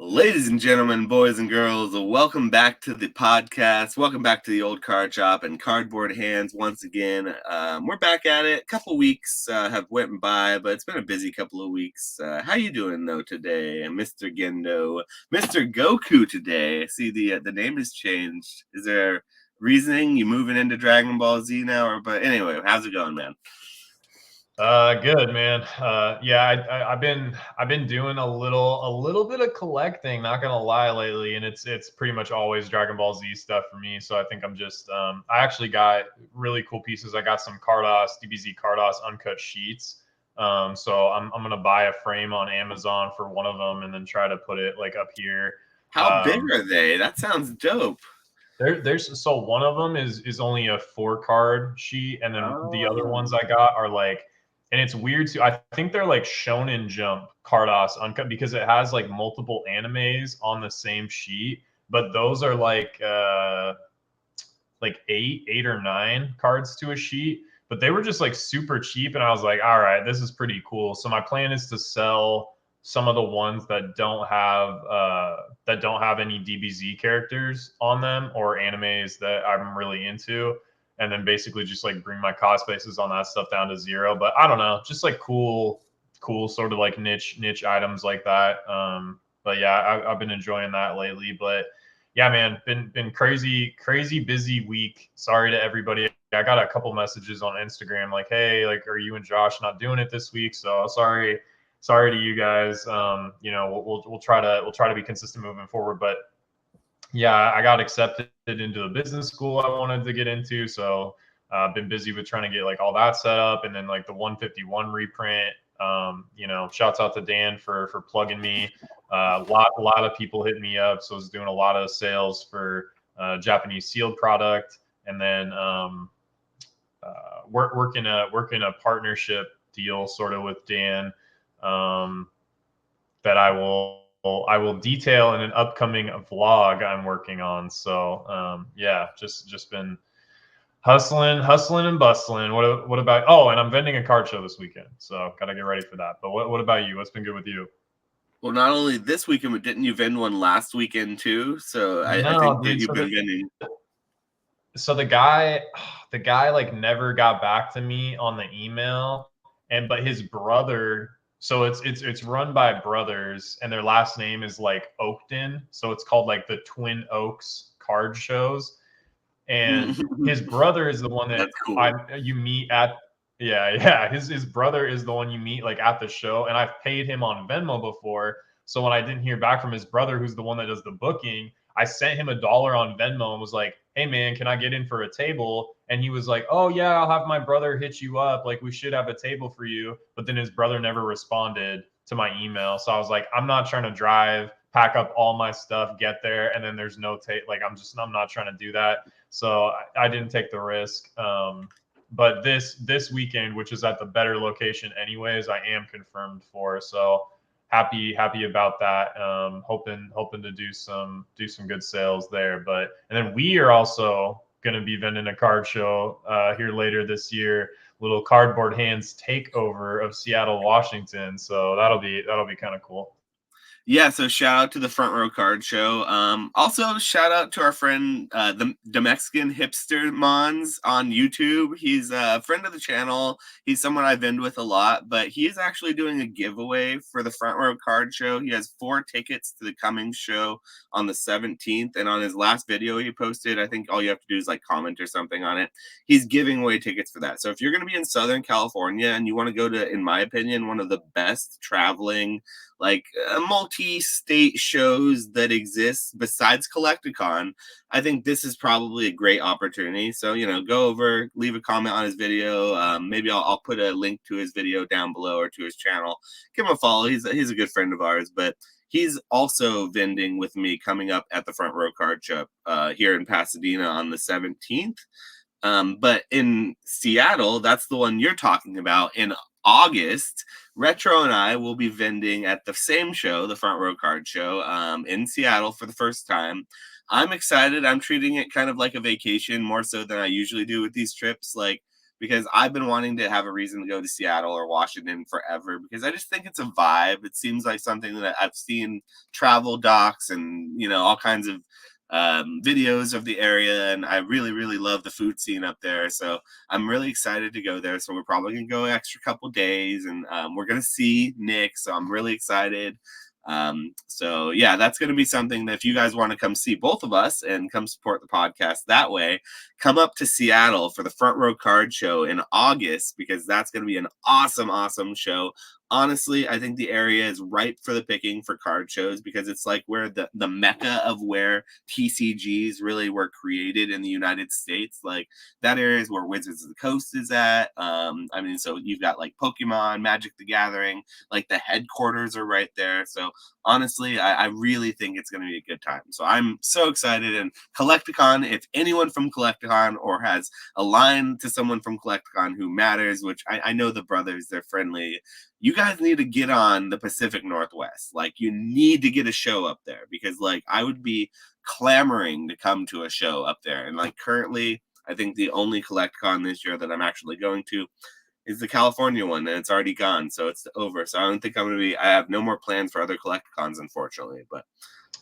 Ladies and gentlemen, boys and girls, welcome back to the podcast. Welcome back to the old card shop and cardboard hands once again. We're back at it. A couple weeks have went by, but it's been a busy couple of weeks. How you doing though today, Mr. Gendo, Mr. Goku today? I see the name has changed. Is there reasoning you moving into Dragon Ball Z now, or but anyway, how's it going, man? Good man. I've been doing a little bit of collecting. Not gonna lie, lately, and it's pretty much always Dragon Ball Z stuff for me. So I think I'm just I actually got really cool pieces. I got some Cardos DBZ Cardos uncut sheets. So I'm gonna buy a frame on Amazon for one of them, and then try to put it like up here. How big are they? That sounds dope. There's one of them is only a 4 card sheet, and then the other ones Oh. I got are like, and it's weird too. I think they're like Shonen Jump Cardos uncut because it has like multiple animes on the same sheet, but those are like eight or 9 cards to a sheet. But they were just like super cheap, and I was like, all right, this is pretty cool. So my plan is to sell some of the ones that don't have any DBZ characters on them or animes that I'm really into, and then basically just like bring my cost basis on that stuff down to 0. But I don't know, just like cool sort of like niche items like that. But yeah, I've been enjoying that lately. But yeah, man, been crazy busy week. Sorry to everybody. I got a couple messages on Instagram like, hey, like, are you and Josh not doing it this week? So sorry to you guys. We'll try to be consistent moving forward. But yeah, I got accepted into the business school I wanted to get into. So I've been busy with trying to get like all that set up, and then like the 151 reprint. Shouts out to Dan for plugging me. A lot of people hit me up, so I was doing a lot of sales for Japanese sealed product, and then working a partnership deal sort of with Dan, that I will detail in an upcoming vlog I'm working on. So yeah, just been hustling and bustling. What about? Oh, and I'm vending a card show this weekend, so gotta get ready for that. But what about you? What's been good with you? Well, not only this weekend, but didn't you vend one last weekend too? So I No, think that dude. you've been vending. So the guy like never got back to me on the email, and but his brother. So it's run by brothers, and their last name is like Oakton. So it's called like the Twin Oaks card shows, and his brother is the one that That's cool. you meet at. Yeah, his brother is the one you meet like at the show, and I've paid him on Venmo before. So when I didn't hear back from his brother, who's the one that does the booking, I sent him $1 on Venmo and was like, hey man, can I get in for a table? And he was like, oh yeah, I'll have my brother hit you up, like we should have a table for you. But then his brother never responded to my email, so I was like, I'm not trying to drive, pack up all my stuff, get there, and then there's no like I'm not trying to do that. So I didn't take the risk. But this weekend, which is at the better location anyways, I am confirmed for. So happy about that. Hoping to do some good sales there. But and then we are also going to be vending a card show here later this year. Little cardboard hands takeover of Seattle, Washington. So that'll be kind of cool. Yeah, so shout out to the Front Row Card Show. Also, shout out to our friend, the Mexican Hipster Mons on YouTube. He's a friend of the channel. He's someone I vend with a lot, but he is actually doing a giveaway for the Front Row Card Show. He has 4 tickets to the coming show on the 17th, and on his last video he posted, I think all you have to do is like comment or something on it. He's giving away tickets for that. So if you're going to be in Southern California and you want to go to, in my opinion, one of the best traveling like multi-state shows that exist besides Collecticon, I think this is probably a great opportunity. So, go over, leave a comment on his video. Maybe I'll put a link to his video down below or to his channel. Give him a follow. He's a good friend of ours, but he's also vending with me coming up at the Front Row Card Show here in Pasadena on the 17th. But in Seattle, that's the one you're talking about. In August, Retro and I will be vending at the same show, the Front Row Card Show, in Seattle for the first time. I'm excited. I'm treating it kind of like a vacation more so than I usually do with these trips. Like, because I've been wanting to have a reason to go to Seattle or Washington forever, because I just think it's a vibe. It seems like something that I've seen travel docs and, all kinds of videos of the area, and I really, really love the food scene up there. So I'm really excited to go there. So we're probably gonna go an extra couple days, and we're gonna see Nick. So I'm really excited. So yeah, that's going to be something that if you guys want to come see both of us and come support the podcast that way, come up to Seattle for the Front Row Card Show in August, because that's going to be an awesome, awesome show. Honestly, I think the area is ripe for the picking for card shows, because it's like where the mecca of where TCGs really were created in the United States. Like, that area is where Wizards of the Coast is at. I mean, so you've got like Pokemon, Magic the Gathering, like the headquarters are right there. So honestly, I really think it's going to be a good time. So I'm so excited. And Collecticon, if anyone from Collecticon or has a line to someone from Collecticon who matters, which I know the brothers, they're friendly, you guys need to get on the Pacific Northwest. Like, you need to get a show up there, because like I would be clamoring to come to a show up there. And like currently, I think the only Collecticon this year that I'm actually going to is the California one, and it's already gone, so it's over. So I don't think I'm gonna be. I have no more plans for other Collecticons, unfortunately. But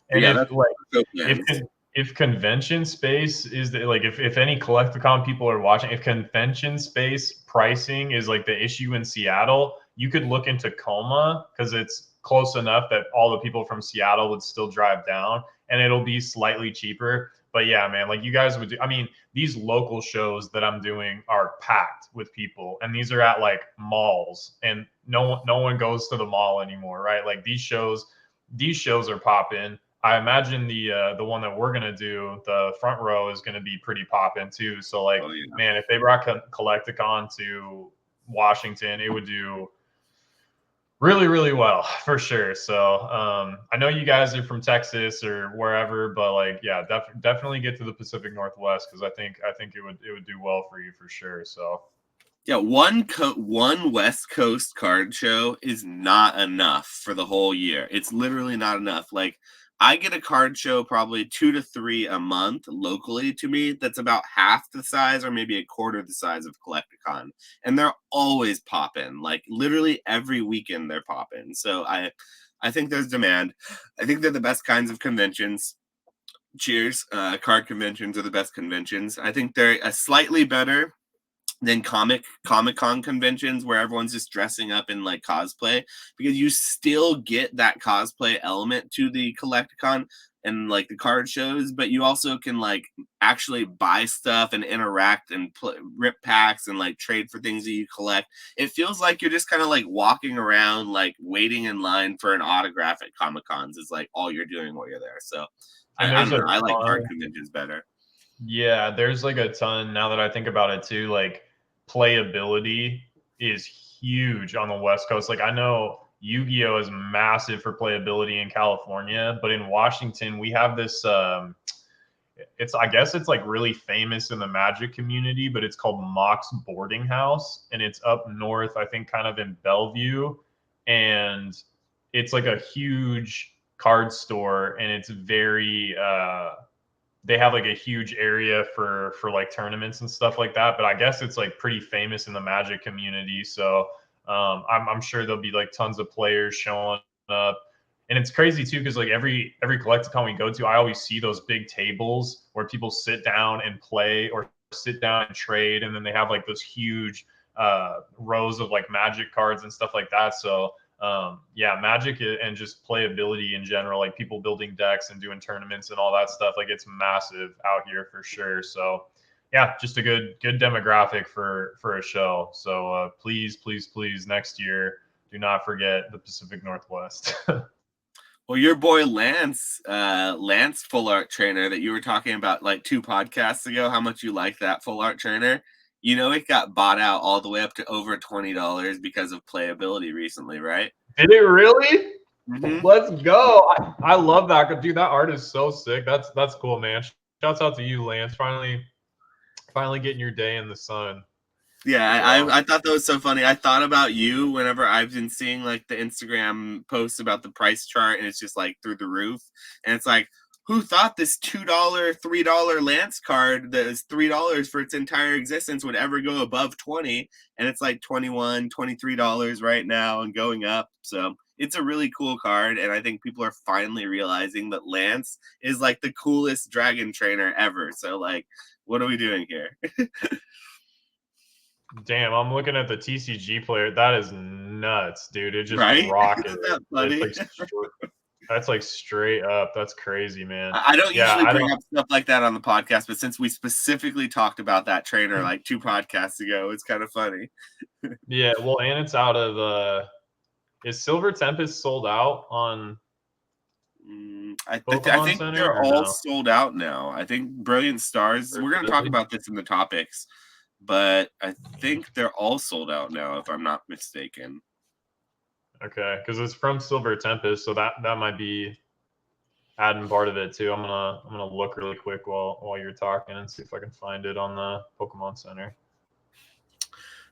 And yeah, if that's like if plans. if convention space is the, like if any Collecticon people are watching, if convention space pricing is like the issue in Seattle, you could look in Tacoma, because it's close enough that all the people from Seattle would still drive down, and it'll be slightly cheaper. But yeah, man, like you guys would do. I mean, these local shows that I'm doing are packed with people, and these are at like malls, and no one goes to the mall anymore, right? Like these shows are popping. I imagine the one that we're gonna do, the front row, is gonna be pretty poppin' too. So like, Oh yeah. man, if they brought Collecticon to Washington, it would do really, really well for sure. So I know you guys are from Texas or wherever, but like, yeah, definitely get to the Pacific Northwest, because I think it would do well for you for sure. So Yeah, one West Coast card show is not enough for the whole year. It's literally not enough. Like, I get a card show probably 2 to 3 a month locally to me. That's about half the size or maybe a quarter the size of Collecticon, and they're always popping. Like, literally every weekend they're popping. So I think there's demand. I think they're the best kinds of conventions. Cheers. Card conventions are the best conventions. I think they're a slightly better than Comic-Con conventions where everyone's just dressing up in like cosplay, because you still get that cosplay element to the Collecticon and like the card shows, but you also can like actually buy stuff and interact and rip packs and like trade for things that you collect. It feels like you're just kind of like walking around, like waiting in line for an autograph at Comic Cons is like all you're doing while you're there. So and I there's don't a know. I like card ton. conventions better. Yeah, there's like a ton, now that I think about it too. Like, playability is huge on the West Coast. Like, I know Yu-Gi-Oh is massive for playability in California, but in Washington we have this it's, I guess it's like really famous in the Magic community, but it's called Mox Boarding House, and it's up north, I think, kind of in Bellevue, and it's like a huge card store, and it's very they have like a huge area for like tournaments and stuff like that. But I guess it's like pretty famous in the Magic community. So I'm sure there'll be like tons of players showing up. And it's crazy too, because like every Collecticon we go to, I always see those big tables where people sit down and play or sit down and trade, and then they have like those huge rows of like Magic cards and stuff like that. So yeah, Magic and just playability in general, like people building decks and doing tournaments and all that stuff, like it's massive out here for sure. So yeah, just a good demographic for a show. So please, please, please, next year, do not forget the Pacific Northwest. Well, your boy Lance Full Art Trainer that you were talking about like 2 podcasts ago, how much you like that Full Art Trainer. It got bought out all the way up to over $20 because of playability recently, right? Did it really? Mm-hmm. Let's go. I love that. Dude, that art is so sick. That's cool, man. Shouts out to you, Lance. Finally getting your day in the sun. Yeah, So I thought that was so funny. I thought about you whenever I've been seeing like the Instagram posts about the price chart, and it's just like through the roof. And it's like, who thought this $2, $3 Lance card that is $3 for its entire existence would ever go above 20? And it's like 21, $23 right now and going up. So it's a really cool card. And I think people are finally realizing that Lance is like the coolest dragon trainer ever. So, like, what are we doing here? Damn, I'm looking at the TCG player. That is nuts, dude. It just Right? rocketed. Isn't that It's funny? like that's like straight up. That's crazy, man. I don't Yeah, usually I bring don't. up stuff like that on the podcast, but since we specifically talked about that trainer like 2 podcasts ago, it's kind of funny. Yeah, well, and it's out of is Silver Tempest sold out on I Pokemon think Center they're or all no? sold out now. I think Brilliant Stars. We're going to talk Really? about this in the topics, but I think they're all sold out now, if I'm not mistaken. Okay, because it's from Silver Tempest, so that might be adding part of it too. I'm gonna look really quick while you're talking and see if I can find it on the Pokemon Center.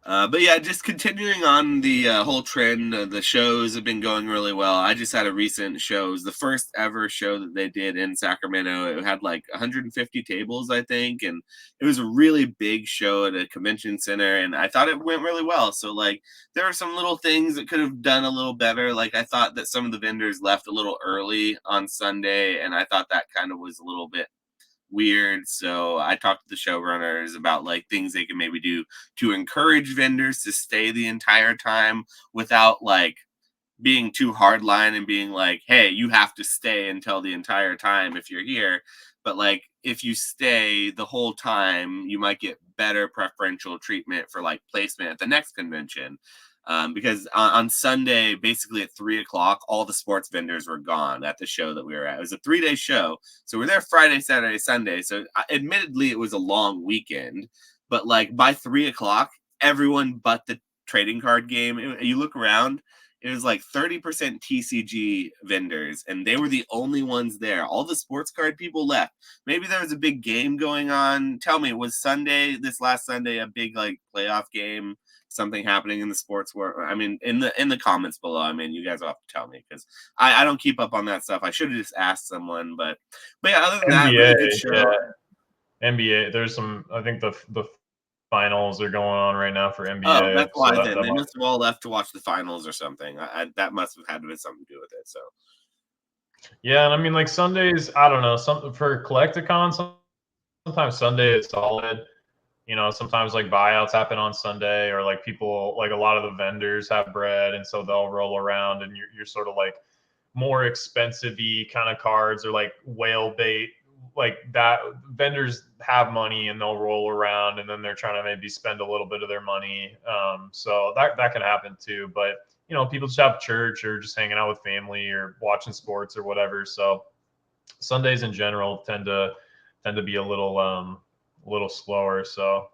But yeah, just continuing on the whole trend, the shows have been going really well. I just had a recent show. It was the first ever show that they did in Sacramento. It had like 150 tables, I think, and it was a really big show at a convention center. And I thought it went really well. So, like, there are some little things that could have done a little better. Like, I thought that some of the vendors left a little early on Sunday, and I thought that kind of was a little bit weird. So I talked to the showrunners about like things they can maybe do to encourage vendors to stay the entire time without like being too hardline and being like, hey, you have to stay until the entire time if you're here. But like if you stay the whole time, you might get better preferential treatment for like placement at the next convention. Because on Sunday, basically at 3 o'clock, all the sports vendors were gone at the show that we were at. It was a 3 day show. So we're there Friday, Saturday, Sunday. So admittedly, it was a long weekend. But like by 3 o'clock, everyone but the trading card game, you look around, it was like 30% TCG vendors, and they were the only ones there. All the sports card people left. Maybe there was a big game going on. Tell me, was Sunday, this last Sunday, a big like playoff game? Something happening in the sports world? I mean, in the comments below. I mean, you guys will have to tell me because I don't keep up on that stuff. I should have just asked someone, but yeah. Other than that, NBA, really good yeah, show. NBA. There's some. I think the finals are going on right now for Oh, NBA. that's So why that then that they might. must have all left to watch the finals or something. That must have had something to do with it. So Yeah, and I mean like Sundays. I don't know. Some for Collecticon. Sometimes Sunday is solid. You know, sometimes like buyouts happen on Sunday, or like people like a lot of the vendors have bread, and so they'll roll around, and you're sort of like more expensive-y kind of cards, or like whale bait, like that. Vendors have money and they'll roll around, and then they're trying to maybe spend a little bit of their money. So that can happen too. But you know, people just have church or just hanging out with family or watching sports or whatever. So Sundays in general tend to be a little slower. So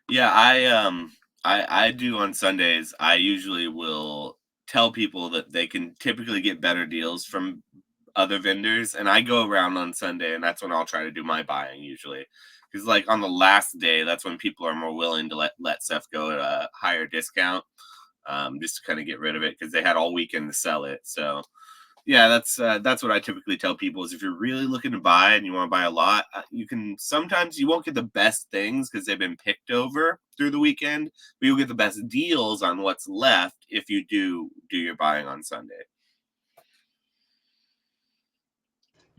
yeah, I do on Sundays. I usually will tell people that they can typically get better deals from other vendors, and I go around on Sunday, and that's when I'll try to do my buying usually. Because like on the last day, that's when people are more willing to let stuff go at a higher discount, just to kind of get rid of it because they had all weekend to sell it. So yeah, that's what I typically tell people is if you're really looking to buy and you want to buy a lot, you can sometimes you won't get the best things because they've been picked over through the weekend, but you'll get the best deals on what's left if you do your buying on Sunday.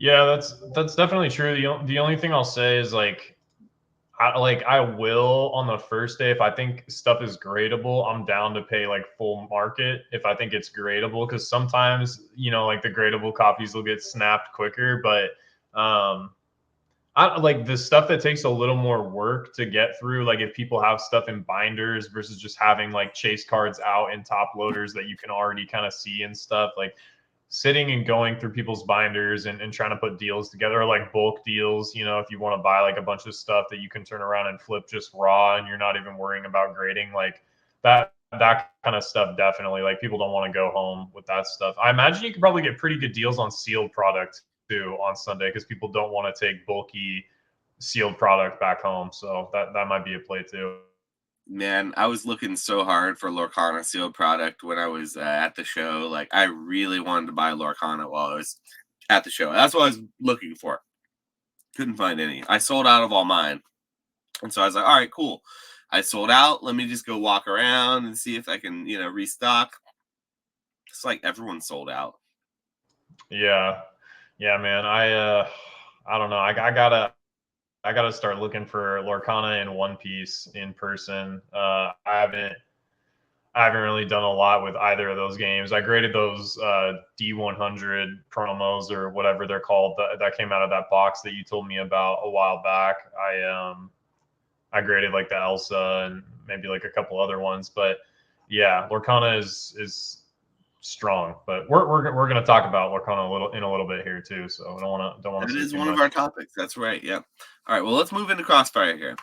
yeah, that's definitely true. The only thing I'll say is I will on the first day if I think stuff is gradable, I'm down to pay like full market if I think it's gradable, because sometimes you know like the gradable copies will get snapped quicker, but I like the stuff that takes a little more work to get through. Like if people have stuff in binders versus just having like chase cards out in top loaders that you can already kind of see and stuff, like sitting and going through people's binders and trying to put deals together, or like bulk deals, you know, if you want to buy like a bunch of stuff that you can turn around and flip just raw and you're not even worrying about grading, like that kind of stuff. Definitely, like people don't want to go home with that stuff. I imagine you could probably get pretty good deals on sealed product too on Sunday, because people don't want to take bulky sealed product back home, so that might be a play too. Man, I was looking so hard for Lorcana sealed product when I was at the show. Like, I really wanted to buy Lorcana while I was at the show. That's what I was looking for. Couldn't find any. I sold out of all mine. And so I was like, all right, cool. I sold out. Let me just go walk around and see if I can, restock. It's like everyone sold out. Yeah, yeah, man. I don't know. I gotta start looking for Lorcana and One Piece in person. I haven't really done a lot with either of those games. I graded those D100 promos or whatever they're called that came out of that box that you told me about a while back. I graded like the Elsa and maybe like a couple other ones, but yeah, Lorcana is strong. But we're gonna talk about Lorcana a little bit here too, so I don't want to That say is too one of much. our topics. That's right. Yeah. All right. Well, let's move into Crossfire here.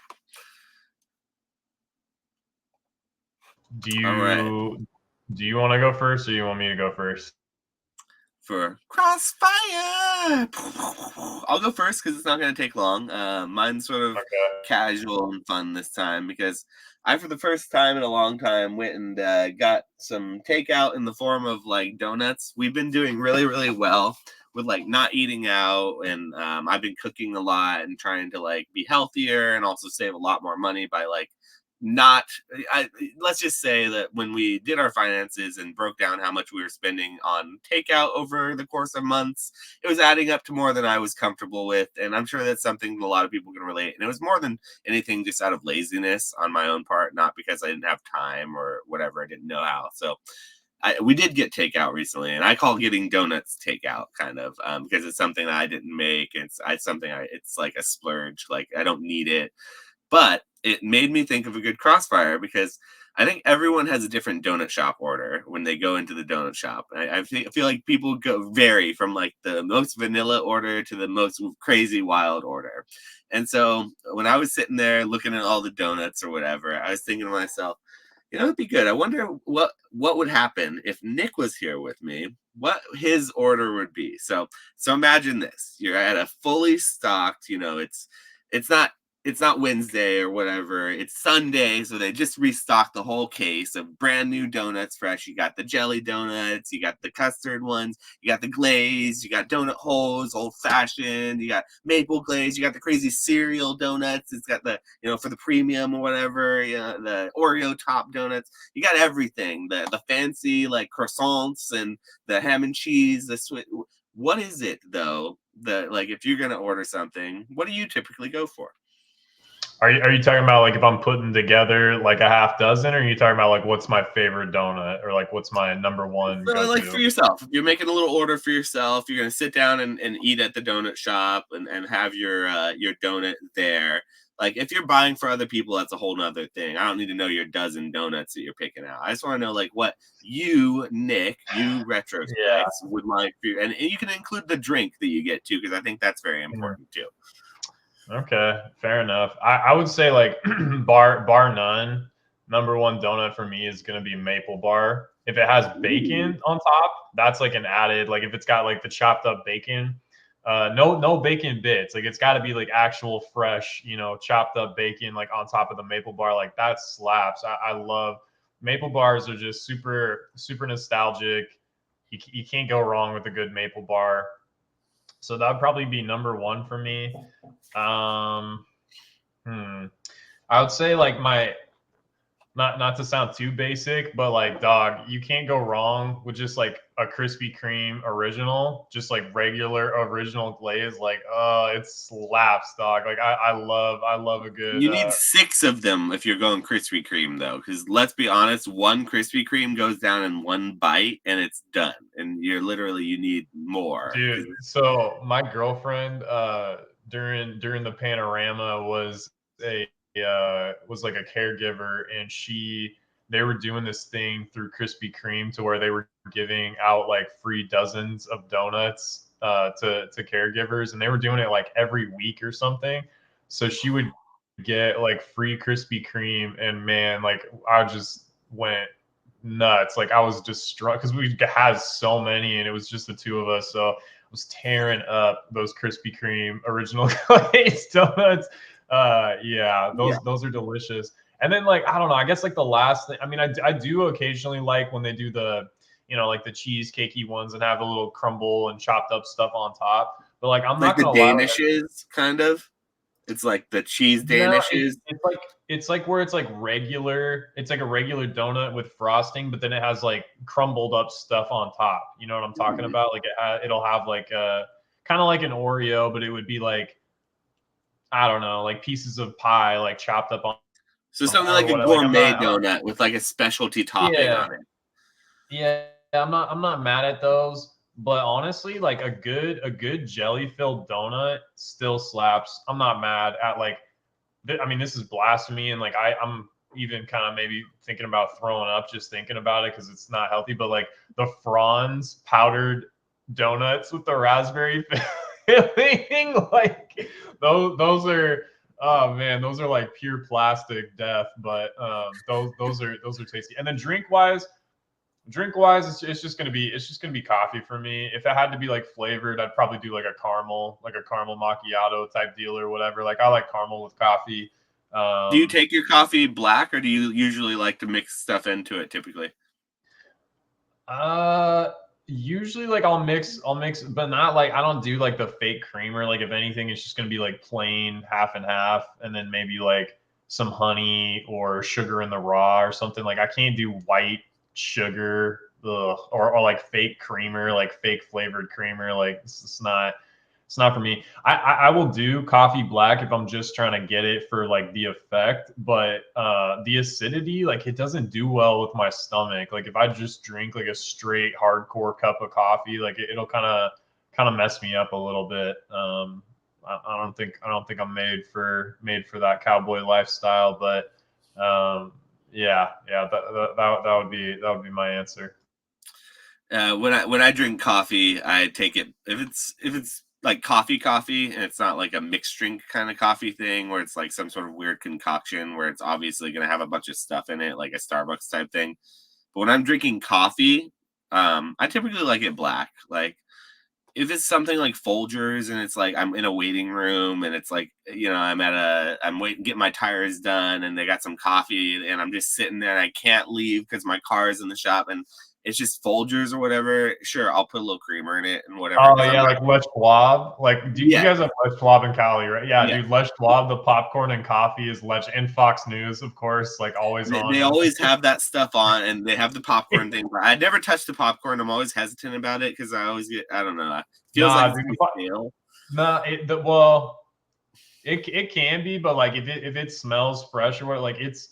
Do All right. you want to go first, or you want me to go first? For Crossfire. I'll go first because it's not going to take long. Mine's sort of Okay. casual and fun this time because I, for the first time in a long time, went and got some takeout in the form of like donuts. We've been doing really, really well with like not eating out, and I've been cooking a lot and trying to like be healthier and also save a lot more money by like not let's just say that when we did our finances and broke down how much we were spending on takeout over the course of months, it was adding up to more than I was comfortable with, and I'm sure that's something a lot of people can relate. And it was more than anything just out of laziness on my own part, not because I didn't have time or whatever, I didn't know how. So we did get takeout recently, and I call getting donuts takeout kind of because it's something that I didn't make. It's like a splurge. Like I don't need it, but it made me think of a good Crossfire because I think everyone has a different donut shop order when they go into the donut shop. I feel like people vary from like the most vanilla order to the most crazy wild order. And so when I was sitting there looking at all the donuts or whatever, I was thinking to myself, it'd be good. I wonder what would happen if Nick was here with me. What his order would be. So imagine this: you're at a fully stocked. It's not it's not Wednesday or whatever. It's Sunday, so they just restocked the whole case of brand new donuts, fresh. You got the jelly donuts, you got the custard ones, you got the glaze, you got donut holes, old fashioned, you got maple glaze, you got the crazy cereal donuts. It's got the for the premium or whatever, the Oreo top donuts. You got everything. The fancy like croissants and the ham and cheese. What is it though? Like if you're gonna order something, what do you typically go for? Are you talking about like if I'm putting together like a half dozen, or are you talking about like what's my favorite donut, or like what's my number one So, go like for to? yourself, if you're making a little order for yourself, you're gonna sit down and eat at the donut shop and have your donut there. Like if you're buying for other people, that's a whole nother thing. I don't need to know your dozen donuts that you're picking out. I just want to know like what you, Nick, you Yeah. retrospects would like for you, and you can include the drink that you get too, because I think that's very Mm, important too. okay, fair enough. I would say like bar none, number one donut for me is gonna be maple bar. If it has Ooh. bacon on top, that's like an added. Like if it's got like the chopped up bacon, no bacon bits. Like it's got to be like actual fresh, chopped up bacon like on top of the maple bar. Like that slaps. I love maple bars. Are just super nostalgic. You can't go wrong with a good maple bar. So that would probably be number one for me. Um, hmm. I would say like my not to sound too basic, but like dog, you can't go wrong with just like a Krispy Kreme original, just like regular original glaze. Like, it slaps, dog. Like I love a good You need six of them if you're going Krispy Kreme, though, because let's be honest, one Krispy Kreme goes down in one bite and it's done, and you need more. dude. So my girlfriend during the panorama a was like a caregiver, and they were doing this thing through Krispy Kreme to where they were giving out like free dozens of donuts to caregivers, and they were doing it like every week or something. So she would get like free Krispy Kreme, and man, like I just went nuts. Like I was just struck because we had so many, and it was just the two of us. So I was tearing up those Krispy Kreme original glazed donuts. Yeah, Yeah, those are delicious. And then like I don't know, I guess like the last thing. I mean, I do occasionally like when they do the like the cheesecakey ones and have a little crumble and chopped up stuff on top. But like I'm Like not the gonna lie, like danishes, kind of. It's like the cheese no, danishes. it's like where it's like regular. It's like a regular donut with frosting, but then it has like crumbled up stuff on top. You know what I'm talking Mm. about? Like it'll have like a kind of like an Oreo, but it would be like I don't know, like pieces of pie like chopped up So on something or like a what. Like gourmet donut with like a specialty topping yeah, on it. yeah. I'm not mad at those. But honestly, like a good jelly filled donut still slaps. I'm not mad at like I mean, this is blasphemy, and like I'm even kind of maybe thinking about throwing up just thinking about it because it's not healthy. But like the Franz powdered donuts with the raspberry filling, like those are oh man, those are like pure plastic death. But those are tasty. And then drink wise, it's just gonna be coffee for me. If it had to be like flavored, I'd probably do like a caramel macchiato type deal or whatever. Like I like caramel with coffee. Do you Um, take your coffee black, or do you usually like to mix stuff into it typically? uh, Usually like I'll mix, but not like I don't do like the fake creamer. Like if anything, it's just gonna be like plain half and half, and then maybe like some honey or sugar in the raw or something. Like I can't do white sugar, or like fake creamer, like fake flavored creamer. Like it's not for me. I will do coffee black if I'm just trying to get it for like the effect, but the acidity, like it doesn't do well with my stomach. Like if I just drink like a straight hardcore cup of coffee, like it'll kind of mess me up a little bit. I don't think I'm made for that cowboy lifestyle, but yeah, that would be my answer. When I drink coffee, I take it if it's like coffee, and it's not like a mixed drink kind of coffee thing where it's like some sort of weird concoction where it's obviously going to have a bunch of stuff in it, like a Starbucks type thing. But when I'm drinking coffee, I typically like it black. Like if it's something like Folgers and it's like I'm in a waiting room and it's like I'm waiting getting my tires done and they got some coffee and I'm just sitting there and I can't leave because my car is in the shop and it's just Folgers or whatever. Sure, I'll put a little creamer in it and whatever Oh because I'm yeah, not. like Les Schwab. Like, do you Yeah, guys have Les Schwab in Cali, right? Yeah, yeah. dude, Les Schwab, the popcorn and coffee is and Fox News, of course, like always They on when always have that stuff on and they have the popcorn thing. But I never touch the popcorn. I'm always hesitant about it because I always get I don't know. It feels like nah, it's dude, gonna be stale. nah, well, it can be, but like if it smells fresh or what, like it's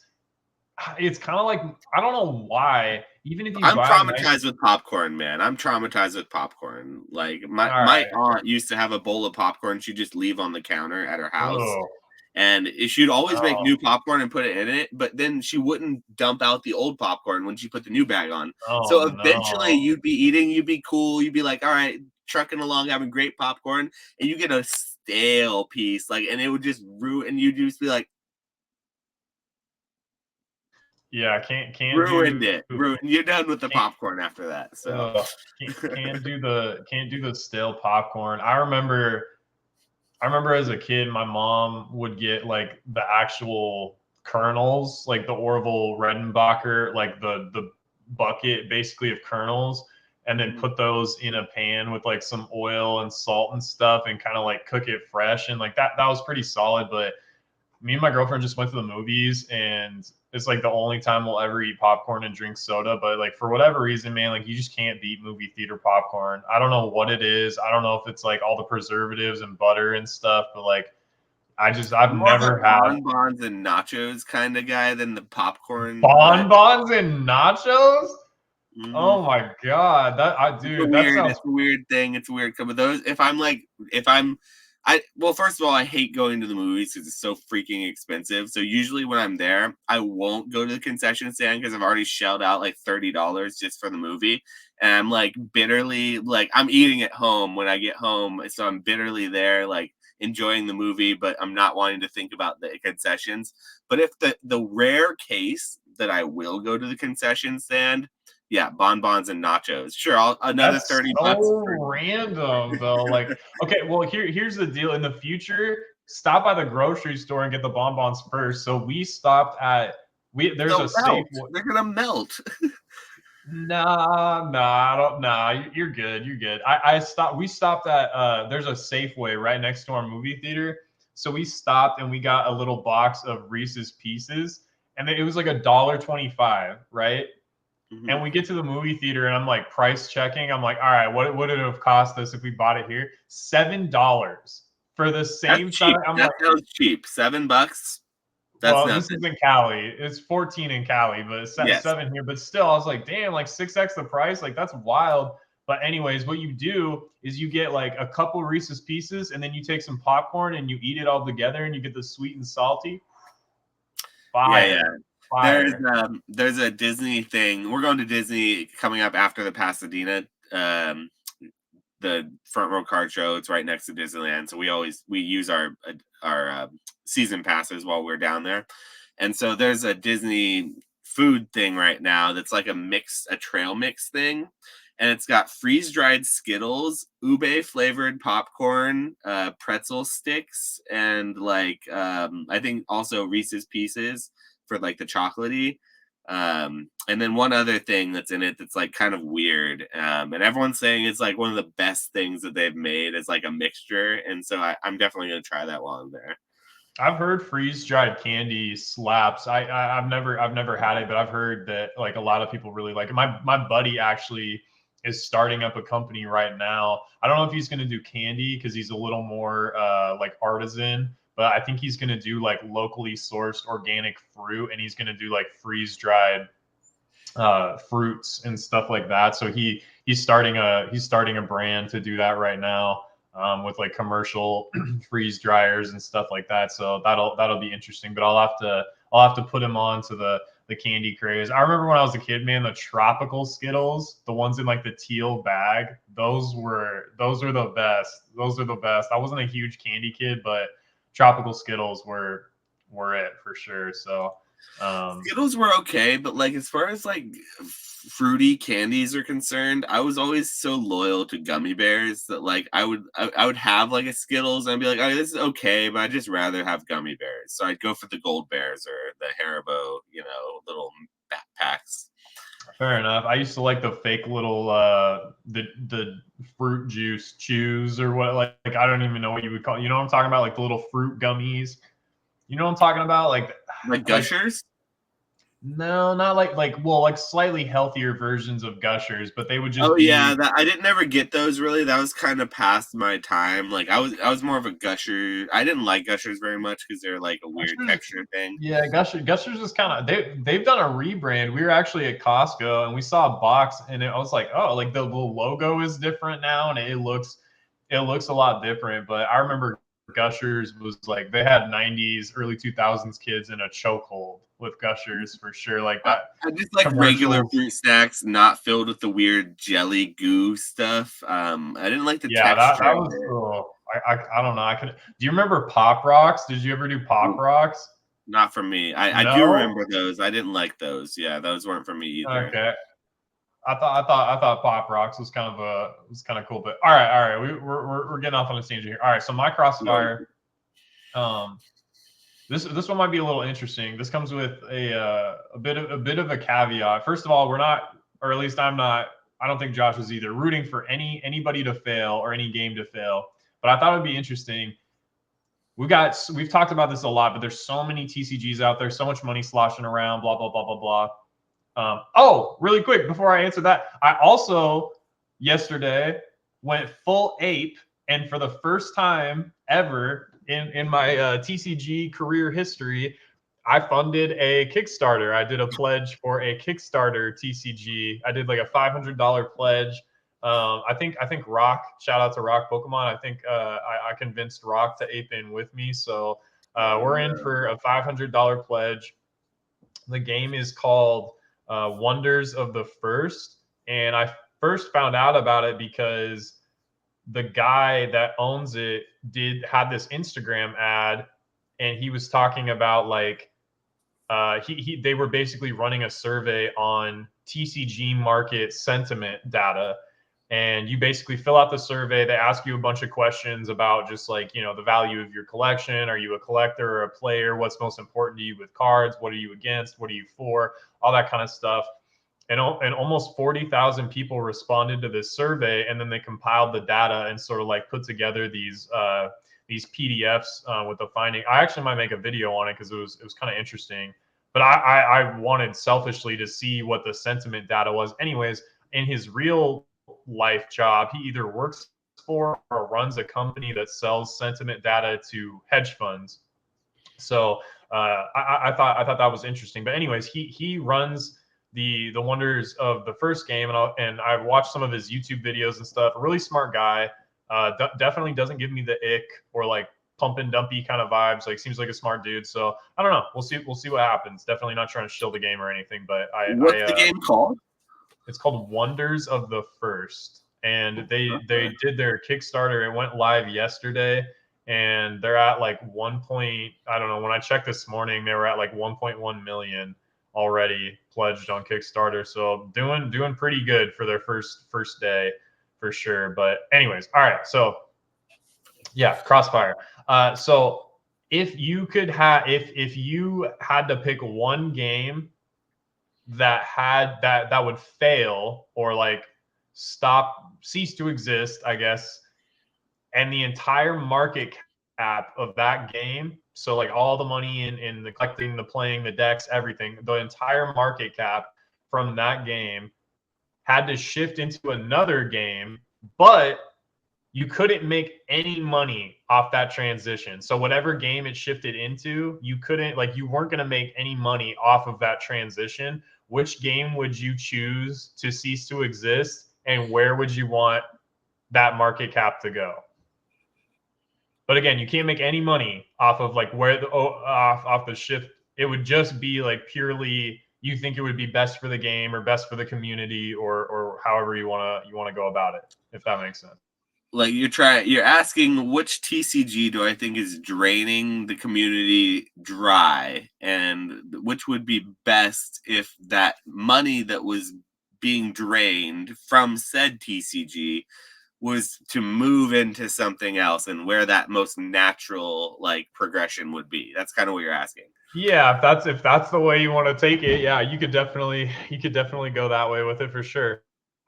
kind of like I don't know why. Even if you I'm buy a nice, traumatized with popcorn, man. I'm traumatized with popcorn. Like all my right, aunt used to have a bowl of popcorn she'd just leave on the counter at her house. oh And she'd always make no, new popcorn and put it in it, but then she wouldn't dump out the old popcorn when she put the new bag on. oh So eventually no. you'd be eating, you'd be cool, you'd be like, all right, trucking along, having great popcorn, and you get a stale piece, like, and it would just ruin, and you'd just be like, Yeah, ruined it, ruined. You're done with the can't popcorn after that. So Ugh, can't do the stale popcorn. I remember as a kid, my mom would get like the actual kernels, like the Orville Redenbacher, like the bucket basically of kernels, and then put those in a pan with like some oil and salt and stuff, and kind of like cook it fresh, and like that was pretty solid. But me and my girlfriend just went to the movies and it's like the only time we'll ever eat popcorn and drink soda. But like for whatever reason, man, like you just can't beat movie theater popcorn. I don't know what it is. I don't know if it's like all the preservatives and butter and stuff, but like I've more of a never had bonbons and nachos kind of guy than the popcorn, but bonbons and nachos. mhm. Oh my god. Dude, that sounds It's a weird thing. It's a weird. But those, if I'm, well, first of all, I hate going to the movies because it's so freaking expensive. So usually when I'm there, I won't go to the concession stand because I've already shelled out like $30 just for the movie, and I'm like bitterly like I'm eating at home when I get home, so I'm bitterly there like enjoying the movie, but I'm not wanting to think about the concessions. But if the rare case that I will go to the concession stand, yeah, bonbons and nachos. Sure, another that's 30 bucks so for random though. Like, okay, well here's the deal. In the future, stop by the grocery store and get the bonbons first. So we stopped at there's a They'll safe. melt. They're gonna melt. Nah, I don't. Nah, you're good. You're good. I stopped. We stopped at there's a Safeway right next to our movie theater. So we stopped and we got a little box of Reese's Pieces, and it was like $1.25, right? Mhm. And we get to the movie theater, and I'm like price checking. I'm like, all right, what would it have cost us if we bought it here? $7 for the That's same size. cheap. I'm That like, sounds cheap. $7. That's well, this nothing. is in Cali. It's 14 in Cali, but it's Yes. 7 here. But still, I was like, damn, like 6x the price. Like that's wild. But anyways, what you do is you get like a couple Reese's Pieces, and then you take some popcorn and you eat it all together, and you get the sweet and salty. Yeah, yeah. Fire, There's fire. there's a Disney thing. We're going to Disney coming up after the Pasadena the front row card show. It's right next to Disneyland, so we use our season passes while we're down there. And so there's a Disney food thing right now that's like a trail mix thing, and it's got freeze dried Skittles, ube flavored popcorn, pretzel sticks, and like I think also Reese's Pieces for like the chocolatey. And then one other thing that's in it that's like kind of weird, and everyone's saying it's like one of the best things that they've made is like a mixture, and so I'm definitely gonna try that while I'm there. I've heard freeze dried candy slaps. I've never had it, but I've heard that like a lot of people really like it. My buddy actually is starting up a company right now. I don't know if he's going to do candy because he's a little more like artisan, but I think he's going to do like locally sourced organic fruit, and he's going to do like freeze dried fruits and stuff like that. So he's starting a brand to do that right now, with like commercial freeze dryers and stuff like that. So that'll be interesting. But I'll have to put him on to the candy craze. I remember when I was a kid, man, the tropical Skittles, the ones in like the teal bag, those are the best. Those are the best. I wasn't a huge candy kid, but tropical Skittles were it for sure. So Skittles were okay, but like as far as like fruity candies are concerned, I was always so loyal to gummy bears that like I would have like a Skittles and I'd be like, oh, this is okay, but I'd just rather have gummy bears. So I'd go for the Gold Bears or the Haribo, little backpacks. fair enough. I used to like the fake little the fruit juice chews or what, like I don't even know what you would call. You know what I'm talking about? Like the little fruit gummies. You know what I'm talking about? Like Like Gushers? no, not like slightly healthier versions of Gushers, but they would just Oh yeah, be. that I didn't never get those really. That was kind of past my time. Like I was more of a Gusher. I didn't like Gushers very much because they're like a weird Gushers, texture thing. yeah, Gushers is kind of they've done a rebrand. We were actually at Costco and we saw a box and I was like, oh, like the logo is different now and it looks a lot different. But I remember Gushers was like they had 90s, early 2000s kids in a chokehold with Gushers for sure. Like I, that I just like regular commercials. fruit snacks, not filled with the weird jelly goo stuff. I didn't like the Yeah, that texture of was. it. Oh, I don't know. I could. Do you remember Pop Rocks? Did you ever do Pop Ooh, Rocks? not for me. I do No. remember those. I didn't like those. Yeah, those weren't for me either. Okay. I thought Pop Rocks was kind of cool, but all right, we're getting off on a tangent here. All right, so my No. crossfire, um, this one might be a little interesting. This comes with a bit of a caveat. First of all, we're not, or at least I'm not. I don't think Josh is either rooting for anybody to fail or any game to fail. But I thought it'd be interesting. We've talked about this a lot, but there's so many TCGs out there, so much money sloshing around, blah blah blah blah blah. Oh, really quick before I answer that, I also yesterday went full ape, and for the first time ever in my TCG career history, I funded a Kickstarter. I did a pledge for a Kickstarter TCG. I did like a $500 pledge. I think Rock, shout out to Rock Pokemon. I think I convinced Rock to ape in with me. So we're in for a $500 pledge. The game is called Wonders of the First, and I first found out about it because the guy that owns it had this Instagram ad, and he was talking about like they were basically running a survey on TCG market sentiment data, And you basically fill out the survey. They ask you a bunch of questions about just like, you know, the value of your collection. Are you a collector or a player? What's most important to you with cards? What are you against? What are you for? All that kind of stuff. And almost 40,000 people responded to this survey, and then they compiled the data and sort of like put together these PDFs with the finding. I actually might make a video on it because it was kind of interesting. But I wanted selfishly to see what the sentiment data was. Anyways, in his real life job, he either works for or runs a company that sells sentiment data to hedge funds. So I thought that was interesting. But anyways, he runs the wonders of the first game, and I've watched some of his YouTube videos and stuff. A really smart guy. Definitely doesn't give me the ick or like pump and dumpy kind of vibes. Like seems like a smart dude. So I don't know. We'll see what happens. Definitely not trying to shill the game or anything. But What's the game called? it's called Wonders of the First, and they did their Kickstarter. It went live yesterday, and they're at like I don't know. When I checked this morning, they were at like 1.1 million already pledged on Kickstarter. So doing pretty good for their first day for sure. But anyways, all right. So yeah, Crossfire. So if you could have if you had to pick one game that would fail or like cease to exist, I guess, and the entire market cap of that game, so like all the money in the collecting, the playing, the decks, everything, the entire market cap from that game had to shift into another game, but you couldn't make any money off that transition. So whatever game it shifted into, you couldn't, like, you weren't going to make any money off of that transition. Which game would you choose to cease to exist, and where would you want that market cap to go? But again, you can't make any money off of like where the off the shift. It would just be like purely you think it would be best for the game or best for the community or however you want to go about it, if that makes sense. Like you're asking which TCG do I think is draining the community dry, and which would be best if that money that was being drained from said TCG was to move into something else, and where that most natural like progression would be. That's kind of what you're asking. Yeah, if that's the way you want to take it, yeah, you could definitely go that way with it for sure.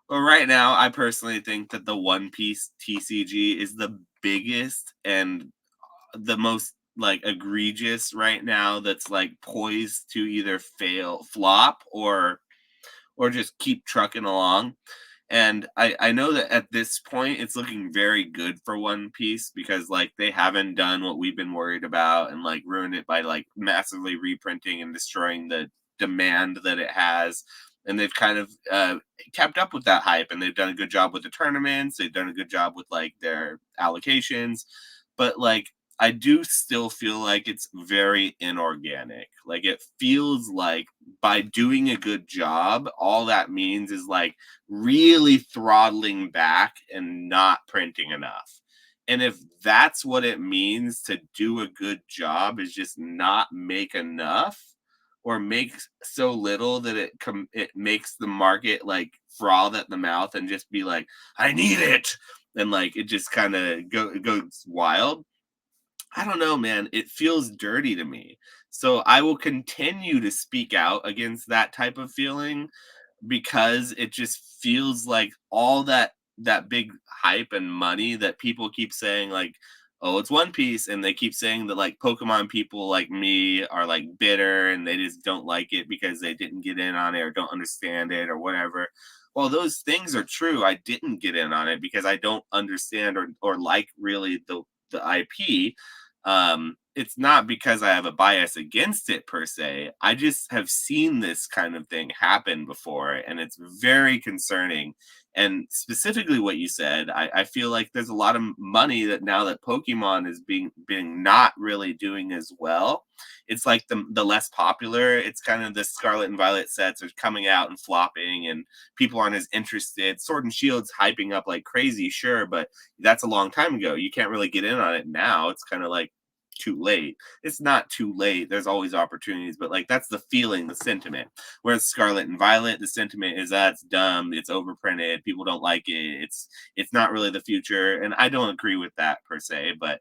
Well, right now, I personally think that the One Piece TCG is the biggest and the most like egregious right now. That's like poised to either flop, or just keep trucking along. And I know that at this point it's looking very good for One Piece because like they haven't done what we've been worried about and like ruined it by like massively reprinting and destroying the demand that it has. And they've kind of kept up with that hype, and they've done a good job with the tournaments. They've done a good job with like their allocations, but like I do still feel like it's very inorganic. Like it feels like by doing a good job, all that means is like really throttling back and not printing enough. And if that's what it means to do a good job, is just not make enough or make so little that it makes the market like froth at the mouth and just be like, I need it. And like it just kind of goes wild. I don't know, man. It feels dirty to me. So I will continue to speak out against that type of feeling because it just feels like all that big hype and money that people keep saying like, oh, it's One Piece, and they keep saying that like Pokemon people like me are like bitter and they just don't like it because they didn't get in on it or don't understand it or whatever. Well, those things are true. I didn't get in on it because I don't understand or like really the IP. It's not because I have a bias against it per se. I just have seen this kind of thing happen before, and it's very concerning. And specifically what you said, I feel like there's a lot of money that now that Pokemon is being not really doing as well. It's like the less popular. It's kind of the Scarlet and Violet sets are coming out and flopping, and people aren't as interested. Sword and Shield's hyping up like crazy, sure, but that's a long time ago. You can't really get in on it now. It's kind of like too late. It's not too late. There's always opportunities, but like that's the feeling, the sentiment. Whereas Scarlet and Violet, the sentiment is that's dumb, it's overprinted, people don't like it, it's not really the future, and I don't agree with that per se. But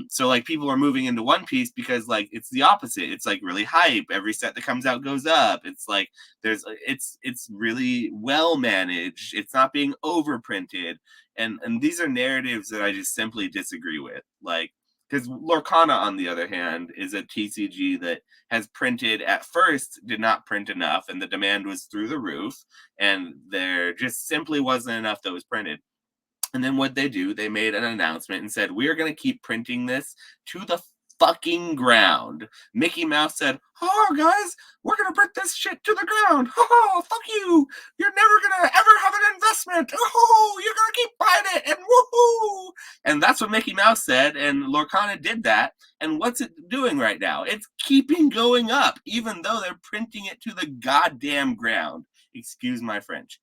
so like people are moving into One Piece because like it's the opposite. It's like really hype. Every set that comes out goes up. It's like it's really well managed. It's not being overprinted. And these are narratives that I just simply disagree with. Like because Lorcana, on the other hand, is a TCG that has printed at first, did not print enough, and the demand was through the roof, and there just simply wasn't enough that was printed. And then what they do, they made an announcement and said, "We are going to keep printing this to the fucking ground." Mickey Mouse said, "Oh, guys, we're going to print this shit to the ground. Oh, fuck you. You're never going to ever have an investment. Oh, you're going to keep buying it. And woohoo." And that's what Mickey Mouse said. And Lorcana did that. And what's it doing right now? It's keeping going up, even though they're printing it to the goddamn ground. Excuse my French.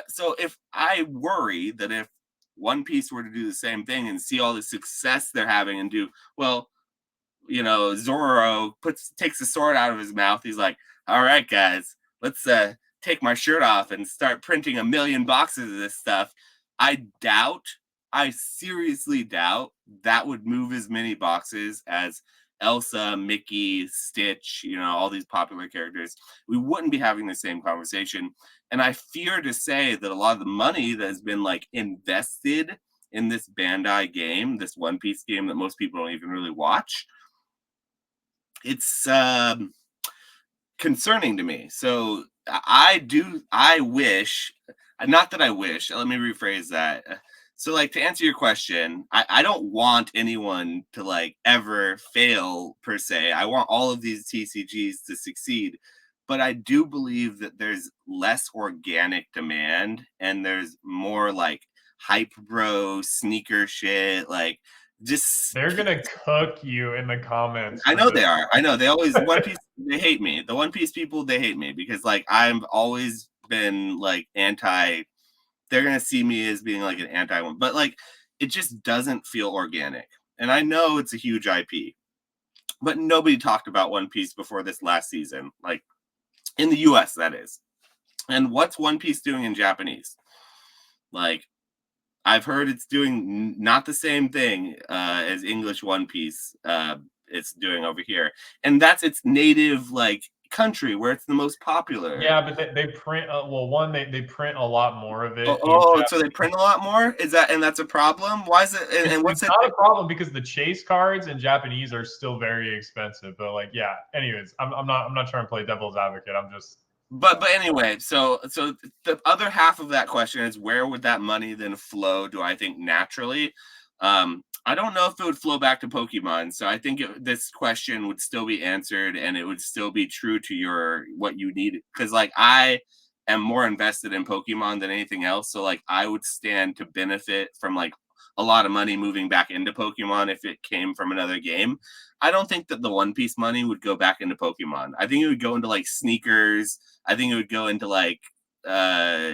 So if I worry that if One Piece were to do the same thing and see all the success they're having and do well, Zoro takes the sword out of his mouth. He's like, "All right, guys, let's take my shirt off and start printing 1,000,000 boxes of this stuff." I seriously doubt that would move as many boxes as Elsa, Mickey, Stitch, all these popular characters. We wouldn't be having the same conversation. And I fear to say that a lot of the money that has been like invested in this Bandai game, this One Piece game that most people don't even really watch, it's concerning to me. So I wish, not that I wish, let me rephrase that. So like to answer your question, I don't want anyone to like ever fail per se. I want all of these TCGs to succeed. But I do believe that there's less organic demand and there's more like hype bro sneaker shit, like just They're gonna cook you in the comments I for know this. they are. I know they always One Piece. They hate me. The One Piece people, they hate me because like I've always been like anti. They're gonna see me as being like an anti one, but like it just doesn't feel organic. And I know it's a huge IP, but nobody talked about One Piece before this last season, like in the U.S. that is. And what's One Piece doing in Japanese? Like I've heard it's doing not the same thing as English One Piece. It's doing over here, and that's its native like country where it's the most popular. Yeah, but they print well, one they print a lot more of Oh, it in so they print a lot more. And that's a problem? Why is it? And It's what's it? not a problem because the chase cards in Japanese are still very expensive. But like, yeah. Anyways, I'm not trying to play devil's advocate. I'm just But anyway, so the other half of that question is where would that money then flow? Do I think naturally? I don't know if it would flow back to Pokemon. So I think this question would still be answered, and it would still be true to your what you need. Because like I am more invested in Pokemon than anything else, so like I would stand to benefit from like a lot of money moving back into Pokemon if it came from another game. I don't think that the One Piece money would go back into Pokemon. I think it would go into like sneakers. I think it would go into like uh,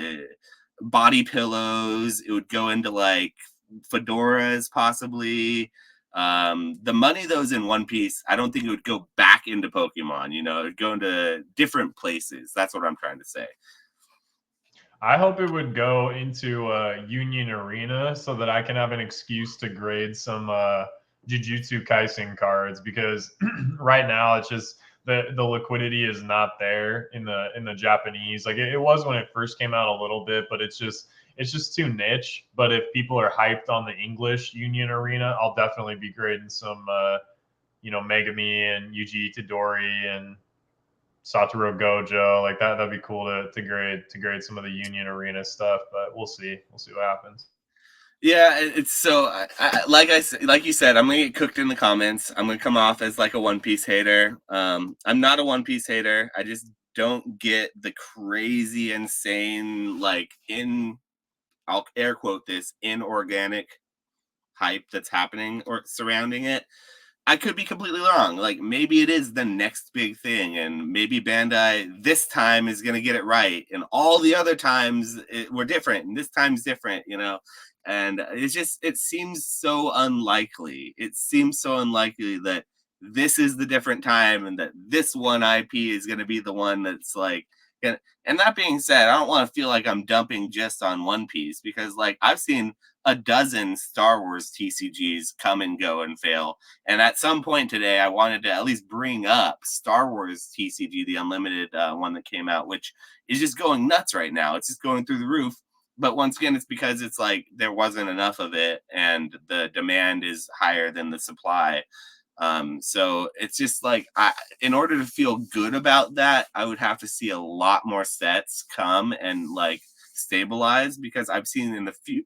body pillows. It would go into like fedoras, possibly. The money that was in One Piece, I don't think it would go back into Pokemon. It would go into different places. That's what I'm trying to say. I hope it would go into Union Arena so that I can have an excuse to grade some Jujutsu Kaisen cards because right now it's just the liquidity is not there in the Japanese. Like it was when it first came out a little bit, but it's just too niche. But if people are hyped on the English Union Arena, I'll definitely be grading some Megami and Yuji Itadori and Satoru Gojo, like that'd be cool to grade some of the Union Arena stuff, but we'll see. We'll see what happens. Yeah, it's so like you said, I'm gonna get cooked in the comments. I'm gonna come off as like a One Piece hater. I'm not a One Piece hater. I just don't get the crazy, insane, like I'll air quote this inorganic hype that's happening or surrounding it. I could be completely wrong. Like maybe it is the next big thing, and maybe Bandai this time is gonna get it right, and all the other times were different, and this time's different, you know. And it seems so unlikely. It seems so unlikely that this is the different time, and that this one IP is gonna be the one that's like. And that being said, I don't want to feel like I'm dumping just on One Piece because, like, I've seen a dozen Star Wars TCGs come and go and fail, and at some point today, I wanted to at least bring up Star Wars TCG, the Unlimited one that came out, which is just going nuts right now. It's just going through the roof. But once again, it's because it's like there wasn't enough of it, and the demand is higher than the supply. So it's just like in order to feel good about that, I would have to see a lot more sets come and like stabilize because I've seen in the few.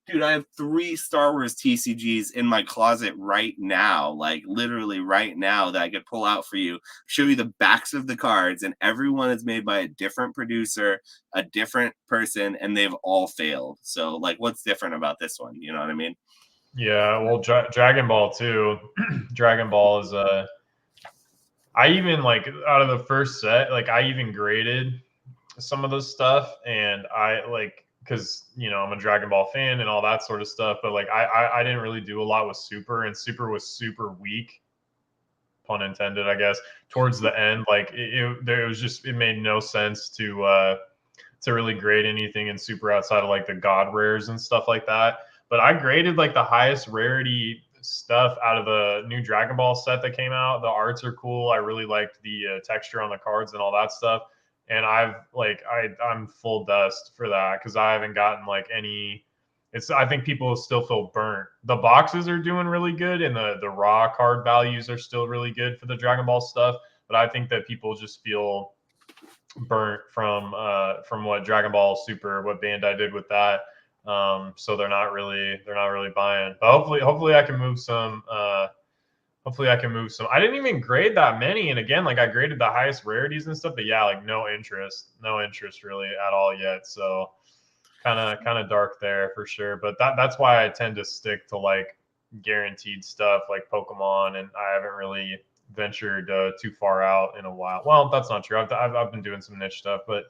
Dude, I have 3 Star Wars TCGs in my closet right now, like literally right now, that I could pull out for you, show you the backs of the cards, and everyone is made by a different producer, a different person, and they've all failed. So, like, what's different about this one? You know what I mean? Yeah, well, Dragon Ball too. Dragon Ball is I even like out of the first set, like I even graded some of this stuff, and I like because I'm a Dragon Ball fan and all that sort of stuff, but like I didn't really do a lot with Super, and Super was super weak, pun intended, I guess, towards the end. Like it was just it made no sense to really grade anything in Super outside of like the God rares and stuff like that. But I graded like the highest rarity stuff out of the new Dragon Ball set that came out. The arts are cool. I really liked the texture on the cards and all that stuff. And I'm full dust for that because I haven't gotten like any. I think people still feel burnt. The boxes are doing really good, and the raw card values are still really good for the Dragon Ball stuff. But I think that people just feel burnt from what Dragon Ball Super, what Bandai did with that. So they're not really buying. But hopefully I can move some. Hopefully I can move some. I didn't even grade that many, and again, like I graded the highest rarities and stuff. But yeah, like no interest really at all yet. So kind of dark there for sure. But that's why I tend to stick to like guaranteed stuff like Pokemon, and I haven't really ventured too far out in a while. Well, that's not true. I've been doing some niche stuff, but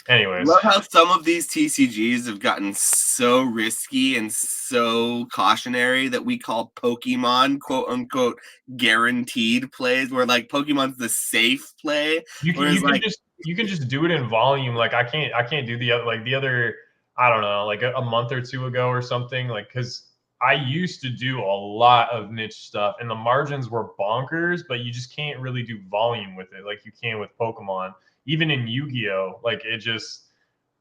anyways, Love how some of these TCGs have gotten so risky and so cautionary that we call Pokemon quote unquote guaranteed plays, where like Pokemon's the safe play. you can Whereas you can like just you can just do it in volume. Like I can't do the other I don't know, like a month or two ago or something, like because I used to do a lot of niche stuff and the margins were bonkers, but you just can't really do volume with it like you can with Pokemon. Even in Yu-Gi-Oh, like it just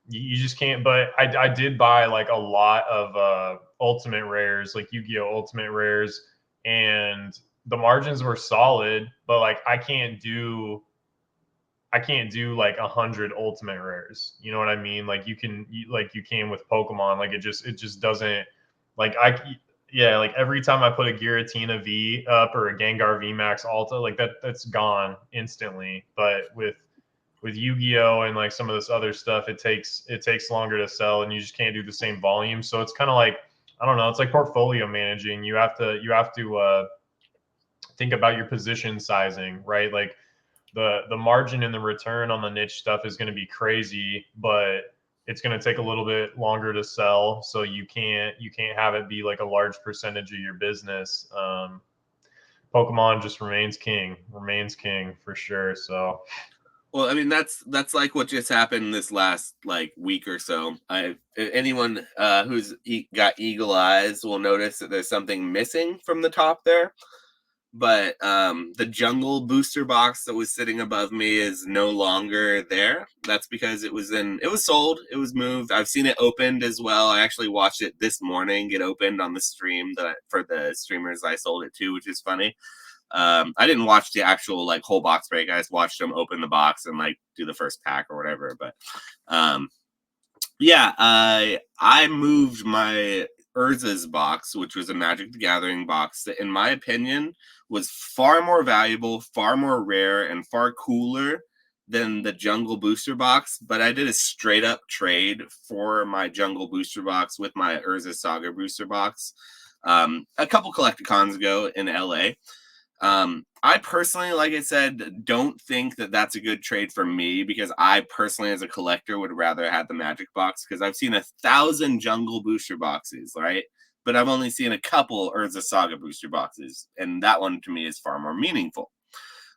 you just can't. But I did buy like a lot of ultimate rares, like Yu-Gi-Oh ultimate rares, and the margins were solid, but like I can't do like 100 ultimate rares. You know what I mean? Like like you can with Pokemon. Like it just doesn't like yeah, like every time I put a Giratina V up or a Gengar V Max Alta, like that's gone instantly. But with Yu-Gi-Oh and like some of this other stuff, it takes longer to sell, and you just can't do the same volume. So it's kind of like I don't know. It's like portfolio managing. You have to think about your position sizing, right? Like the margin and the return on the niche stuff is going to be crazy, but it's going to take a little bit longer to sell. So you can't have it be like a large percentage of your business. Pokemon just remains king for sure. So well, I mean that's like what just happened this last like week or so. Anyone who's got eagle eyes will notice that there's something missing from the top there. But the jungle booster box that was sitting above me is no longer there. That's because it was sold, it was moved. I've seen it opened as well. I actually watched it this morning get opened on the stream for the streamers I sold it to, which is funny. I didn't watch the actual like whole box break. I just watched them open the box and like do the first pack or whatever. But yeah, I moved my Urza's box, which was a Magic the Gathering box that, in my opinion, was far more valuable, far more rare, and far cooler than the Jungle Booster box. But I did a straight up trade for my Jungle Booster box with my Urza Saga Booster box. a couple collecticons ago in LA. I personally, like I said, don't think that that's a good trade for me, because I personally, as a collector, would rather have the Magic box, because I've seen 1,000 Jungle booster boxes, right? But I've only seen a couple Urza Saga booster boxes, and that one to me is far more meaningful.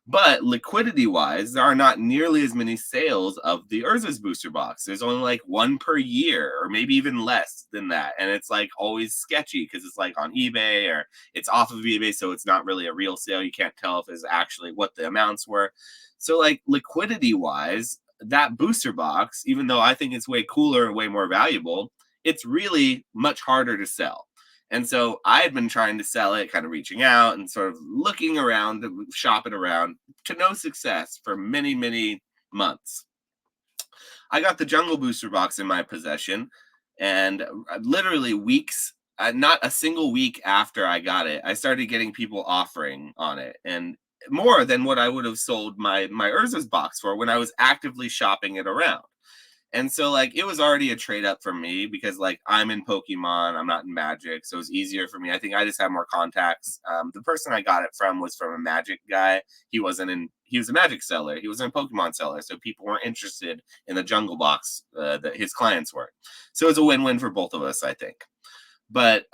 But liquidity wise, there are not nearly as many sales of the Urza's booster box. There's only like one per year, or maybe even less than that. And it's like always sketchy, because it's like on eBay, or it's off of eBay. So it's not really a real sale. You can't tell if it's actually what the amounts were. So, like, liquidity wise, that booster box, even though I think it's way cooler and way more valuable, it's really much harder to sell. And so I had been trying to sell it, kind of reaching out and sort of looking around, shopping around, to no success for many, many months. I got the Jungle Booster box in my possession, and literally weeks, not a single week after I got it, I started getting people offering on it, and more than what I would have sold my Urza's box for when I was actively shopping it around. And so, like, it was already a trade up for me, because, like, I'm in Pokemon, I'm not in Magic, so it's easier for me. I think I just have more contacts. The person I got it from was from a Magic guy. He was a Magic seller. He was a Pokemon seller, so people weren't interested in the Jungle Box that his clients were. So it's a win-win for both of us, I think. But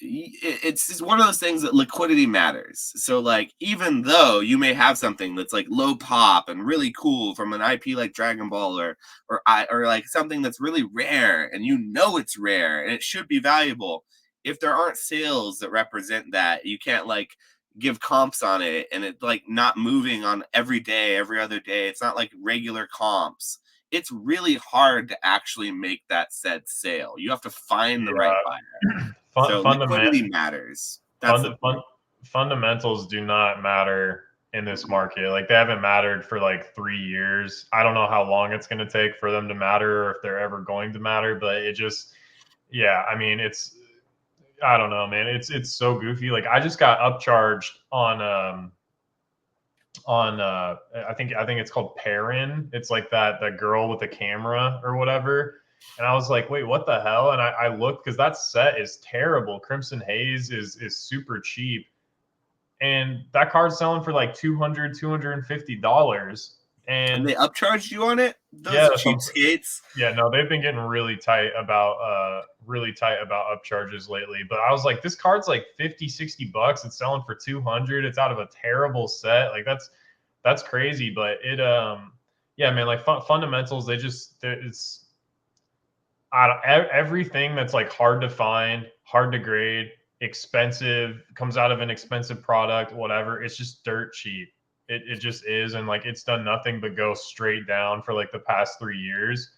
it's just one of those things that liquidity matters. So, like, even though you may have something that's like low pop and really cool from an IP like Dragon Ball, or like something that's really rare, and you know it's rare and it should be valuable, if there aren't sales that represent that, you can't like give comps on it, and it like not moving on every day, every other day. It's not like regular comps. It's really hard to actually make that said sale. You have to find the right buyer. So liquidity matters. That's the point. Fundamentals do not matter in this market. Like, they haven't mattered for like 3 years. I don't know how long it's going to take for them to matter, or if they're ever going to matter, but it just, yeah, I mean, I don't know, man. It's so goofy. Like, I just got upcharged on I think it's called Perrin. It's like that girl with the camera or whatever. And I was like, wait, what the hell? And I looked, because that set is terrible. Crimson Haze is super cheap. And that card's selling for like $250. And they And upcharged you on it? Those yeah, cheapskates. yeah, no, they've been getting really tight about upcharges lately. But I was like, this card's like 50, $60. It's selling for 200. It's out of a terrible set. Like, that's crazy. But yeah, man, like fundamentals, it's everything that's like hard to find, hard to grade, expensive, comes out of an expensive product, whatever. It's just dirt cheap. It just is. And like, it's done nothing but go straight down for like the past 3 years.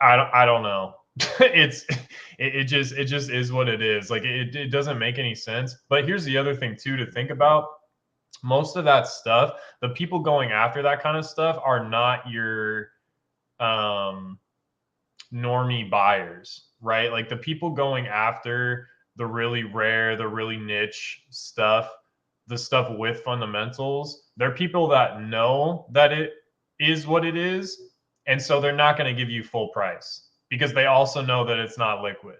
I don't know. It just is what it is. Like, it doesn't make any sense. But here's the other thing too to think about. Most of that stuff, the people going after that kind of stuff are not your normie buyers, right? Like, the people going after the really rare, the really niche stuff, the stuff with fundamentals, they're people that know that it is what it is. And so they're not going to give you full price, because they also know that it's not liquid.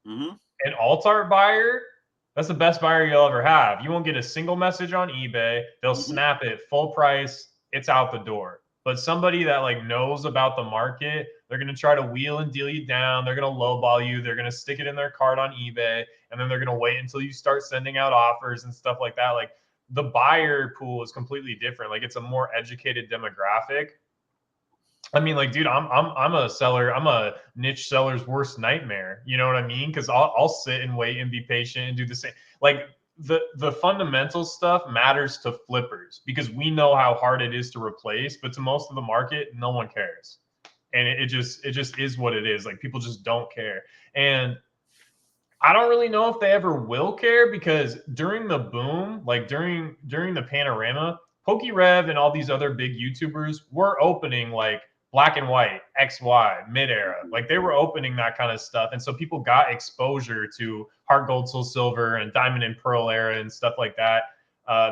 Mm-hmm. An alt art buyer, that's the best buyer you'll ever have. You won't get a single message on eBay. They'll snap it full price. It's out the door. But somebody that like knows about the market, they're going to try to wheel and deal you down. They're going to lowball you. They're going to stick it in their cart on eBay, and then they're going to wait until you start sending out offers and stuff like that. Like, the buyer pool is completely different. Like, it's a more educated demographic. I mean, like, dude, I'm a seller. I'm a niche seller's worst nightmare. You know what I mean? Because I'll sit and wait and be patient and do the same. Like, the fundamental stuff matters to flippers, because we know how hard it is to replace. But to most of the market, no one cares, and it just is what it is. Like, people just don't care. And I don't really know if they ever will care, because during the boom, like during the panorama, PokeRev and all these other big YouTubers were opening like Black and White, XY, mid era. Like, they were opening that kind of stuff. And so people got exposure to Heart Gold, Soul Silver, and Diamond and Pearl era and stuff like that.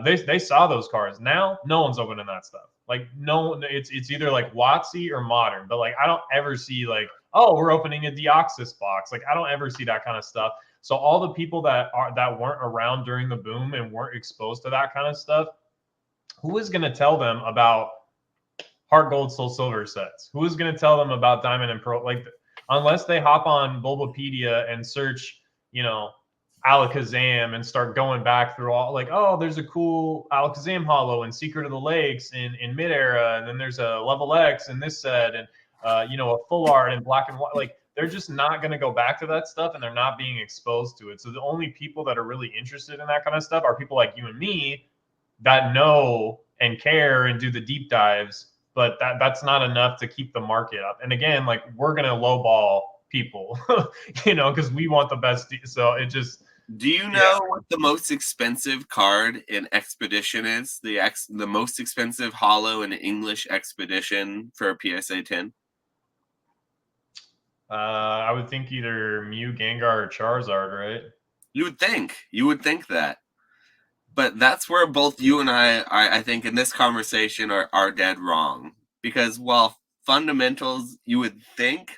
They saw those cards. Now, no one's opening that stuff. Like, no, it's either like WotC or Modern. But like, I don't ever see like oh, we're opening a Deoxys box. Like I don't ever see that kind of stuff. So all the people that weren't around during the boom and weren't exposed to that kind of stuff, who is going to tell them about Heart Gold, Soul Silver sets? Who is going to tell them about Diamond and Pearl? Like, unless they hop on Bulbapedia and search, you know, Alakazam and start going back through all, like, oh, there's a cool Alakazam Hollow and Secret of the Lakes in Mid Era, and then there's a Level X in this set, and you know, a full art in black and white. Like, they're just not going to go back to that stuff, and they're not being exposed to it. So the only people that are really interested in that kind of stuff are people like you and me that know and care and do the deep dives, but that's not enough to keep the market up. And again, like we're gonna lowball people, you know, because we want the best. So it just. Do you know what the most expensive card in Expedition is? The most expensive holo in English Expedition for a PSA 10? I would think either Mew, Gengar, or Charizard, right? You would think that. But that's where both you and I think in this conversation are dead wrong. Because while fundamentals you would think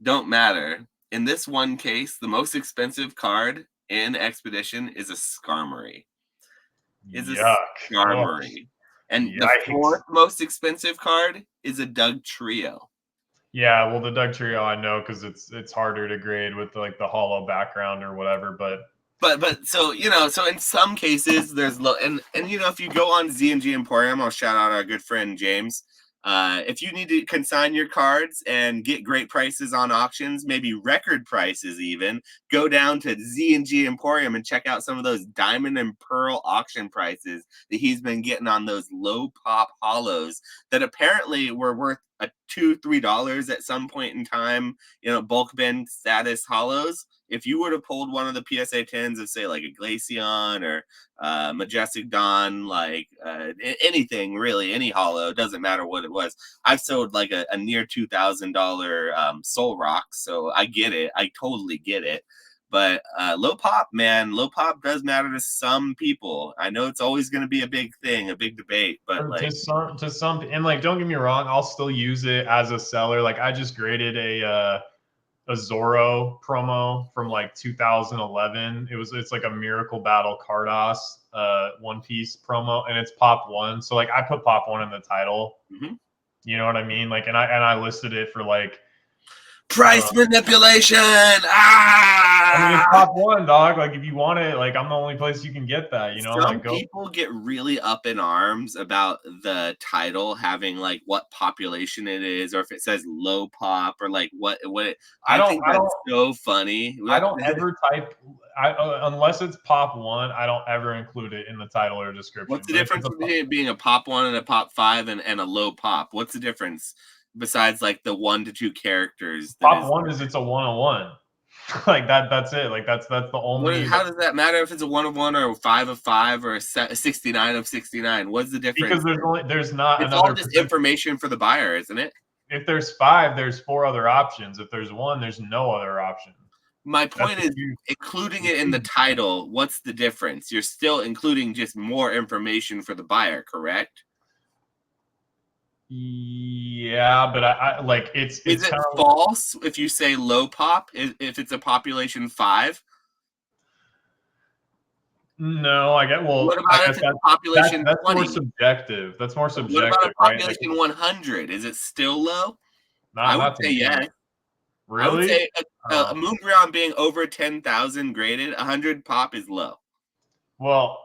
don't matter, in this one case, the most expensive card in Expedition is a Skarmory. Yuck. Skarmory. And Yikes. the fourth most expensive card is a Doug Trio. Yeah, well, the Doug Trio I know because it's harder to grade with like the hollow background or whatever, but so you know, so in some cases there's low, and you know, if you go on Z&G Emporium, I'll shout out our good friend James. If you need to consign your cards and get great prices on auctions, maybe record prices even, go down to Z&G Emporium and check out some of those Diamond and Pearl auction prices that he's been getting on those low pop hollows that apparently were worth $2-3 at some point in time, you know, bulk bin status hollows. If you would have pulled one of the PSA 10s of, say, like a Glaceon or Majestic Dawn, like anything really, any hollow, doesn't matter what it was. I've sold like a near $2,000 Soul Rock, so I get it. I totally get it. But low pop, man, low pop does matter to some people. I know it's always going to be a big thing, a big debate, but like to some, and like don't get me wrong, I'll still use it as a seller. Like I just graded a Zorro promo from like 2011. It's like a Miracle Battle Cardos One Piece promo, and it's Pop 1. So like I put Pop 1 in the title. Mm-hmm. You know what I mean? Like, and I listed it for like price manipulation. I mean, it's Pop 1, dog. Like, if you want it, like, I'm the only place you can get that. You know, some like, people get really up in arms about the title having like what population it is, or if it says low pop, or like what. I think that's so funny. I don't ever type. Unless it's Pop 1, I don't ever include it in the title or description. What's the difference between it being a Pop 1 and a Pop 5 and a low pop? What's the difference besides like the 1 to 2 characters? Pop 1 is it's a 1-of-1. Like that's it. Like that's the only. How does that matter if it's a 1-of-1 or a 5-of-5 or a 69 of 69? What's the difference? Because there's not. It's all just information for the buyer, isn't it? If there's 5, there's 4 other options. If there's 1, there's no other option. My point is, including it in the title, what's the difference? You're still including just more information for the buyer, correct? Yeah, but I like it's. Is it false if you say low pop? If it's a population 5? No, I get. Well, what about if it's a population 20? That's more subjective. That's more subjective. What about a population 100? Is it still low? I would say yes. Really? I would say a Moonbreon being over 10,000 graded, 100 pop is low. Well,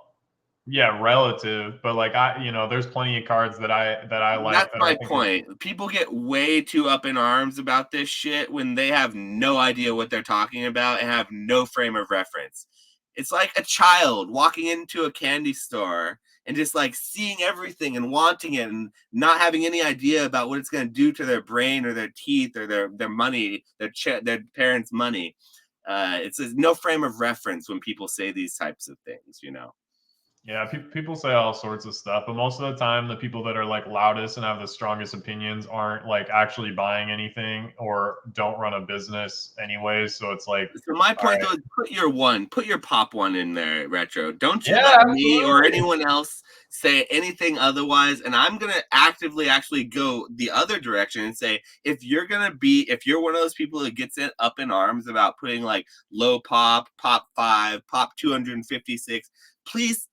yeah, relative, but like there's plenty of cards that I like. That's my point. People get way too up in arms about this shit when they have no idea what they're talking about and have no frame of reference. It's like a child walking into a candy store and just like seeing everything and wanting it and not having any idea about what it's going to do to their brain or their teeth or their money, their parents' money. It's no frame of reference when people say these types of things, you know. Yeah, people say all sorts of stuff, but most of the time, the people that are like loudest and have the strongest opinions aren't like actually buying anything or don't run a business anyways. So it's like, So my all point right, though is put your pop one in there, Retro. Don't you yeah, let me or absolutely. anyone else say anything otherwise. And I'm gonna actively actually go the other direction and say, if you're one of those people that gets it up in arms about putting like low pop, pop 5, pop 256, please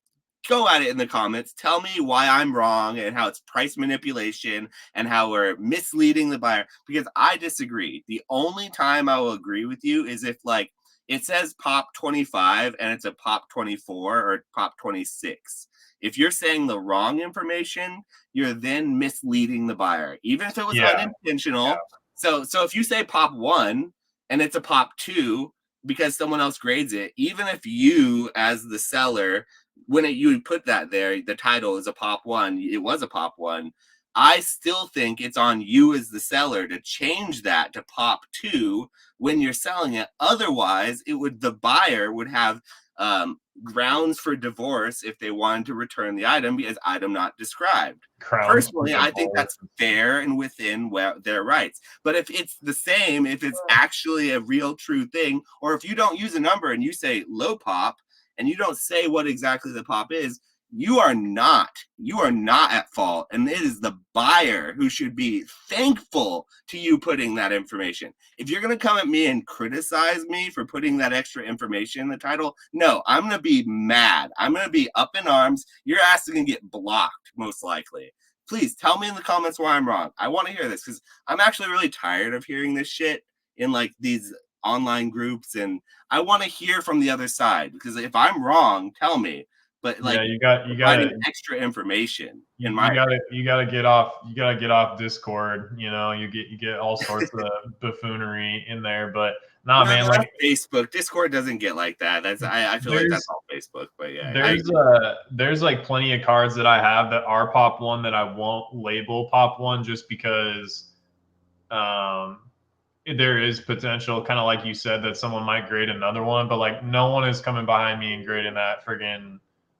go at it in the comments. Tell me why I'm wrong and how it's price manipulation and how we're misleading the buyer, because I disagree. The only time I will agree with you is if like it says pop 25 and it's a pop 24 or pop 26. If you're saying the wrong information, you're then misleading the buyer, even if it was Yeah, unintentional. So if you say pop 1 and it's a pop 2 because someone else grades it, even if you as the seller, when you put that there, the title is a pop 1, it was a pop 1, I still think it's on you as the seller to change that to pop 2 when you're selling it. Otherwise, the buyer would have grounds for divorce if they wanted to return the item because item not described. crowns for Personally, I think divorce. that's fair and within their rights. But if it's the same, if it's actually a real true thing, or if you don't use a number and you say low pop and you don't say what exactly the pop is, you are not at fault, and it is the buyer who should be thankful to you putting that information. If you're going to come at me and criticize me for putting that extra information in the title, no, I'm going to be mad. I'm going to be up in arms. Your ass is going to get blocked most likely. Please tell me in the comments why I'm wrong. I want to hear this because I'm actually really tired of hearing this shit in like these online groups, and I want to hear from the other side, because if I'm wrong, tell me. But Yeah, like you gotta providing extra information in my you gotta get off Discord. You get all sorts of buffoonery in there, but nah, no, man, that's like Facebook. Discord doesn't get like that. I feel like that's there's all Facebook. But yeah, I there's agree. there's like plenty of cards that I have that are pop one that I won't label pop one just because um there is potential, kind of like you said, that someone might grade another one, but like no one is coming behind me and grading that friggin'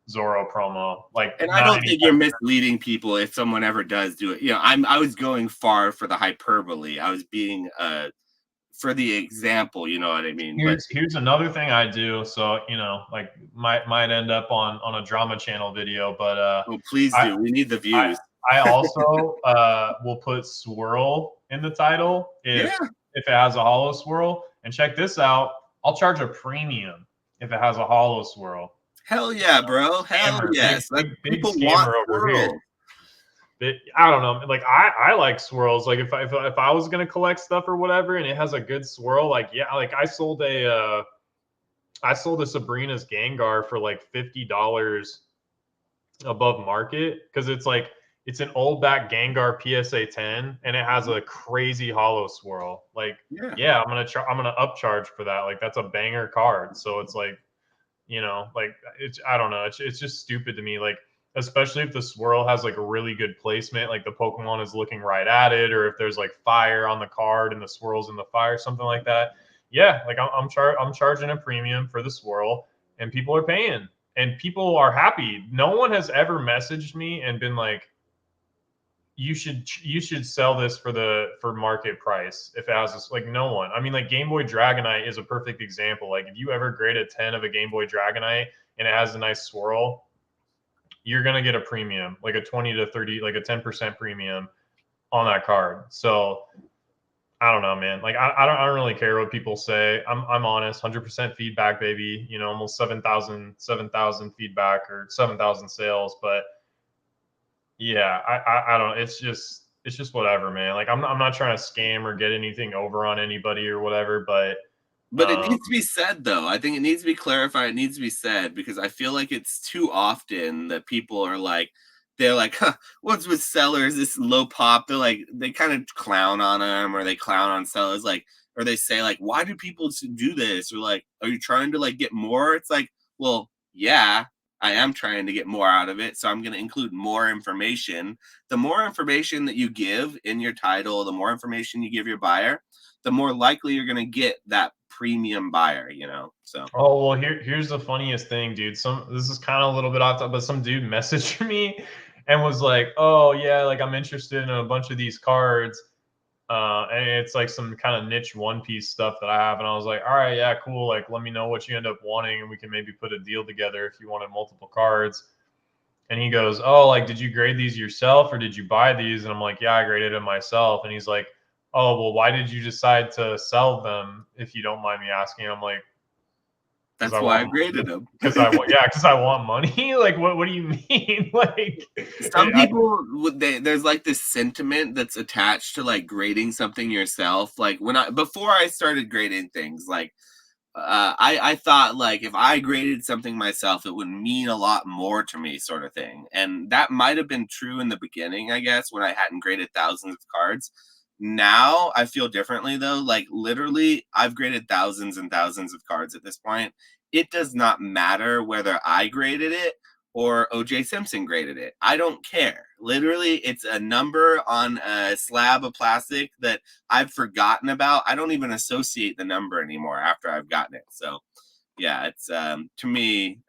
Zoro promo. Like And I not don't think you're anytime. misleading people if someone ever does do it. I was going far for the hyperbole. I was being for the example, you know what I mean? But Here's another thing I do. So like might end up on a drama channel video, but oh, please I do. We need the I views. I also will put swirl in the title Yeah. if it has a hollow swirl. And check this out, I'll charge a premium if it has a hollow swirl. Hell yeah, bro. Hell Scammer, big yes. big big People want scammer over here. swirls. I don't know. Like I like swirls. Like if I was gonna collect stuff or whatever, and it has a good swirl, like yeah, like I sold a Sabrina's Gengar for like $50 above market because it's an old back Gengar PSA 10 and it has a crazy hollow swirl. Like Yeah. yeah, I'm gonna upcharge for that. Like that's a banger card. So it's like like it's I don't know. It's just stupid to me. Like especially if the swirl has like a really good placement, like the Pokemon is looking right at it, or if there's like fire on the card and the swirl's in the fire, something like that. Yeah, like I'm charging a premium for the swirl, and people are paying, and people are happy. No one has ever messaged me and been like, you should sell this for market price if it has this. Like no one. I mean, like Game Boy Dragonite is a perfect example. Like if you ever grade a 10 of a Game Boy Dragonite and it has a nice swirl, you're gonna get a premium, like a 20 to 30, like a 10% premium on that card. So I don't know, man. Like I don't really care what people say. I'm honest, 100% feedback, baby. Almost 7,000 feedback or 7,000 sales, but yeah, I don't. It's just whatever, man. Like I'm not trying to scam or get anything over on anybody or whatever, but But it um, needs to be said, though. I think it needs to be clarified. It needs to be said because I feel like it's too often that people are like, they're like, huh, what's with sellers? This low pop. They're like, they kind of clown on them, or they clown on sellers, like, or they say like, why do people do this? Or like, are you trying to like get more? It's like, well, yeah, I am trying to get more out of it, so I'm going to include more information. The more information that you give in your title, the more information you give your buyer, the more likely you're going to get that premium buyer, you know. So Oh well, here's the funniest thing, dude. This is kind of a little bit off topic, but some dude messaged me and was like, "Oh yeah, like I'm interested in a bunch of these cards, and it's like some kind of niche One Piece stuff that I have." And I was like, "All right, yeah, cool. Like, let me know what you end up wanting, and we can maybe put a deal together if you wanted multiple cards." And he goes, "Oh, like, did you grade these yourself or did you buy these?" And I'm like, "Yeah, I graded them myself." And he's like, "Oh, well, why did you decide to sell them if you don't mind me asking?" And I'm like, because I that's why I want graded them. because I want money. Like, what do you mean? Like, Some people there's like this sentiment that's attached to like grading something yourself. Like before I started grading things, like I thought like if I graded something myself, it would mean a lot more to me, sort of thing. And that might have been true in the beginning, I guess, when I hadn't graded thousands of cards. Now I feel differently though. Like literally, I've graded thousands and thousands of cards at this point. It does not matter whether I graded it or OJ Simpson graded it. I don't care. Literally, it's a number on a slab of plastic that I've forgotten about. I don't even associate the number anymore after I've gotten it. So, yeah, it's to me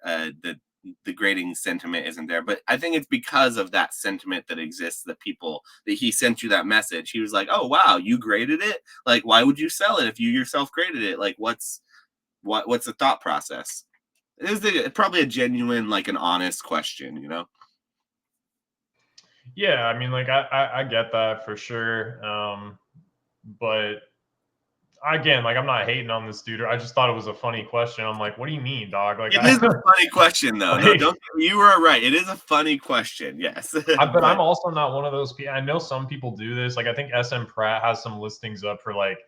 the grading sentiment isn't there, but I think it's because of that sentiment that exists that he sent you that message. He was like, "Oh wow, you graded it? Like, why would you sell it if you yourself graded it? Like, what's the thought process?" It was probably a genuine, like an honest question, you know? yeah, I mean, like I get that for sure. But again, like I'm not hating on this dude. I just thought it was a funny question. I'm like, what do you mean, dog? Like It is a funny question, though. No, like, don't you were right. It is a funny question, yes. but I'm But also not one of those people. I know some people do this. Like I think SM Pratt has some listings up for like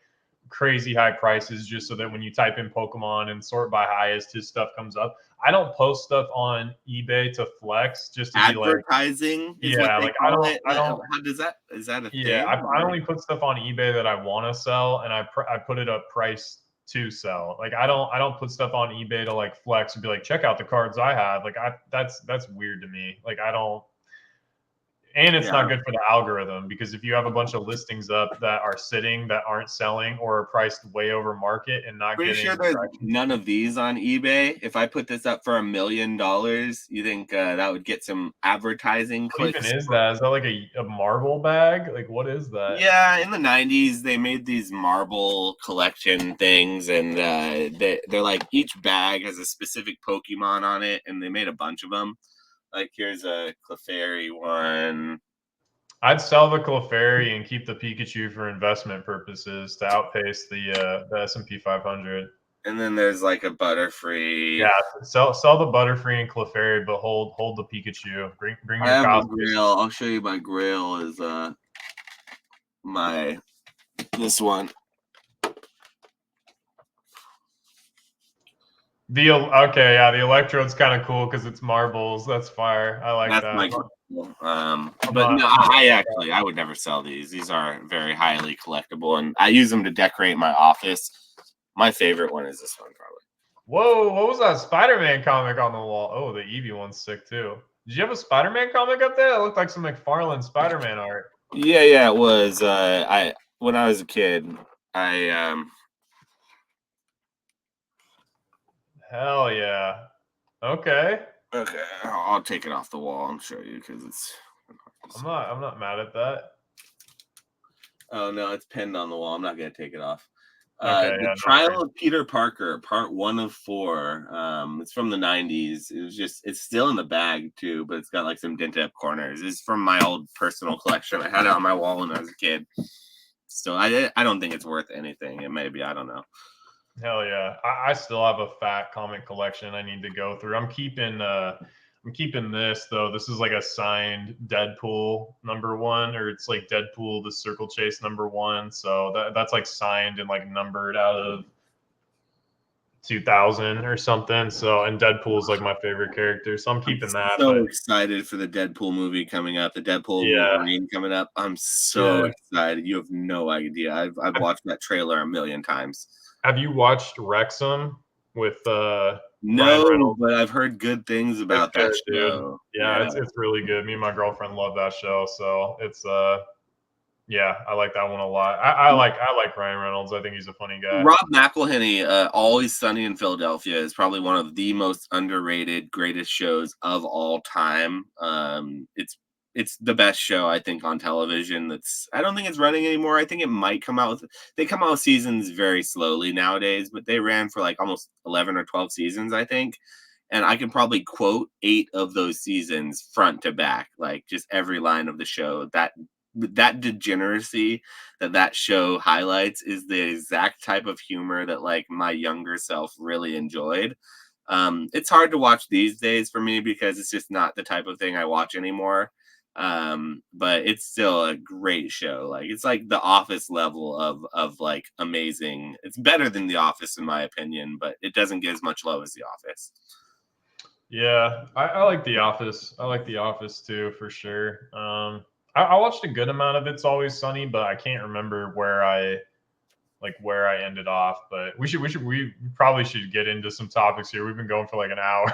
crazy high prices just so that when you type in Pokemon and sort by highest, his stuff comes up. I don't post stuff on eBay to flex just to be like, advertising is what yeah, they like call it. I don't, How does that is that a yeah, thing? I only put stuff on eBay that I want to sell, and I put it up price to sell. Like I don't put stuff on eBay to like flex and be like, check out the cards I have. Like that's weird to me. Like I don't, and it's Yeah. not good for the algorithm because if you have a bunch of listings up that are sitting that aren't selling or are priced way over market and not Pretty sure getting there's traction. none of these on eBay. If I put this up for $1 million, you think that would get some advertising What even clicks? is that? Is that like a marble bag? Like what is that? Yeah, in the 90s, they made these marble collection things, and they're like each bag has a specific Pokemon on it, and they made a bunch of them. Like here's a Clefairy one. I'd sell the Clefairy and keep the Pikachu for investment purposes to outpace the S&P 500. And then there's like a Yeah, Butterfree. sell the Butterfree and Clefairy, but hold the Pikachu. Bring I your have a Cosmos. Grail. I'll show you my Grail is my this one. Okay, yeah, the Electrode's kind of cool because it's marbles. That's fire. I like That's that. my Grail. But I'm no, not I would never sell these. These are very highly collectible, and I use them to decorate my office. My favorite one is this one, probably. Whoa, what was that Spider-Man comic on the wall? Oh, the Eevee one's sick too. Did you have a Spider-Man comic up there? It looked like some McFarlane Spider-Man art. Yeah, it was. I when I was a kid, I Hell yeah. Okay. okay, I'll take it off the wall and show you because it's. I'm not mad at that. Oh no, it's pinned on the wall. I'm not gonna take it off. Okay, The yeah, no worries. Trial of Peter Parker, part 1 of 4. It's from the 90s. It's still in the bag too, but it's got like some dented up corners. It's from my old personal collection. I had it on my wall when I was a kid. So I don't think it's worth anything. It may be, I don't know. Hell yeah. I still have a fat comic collection I need to go through. I'm keeping this though. This is like a signed Deadpool #1, or it's like Deadpool the Circle Chase #1. So that's like signed and like numbered out of 2000 or something. So and Deadpool's like my favorite character. So I'm I'm keeping that. so But excited for the Deadpool movie coming up. The Deadpool yeah. Wolverine coming up. I'm so Yeah. excited. You have no idea. I've watched that trailer a million times. Have you watched Wrexham with Ryan No, Reynolds? but I've heard good things It's about that good, dude. show. Yeah, Yeah. it's really good. Me and my girlfriend love that show, so it's Yeah, I like that one a lot. I like Ryan Reynolds. I think he's a funny guy. Rob McElhenney, Always Sunny in Philadelphia is probably one of the most underrated, greatest shows of all time. It's the best show I think on television. That's I don't think it's running anymore. I think it might come out with they come out with seasons very slowly nowadays, but they ran for like almost 11 or 12 seasons, I think. And I can probably quote 8 of those seasons front to back, like just every line of the show. That degeneracy that show highlights is the exact type of humor that like my younger self really enjoyed. It's hard to watch these days for me because it's just not the type of thing I watch anymore. But it's still a great show. Like it's like the Office level of like amazing. It's better than The Office in my opinion, but it doesn't get as much love as The Office. Yeah, I like The Office. I like The Office too, for sure. I watched a good amount of It's Always Sunny, but I can't remember where I ended off. But we probably should get into some topics here. We've been going for like an hour.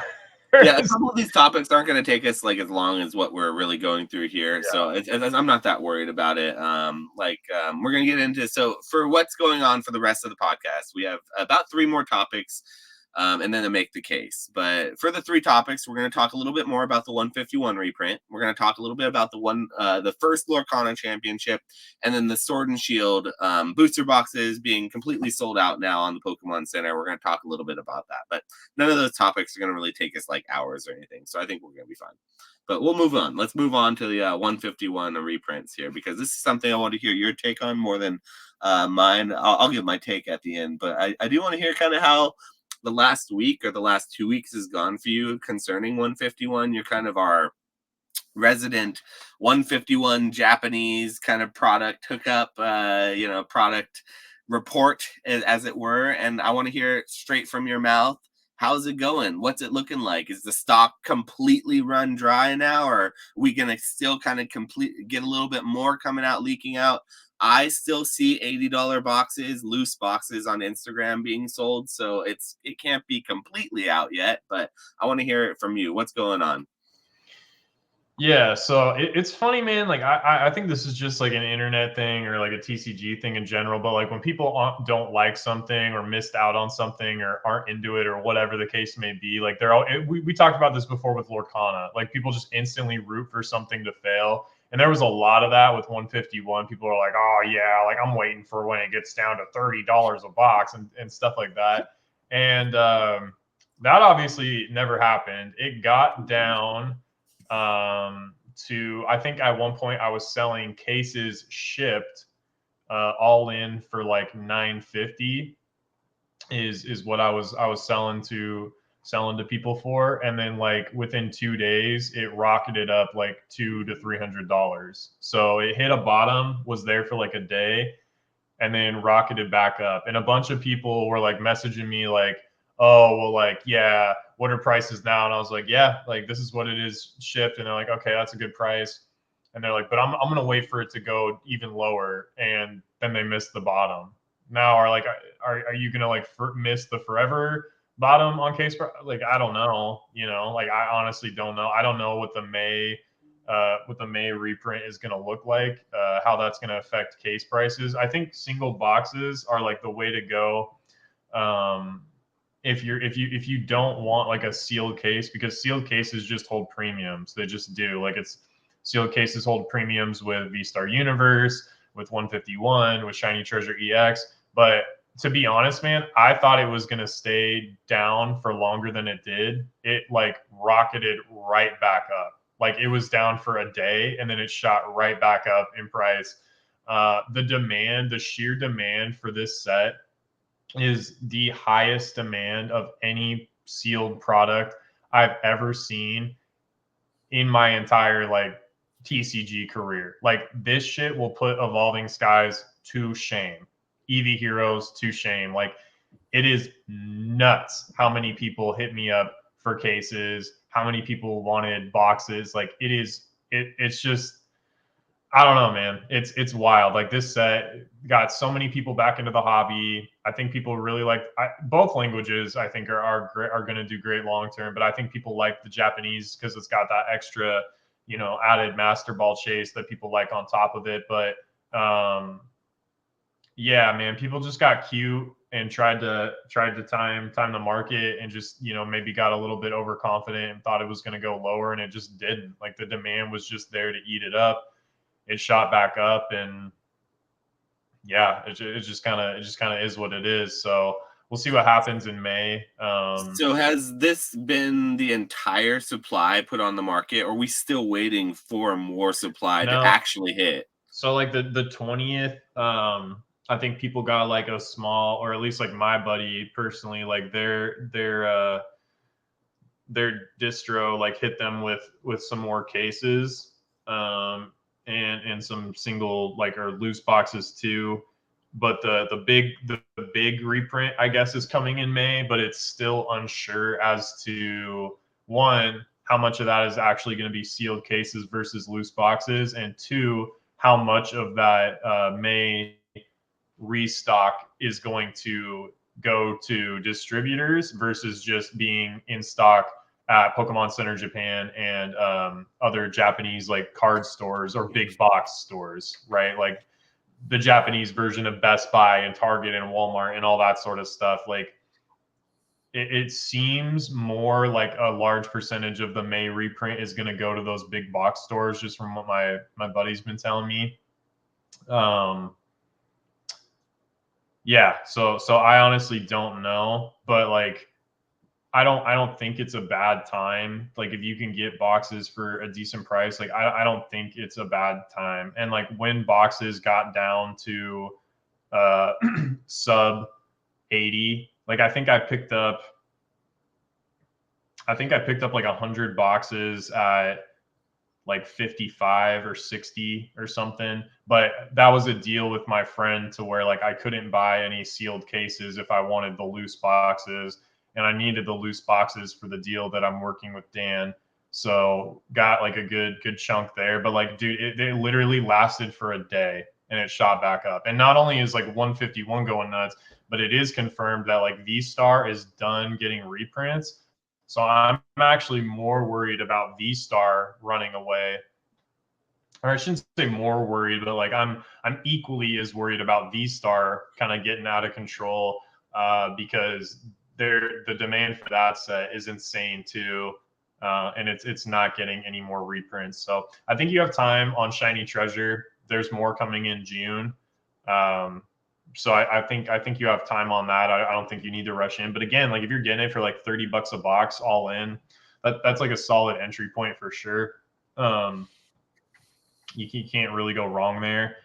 Yeah, a couple of these topics aren't going to take us like as long as what we're really going through here, so I'm not that worried about it. We're going to get into for what's going on for the rest of the podcast, we have about 3 more topics, and then to make the case. But for the 3 topics, we're going to talk a little bit more about the 151 reprint. We're going to talk a little bit about the first Lorcana Championship, and then the Sword and Shield booster boxes being completely sold out now on the Pokemon Center. We're going to talk a little bit about that, but none of those topics are going to really take us like hours or anything. So I think we're going to be fine. But we'll move on. Let's move on to the 151 reprints here because this is something I want to hear your take on more than mine. I'll give my take at the end, but I do want to hear kind of how the last week or the last 2 weeks has gone for you concerning 151. You're kind of our resident 151 Japanese kind of product hookup, product report, as it were. And I want to hear it straight from your mouth. How's it going? What's it looking like? Is the stock completely run dry now, or are we gonna still kind of get a little bit more coming out, leaking out? I still see $80 boxes, loose boxes on Instagram being sold, so it can't be completely out yet. But I want to hear it from you. What's going on? Yeah, so it's funny, man. Like I think this is just like an internet thing or like a TCG thing in general. But like when people don't like something or missed out on something or aren't into it or whatever the case may be, like they're all. We talked about this before with Lorcana. Like people just instantly root for something to fail, and there was a lot of that with 151. People are like, oh yeah, like I'm waiting for when it gets down to $30 a box and stuff like that. And that obviously never happened. It got down to I think at one point I was selling cases shipped all in for like 950 is what I was selling to people for, and then like within 2 days it rocketed up like $200 to $300. So it hit a bottom, was there for like a day, and then rocketed back up. And a bunch of people were like messaging me like, oh, well, like, yeah, what are prices now? And I was like, yeah, like this is what it is shipped. And they're like, okay, that's a good price. And they're like, but I'm going to wait for it to go even lower. And then they missed the bottom. Now are you going to like miss the forever bottom on case? Like, I don't know, like I honestly don't know. I don't know what the May reprint is going to look like, how that's going to affect case prices. I think single boxes are like the way to go. If you don't want like a sealed case, because sealed cases just hold premiums. They just do. Like it's sealed cases hold premiums with V-Star Universe, with 151, with Shiny Treasure EX. But to be honest, man, I thought it was going to stay down for longer than it did. It like rocketed right back up. Like it was down for a day and then it shot right back up in price. The sheer demand for this set is the highest demand of any sealed product I've ever seen in my entire like TCG career. Like this shit will put Evolving Skies to shame. EV Heroes to shame. Like it is nuts how many people hit me up for cases, how many people wanted boxes. Like it's just I don't know, man. It's wild. Like this set got so many people back into the hobby. I think people really like both languages. I think are going to do great long term. But I think people like the Japanese because it's got that extra, added Master Ball chase that people like on top of it. But Yeah, man, people just got cute and tried to time the market and just, maybe got a little bit overconfident and thought it was going to go lower, and it just didn't. Like, the demand was just there to eat it up. It shot back up, and yeah, it just kind of is what it is. So we'll see what happens in May. So has this been the entire supply put on the market, or are we still waiting for more supply to No, actually hit? so like the 20th, I think people got like a small, or at least like my buddy personally, like their distro like hit them with some more cases, and some single like or loose boxes too. But the big reprint, I guess, is coming in May, but it's still unsure as to, one, how much of that is actually going to be sealed cases versus loose boxes, and two, how much of that May restock is going to go to distributors versus just being in stock at Pokemon Center Japan and other Japanese like card stores or big box stores, right? Like the Japanese version of Best Buy and Target and Walmart and all that sort of stuff. Like it seems more like a large percentage of the May reprint is going to go to those big box stores, just from what my buddy's been telling me. Um, yeah, so I honestly don't know, but like I don't think it's a bad time. Like if you can get boxes for a decent price, like I don't think it's a bad time. And like when boxes got down to uh sub 80, like I think I picked up like 100 boxes at like 55 or 60 or something. But that was a deal with my friend to where like I couldn't buy any sealed cases if I wanted the loose boxes, and I needed the loose boxes for the deal that I'm working with Dan. So got like a good chunk there. But like, dude, it literally lasted for a day and it shot back up. And not only is like 151 going nuts, but it is confirmed that like V Star is done getting reprints. So I'm actually more worried about V Star running away, or I shouldn't say more worried, but like I'm equally as worried about V Star kind of getting out of control, because the demand for that set is insane too, and it's not getting any more reprints. So I think you have time on Shiny Treasure. There's more coming in June. Um, so I think you have time on that. I don't think you need to rush in. But again, like if you're getting it for like $30 a box all in, that's like a solid entry point for sure. Um, you can't really go wrong there.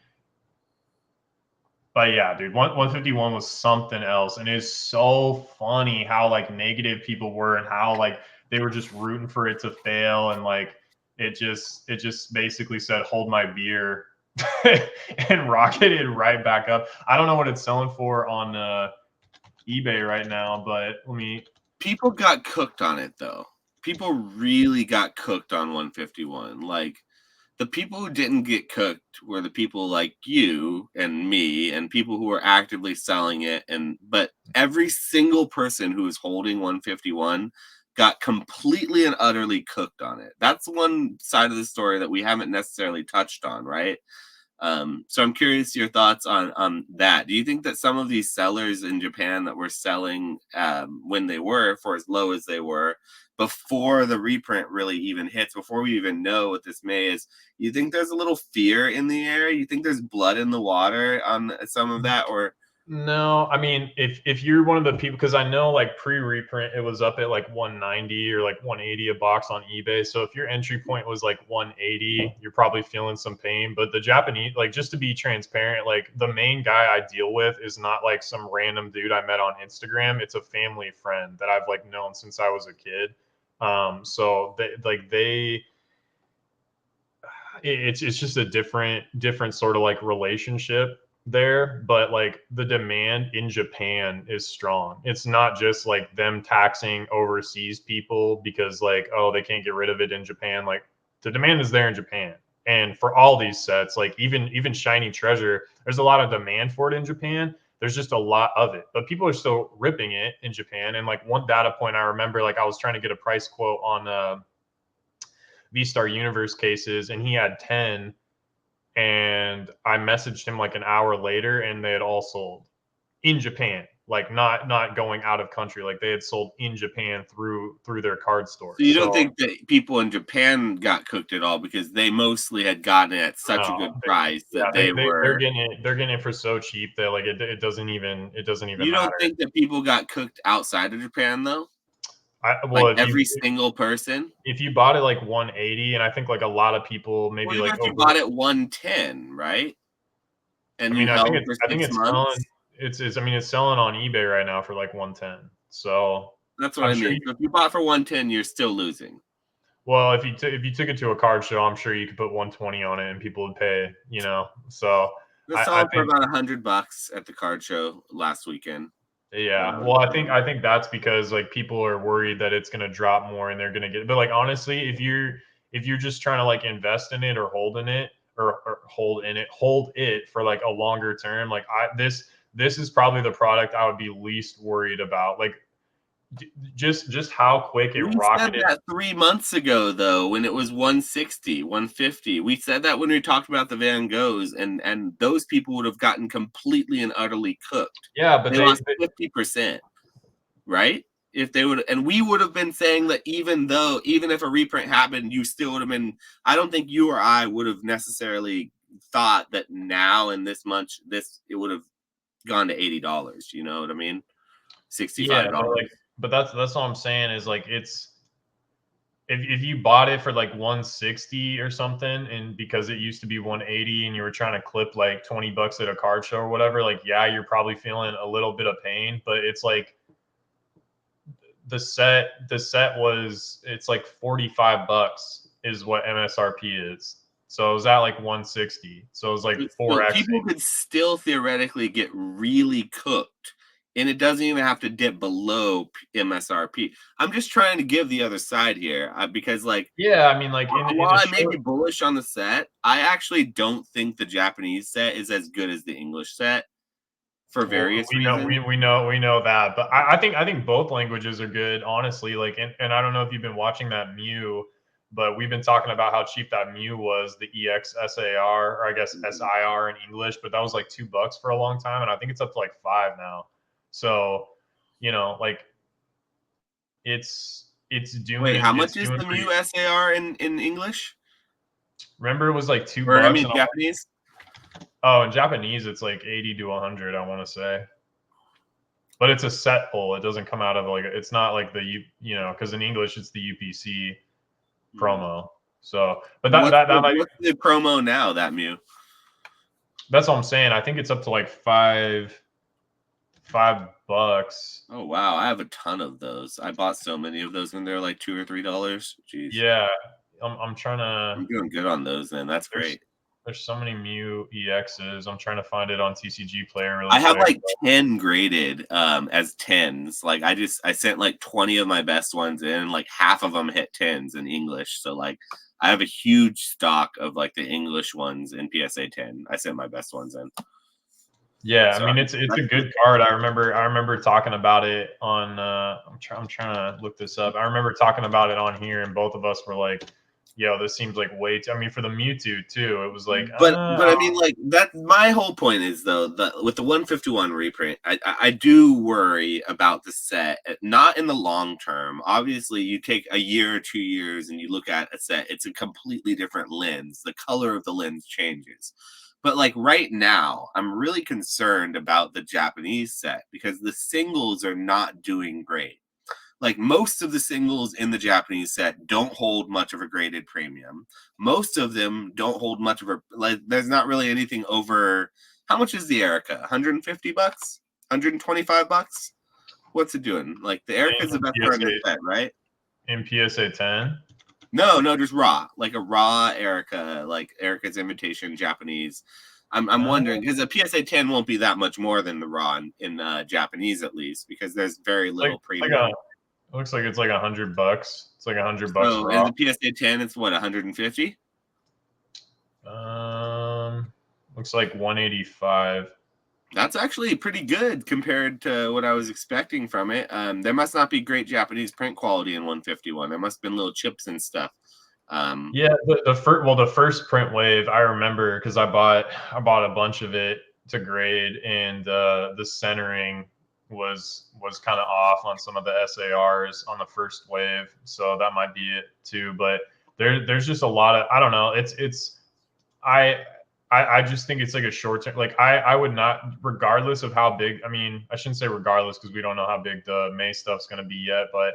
But yeah, dude, 151 was something else, and it's so funny how like negative people were and how like they were just rooting for it to fail, and like it just basically said hold my beer and rocketed right back up. I don't know what it's selling for on eBay right now, but let me. People got cooked on it though. People really got cooked on 151. Like the people who didn't get cooked were the people like you and me and people who were actively selling it, and but every single person who was holding 151 got completely and utterly cooked on it. That's one side of the story that we haven't necessarily touched on, right? So I'm curious your thoughts on that. Do you think that some of these sellers in Japan that were selling when they were for as low as they were before the reprint really even hits, before we even know what this May is, you think there's a little fear in the air? You think there's blood in the water on some of that, or No, I mean, if you're one of the people, because I know like pre-reprint, it was up at like 190 or like 180 a box on eBay. So if your entry point was like 180, you're probably feeling some pain. But the Japanese, like just to be transparent, like the main guy I deal with is not like some random dude I met on Instagram. It's a family friend that I've like known since I was a kid. So it's just a different sort of like relationship there, but like the demand in Japan is strong. It's not just like them taxing overseas people because like, oh, they can't get rid of it in Japan. Like the demand is there in Japan. And for all these sets, like even Shiny Treasure, there's a lot of demand for it in Japan. There's just a lot of it, but people are still ripping it in Japan. And like one data point I remember, like I was trying to get a price quote on V Star Universe cases, and he had 10. and I messaged him like an hour later, and they had all sold in Japan, like not going out of country. Like they had sold in Japan through their card store. So you don't So think that people in Japan got cooked at all because they mostly had gotten it at such a no, good price yeah, that they they're were. getting it for so cheap that like it doesn't even You don't matter. think that people got cooked outside of Japan though? Well, Like every single person? if you bought it like 180, and I think like a lot of people Well, maybe even like if you over. bought it 110, right? I And you mean, held for I think 6 it's selling. months? It's I mean, it's selling on eBay right now for like 110. So That's what I'm I sure mean. you. So if you bought for 110, you're still losing. Well, if you took it to a card show, I'm sure you could put 120 on it and people would pay. So That's I all for think. about $100 at the card show last weekend. Yeah. Um, Well, I think that's because like people are worried that it's gonna drop more and they're gonna get. But like honestly, if you're just trying to like invest in it or hold in it or hold it for like a longer term, like this is probably the product I would be least worried about. Like just how quick it we said rocketed. that 3 months ago, though, when it was 160, 150. We said that when we talked about the Van Goghs, and those people would have gotten completely and utterly cooked. Yeah, but They lost 50%, right? If they would, and we would have been saying that even if a reprint happened, you still would have been. I don't think you or I would have necessarily thought that now in this much, it would have gone to $80. You know what I mean? yeah, but $65. like but that's what I'm saying is like it's if you bought it for like 160 or something and because it used to be 180 and you were trying to clip like $20 at a card show or whatever, like yeah, you're probably feeling a little bit of pain, but it's like the set was it's like $45 is what MSRP is. So it was at like 160. So it was like So 4x. people could still theoretically get really cooked, and it doesn't even have to dip below MSRP. I'm just trying to give the other side here because, like, Yeah, I mean like in while a I may be short. bullish on the set, I actually don't think the Japanese set is as good as the English set for Well, various reasons. we know that, but I think both languages are good, honestly. Like, and I don't know if you've been watching that Mew, but we've been talking about how cheap that Mew was, the EXSAR, or I guess SIR in English, but that was like $2 for a long time, and I think it's up to like 5 now. So, like Wait, how much it's is doing the pretty. Mu SAR in English? Remember, it was like two Or I bucks, mean and Japanese? oh, in Japanese, it's like 80 to 100. I want to say. But it's a set pull. It doesn't come out of like it's not like because in English it's the UPC Hmm. promo. So, but that might be, What's the promo now? That Mu. that's what I'm saying. I think it's up to like $5. Oh wow, I have a ton of those. I bought so many of those when they're like $2 or $3. Jeez, Yeah, I'm trying I'm to. doing good on those. Then that's There's great. there's so many Mew EXs. I'm trying to find it on TCG Player really I have quick. like 10 graded as tens. Like I sent like 20 of my best ones in, like half of them hit tens in English. So like I have a huge stock of like the English ones in PSA 10. I sent my best ones in. Yeah, I So mean it's a good card. I remember talking about it on. I'm trying to look this up. I remember talking about it on here, and both of us were like, "Yo, this seems like way too." I mean, for the Mewtwo too, it was like, but I mean, like that. My whole point is though that with the 151 reprint, I do worry about the set, not in the long term. Obviously, you take a year or 2 years and you look at a set, it's a completely different lens. The color of the lens changes. But like right now, I'm really concerned about the Japanese set because the singles are not doing great. Like most of the singles in the Japanese set don't hold much of a graded premium. Most of them don't hold much of a like. There's not really anything over. How much is the Erica? $150? $125? What's it doing? Like the Erica is the in best card in the PSA set, right? 10. No, just raw, like a raw Erica, like Erica's Invitation Japanese. I'm Uh, wondering because a PSA 10 won't be that much more than the raw in Japanese at least because there's very little like a premium. it looks like it's like $100. It's like $100 So raw. in the PSA 10, it's what 150. Um, looks like 185. That's actually pretty good compared to what I was expecting from it. There must not be great Japanese print quality in 151. There must have been little chips and stuff. Yeah, the first print wave I remember because I bought a bunch of it to grade, and the centering was kind of off on some of the SARs on the first wave, so that might be it too. But there's just a lot of, I don't know. I I just think it's like a short term. Like I would not, regardless of how big. I mean, I shouldn't say regardless because we don't know how big the May stuff's going to be yet. But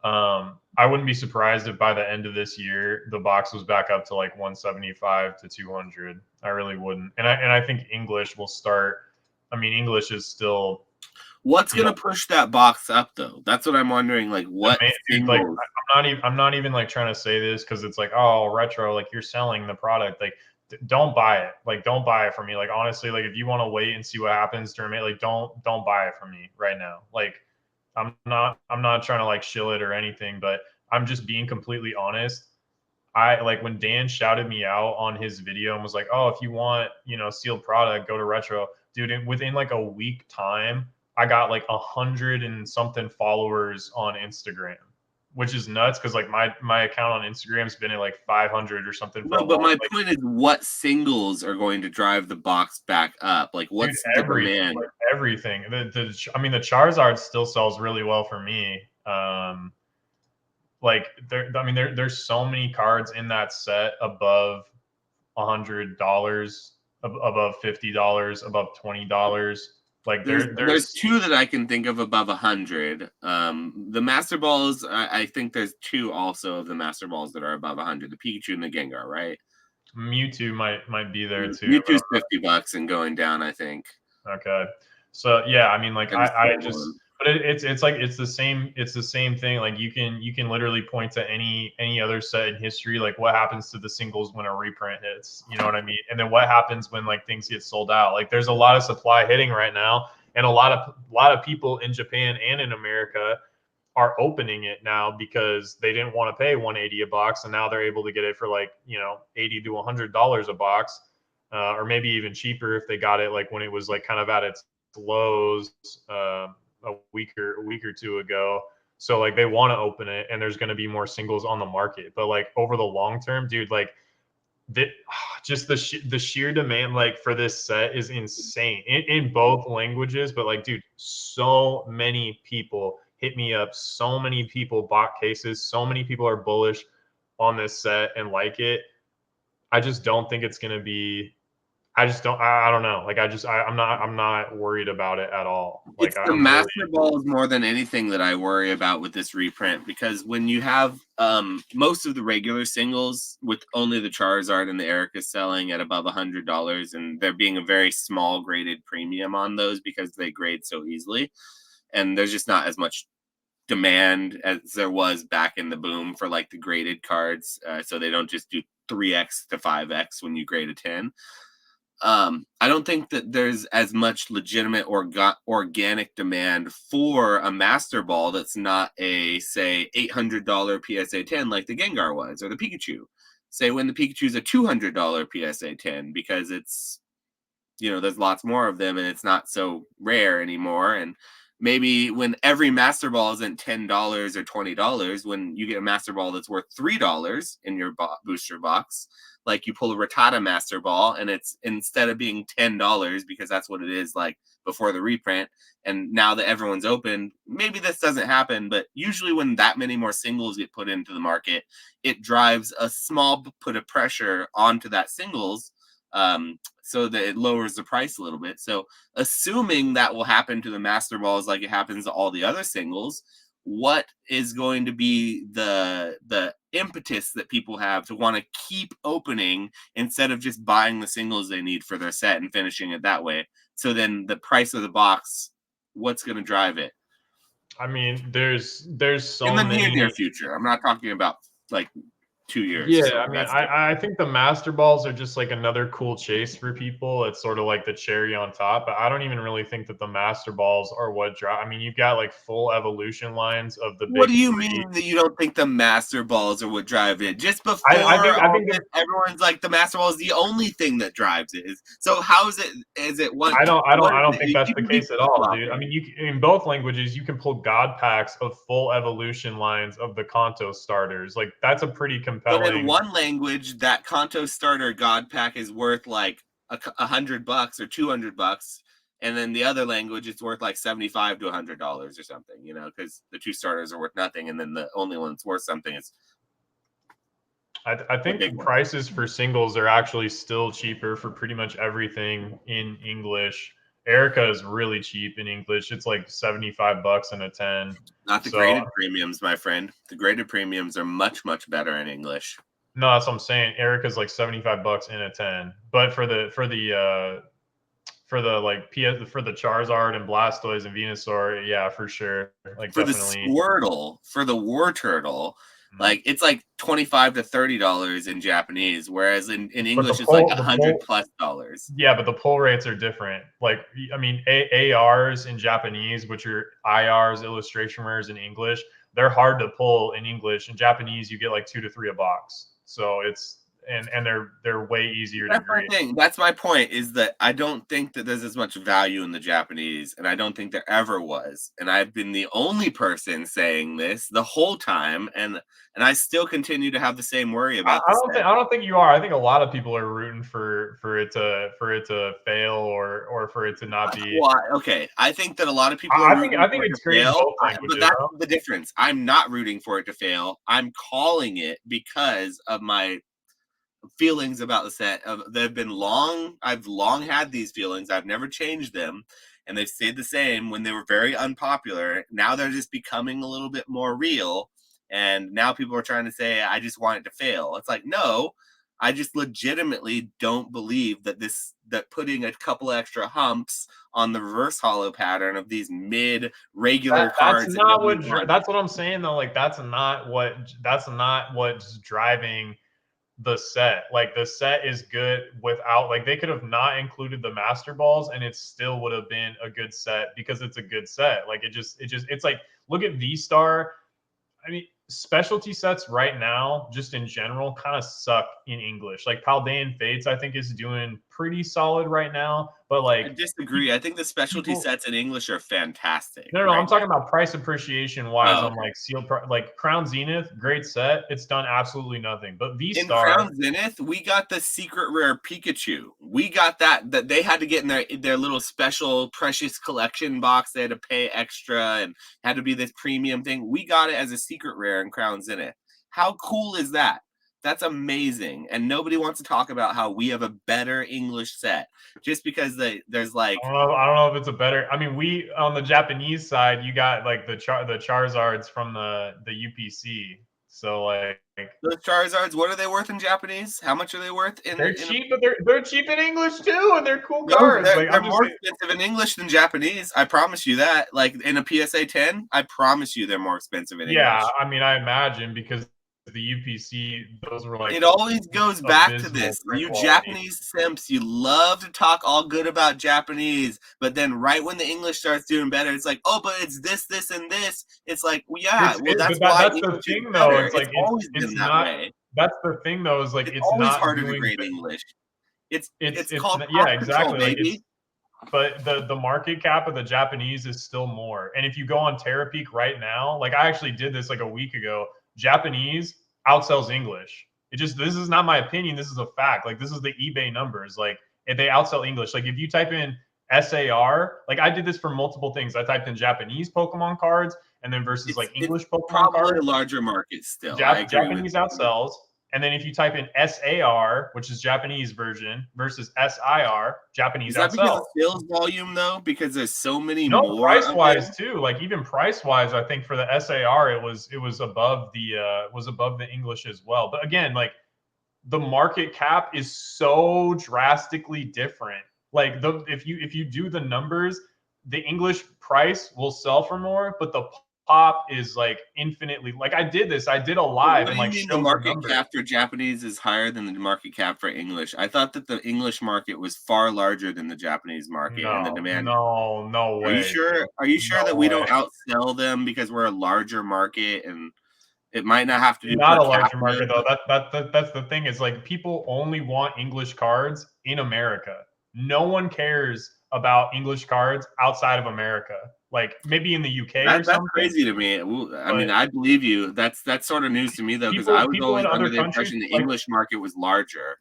I wouldn't be surprised if by the end of this year the box was back up to like 175 to 200. I really wouldn't. And I think English will start. I mean, English is still. What's You know, gonna push that box up though? That's what I'm wondering. Like what dude, like singles? I'm not even like trying to say this because it's like, oh, retro, like you're selling the product, like don't buy it, like don't buy it from me, like honestly, like if you want to wait and see what happens during May, like don't buy it from me right now. Like I'm not trying to like shill it or anything, but I'm just being completely honest. I like when Dan shouted me out on his video and was like, "Oh, if you want, sealed product, go to Retro." Dude, within like a week time, I got like 100 and something followers on Instagram, which is nuts because like my account on Instagram's been at like 500 or something for No, a but long. my Like, point is, what singles are going to drive the box back up? Like, dude, what's the everything, demand? like everything. I mean, the Charizard still sells really well for me. Like I mean, there's so many cards in that set above $100, above $50, above $20. Like There's two that I can think of above 100. The Master Balls, I think there's two also of the Master Balls that are above 100. The Pikachu and the Gengar, right? Mewtwo might be there too. Mewtwo's $50 and going down, I think. Okay, so yeah, I mean, like I just I sold just, one. but it's like it's the same thing. Like you can literally point to any other set in history. Like what happens to the singles when a reprint hits? You know what I mean? And then what happens when like things get sold out? Like there's a lot of supply hitting right now, and a lot of people in Japan and in America are opening it now because they didn't want to pay 180 a box, and now they're able to get it for like 80 to $100 a box, or maybe even cheaper if they got it like when it was like kind of at its lows a week or two ago. So like they want to open it, and there's going to be more singles on the market. But like over the long term, dude, like the, just the sheer demand like for this set is insane in both languages. But like, dude, so many people hit me up, so many people bought cases, so many people are bullish on this set and like it. I just don't think it's going to be. I just don't. I don't know. Like I'm not worried about it at all. Like It's the I'm really. Master Balls more than anything that I worry about with this reprint, because when you have most of the regular singles with only the Charizard and the Erica selling at above $100, and there being a very small graded premium on those because they grade so easily, and there's just not as much demand as there was back in the boom for like the graded cards, so they don't just do 3x to 5x when you grade a 10. I don't think that there's as much legitimate or organic demand for a Master Ball that's not a, say, $800 PSA 10 like the Gengar was, or the Pikachu. Say when the Pikachu's a $200 PSA 10 because it's, there's lots more of them and it's not so rare anymore. And maybe when every Master Ball isn't $10 or $20, when you get a Master Ball that's worth $3 in your booster box, like you pull a Rattata Master Ball and it's, instead of being $10 because that's what it is like before the reprint, and now that everyone's open, maybe this doesn't happen, but usually when that many more singles get put into the market, it drives a small put of pressure onto that singles, so that it lowers the price a little bit. So assuming that will happen to the Master Balls like it happens to all the other singles, what is going to be the impetus that people have to want to keep opening instead of just buying the singles they need for their set and finishing it that way? So then the price of the box, what's going to drive it? I mean, there's In so the near many. future. I'm not talking about like 2 years. Yeah, I mean, That's different. I think the Master Balls are just like another cool chase for people. It's sort of like the cherry on top, but I don't even really think that the Master Balls are what drive. I mean, you've got like full evolution lines of the What big do you three. mean that you don't think the Master Balls are what drive it? Just I before think I all think this, that everyone's like the Master Ball is the only thing that drives it. So how is it? Is it what? What I is don't it? think that's You the can be case at flip all, dude. I flopping. mean, in both languages you can pull God packs of full evolution lines of the Kanto starters. Like that's a pretty But in compelling. one language, that Kanto starter God pack is worth like $100 or $200, and then the other language it's worth like $75 to $100 or something. You know, because the two starters are worth nothing, and then the only one that's worth something is I the big think one. prices for singles are actually still cheaper for pretty much everything in English. Erica is really cheap in English. It's like $75 and a 10. Not the So graded premiums, my friend. The graded premiums are much, much better in English. no, that's what I'm saying. Erica's like $75 in a 10. But for the like PS for the Charizard and Blastoise and Venusaur, yeah, for sure. Like For the definitely. Squirtle, for the War Turtle, like it's like $25 to $30 in Japanese, whereas in But English it's like $100+. yeah, but the pull rates are different. Like, I mean, ARs in Japanese, which are IRs, illustration rares in English, they're hard to pull in English. In Japanese, you get like 2 to 3 a box. So it's and they're way easier to That's my grade. thing. That's my point. Is that I don't think that there's as much value in the Japanese, and I don't think there ever was. And I've been the only person saying this the whole time, and I still continue to have the same worry about this. I don't think you are. I think a lot of people are rooting for it to fail or for it to not be. Well, okay, I think that a lot of people are rooting I for think it to it's great in fail, both but languages. that's the difference. I'm not rooting for it to fail. I'm calling it because of my feelings about the set. They've been long. I've long had these feelings. I've never changed them, and they've stayed the same when they were very unpopular. Now they're just becoming a little bit more real, and now people are trying to say, "I just want it to fail." It's like, no, I just legitimately don't believe that putting a couple extra humps on the reverse hollow pattern of these mid regular That's cards that not nobody what wants. that's what I'm saying though. Like that's not what's driving the set. Like the set is good without like they could have not included the master balls and it still would have been a good set because it's a good set. Like it's like look at V Star. I mean, specialty sets right now, just in general, kind of suck in English. Like Paldean Fates, I think is doing pretty solid right now. But I like disagree. I think the specialty people, sets in English are fantastic no, I'm right talking now. about price appreciation wise Oh, on okay. like like Crown Zenith, great set. It's done absolutely nothing. But V In Star, Crown Zenith, we got the secret rare Pikachu. We got that they had to get in their little special precious collection box. They had to pay extra and had to be this premium thing. We got it as a secret rare in Crown Zenith. How cool is that? That's amazing. And nobody wants to talk about how we have a better English set just because there's like I don't know if it's a better. I mean, we on the Japanese side, you got like the Charizards from the UPC. So like those Charizards. What are they worth in Japanese? How much are they worth they're in cheap, but they're cheap in English too, and they're cool No, cards. Like they're I'm just more saying, expensive in English than Japanese. I promise you that. Like in a PSA 10, I promise you they're more expensive in yeah. English. I mean, I imagine because the UPC, those were like It always goes back to abysmal this. print You quality. Japanese simps, you love to talk all good about Japanese, but then right when the English starts doing better, it's like, oh, but it's this, this, and this. It's like, well, yeah, well, But that's why that's the English is thing though. better. It's It's like always been it's that not. way. That's the thing though. Is like It's it's always not harder to doing. grade English. It's It's called yeah, cost control, exactly. Like it's baby. but the market cap of the Japanese is still more. And if you go on Terapeak right now, like I actually did this like a week ago, Japanese outsells English. It just this is not my opinion. This is a fact. Like this is the eBay numbers. Like if they outsell English. Like if you type in SAR, like I did this for multiple things. I typed in Japanese Pokemon cards and then versus like It's English Pokemon probably cards. a larger market still. I agree with Japanese you. outsells. And then if you type in SAR, which is Japanese version, versus SIR, Japanese Is that because outsells. of sales volume though? Because there's so many No, more price of wise them. too. Like even price wise, I think for the SAR it was above the English as well. But again, like the market cap is so drastically different. Like the if you do the numbers, the English price will sell for more, but the pop is like infinitely. Like I did this, I did a But live what and do you like mean the showed the market numbers. cap for Japanese is higher than the market cap for English? I thought that the English market was far larger than the Japanese market and the demand. No Are you way, sure? dude. Are you sure that No we way. don't outsell them because we're a larger market and it might not have to do Not per a larger capita? market though. That's the thing. Is like people only want English cards in America. No one cares about English cards outside of America. like maybe in the UK or That's something. crazy to me. I mean, But I believe you. That's sort of news to me though, because I was people in always under other the countries, impression the like, English market was larger.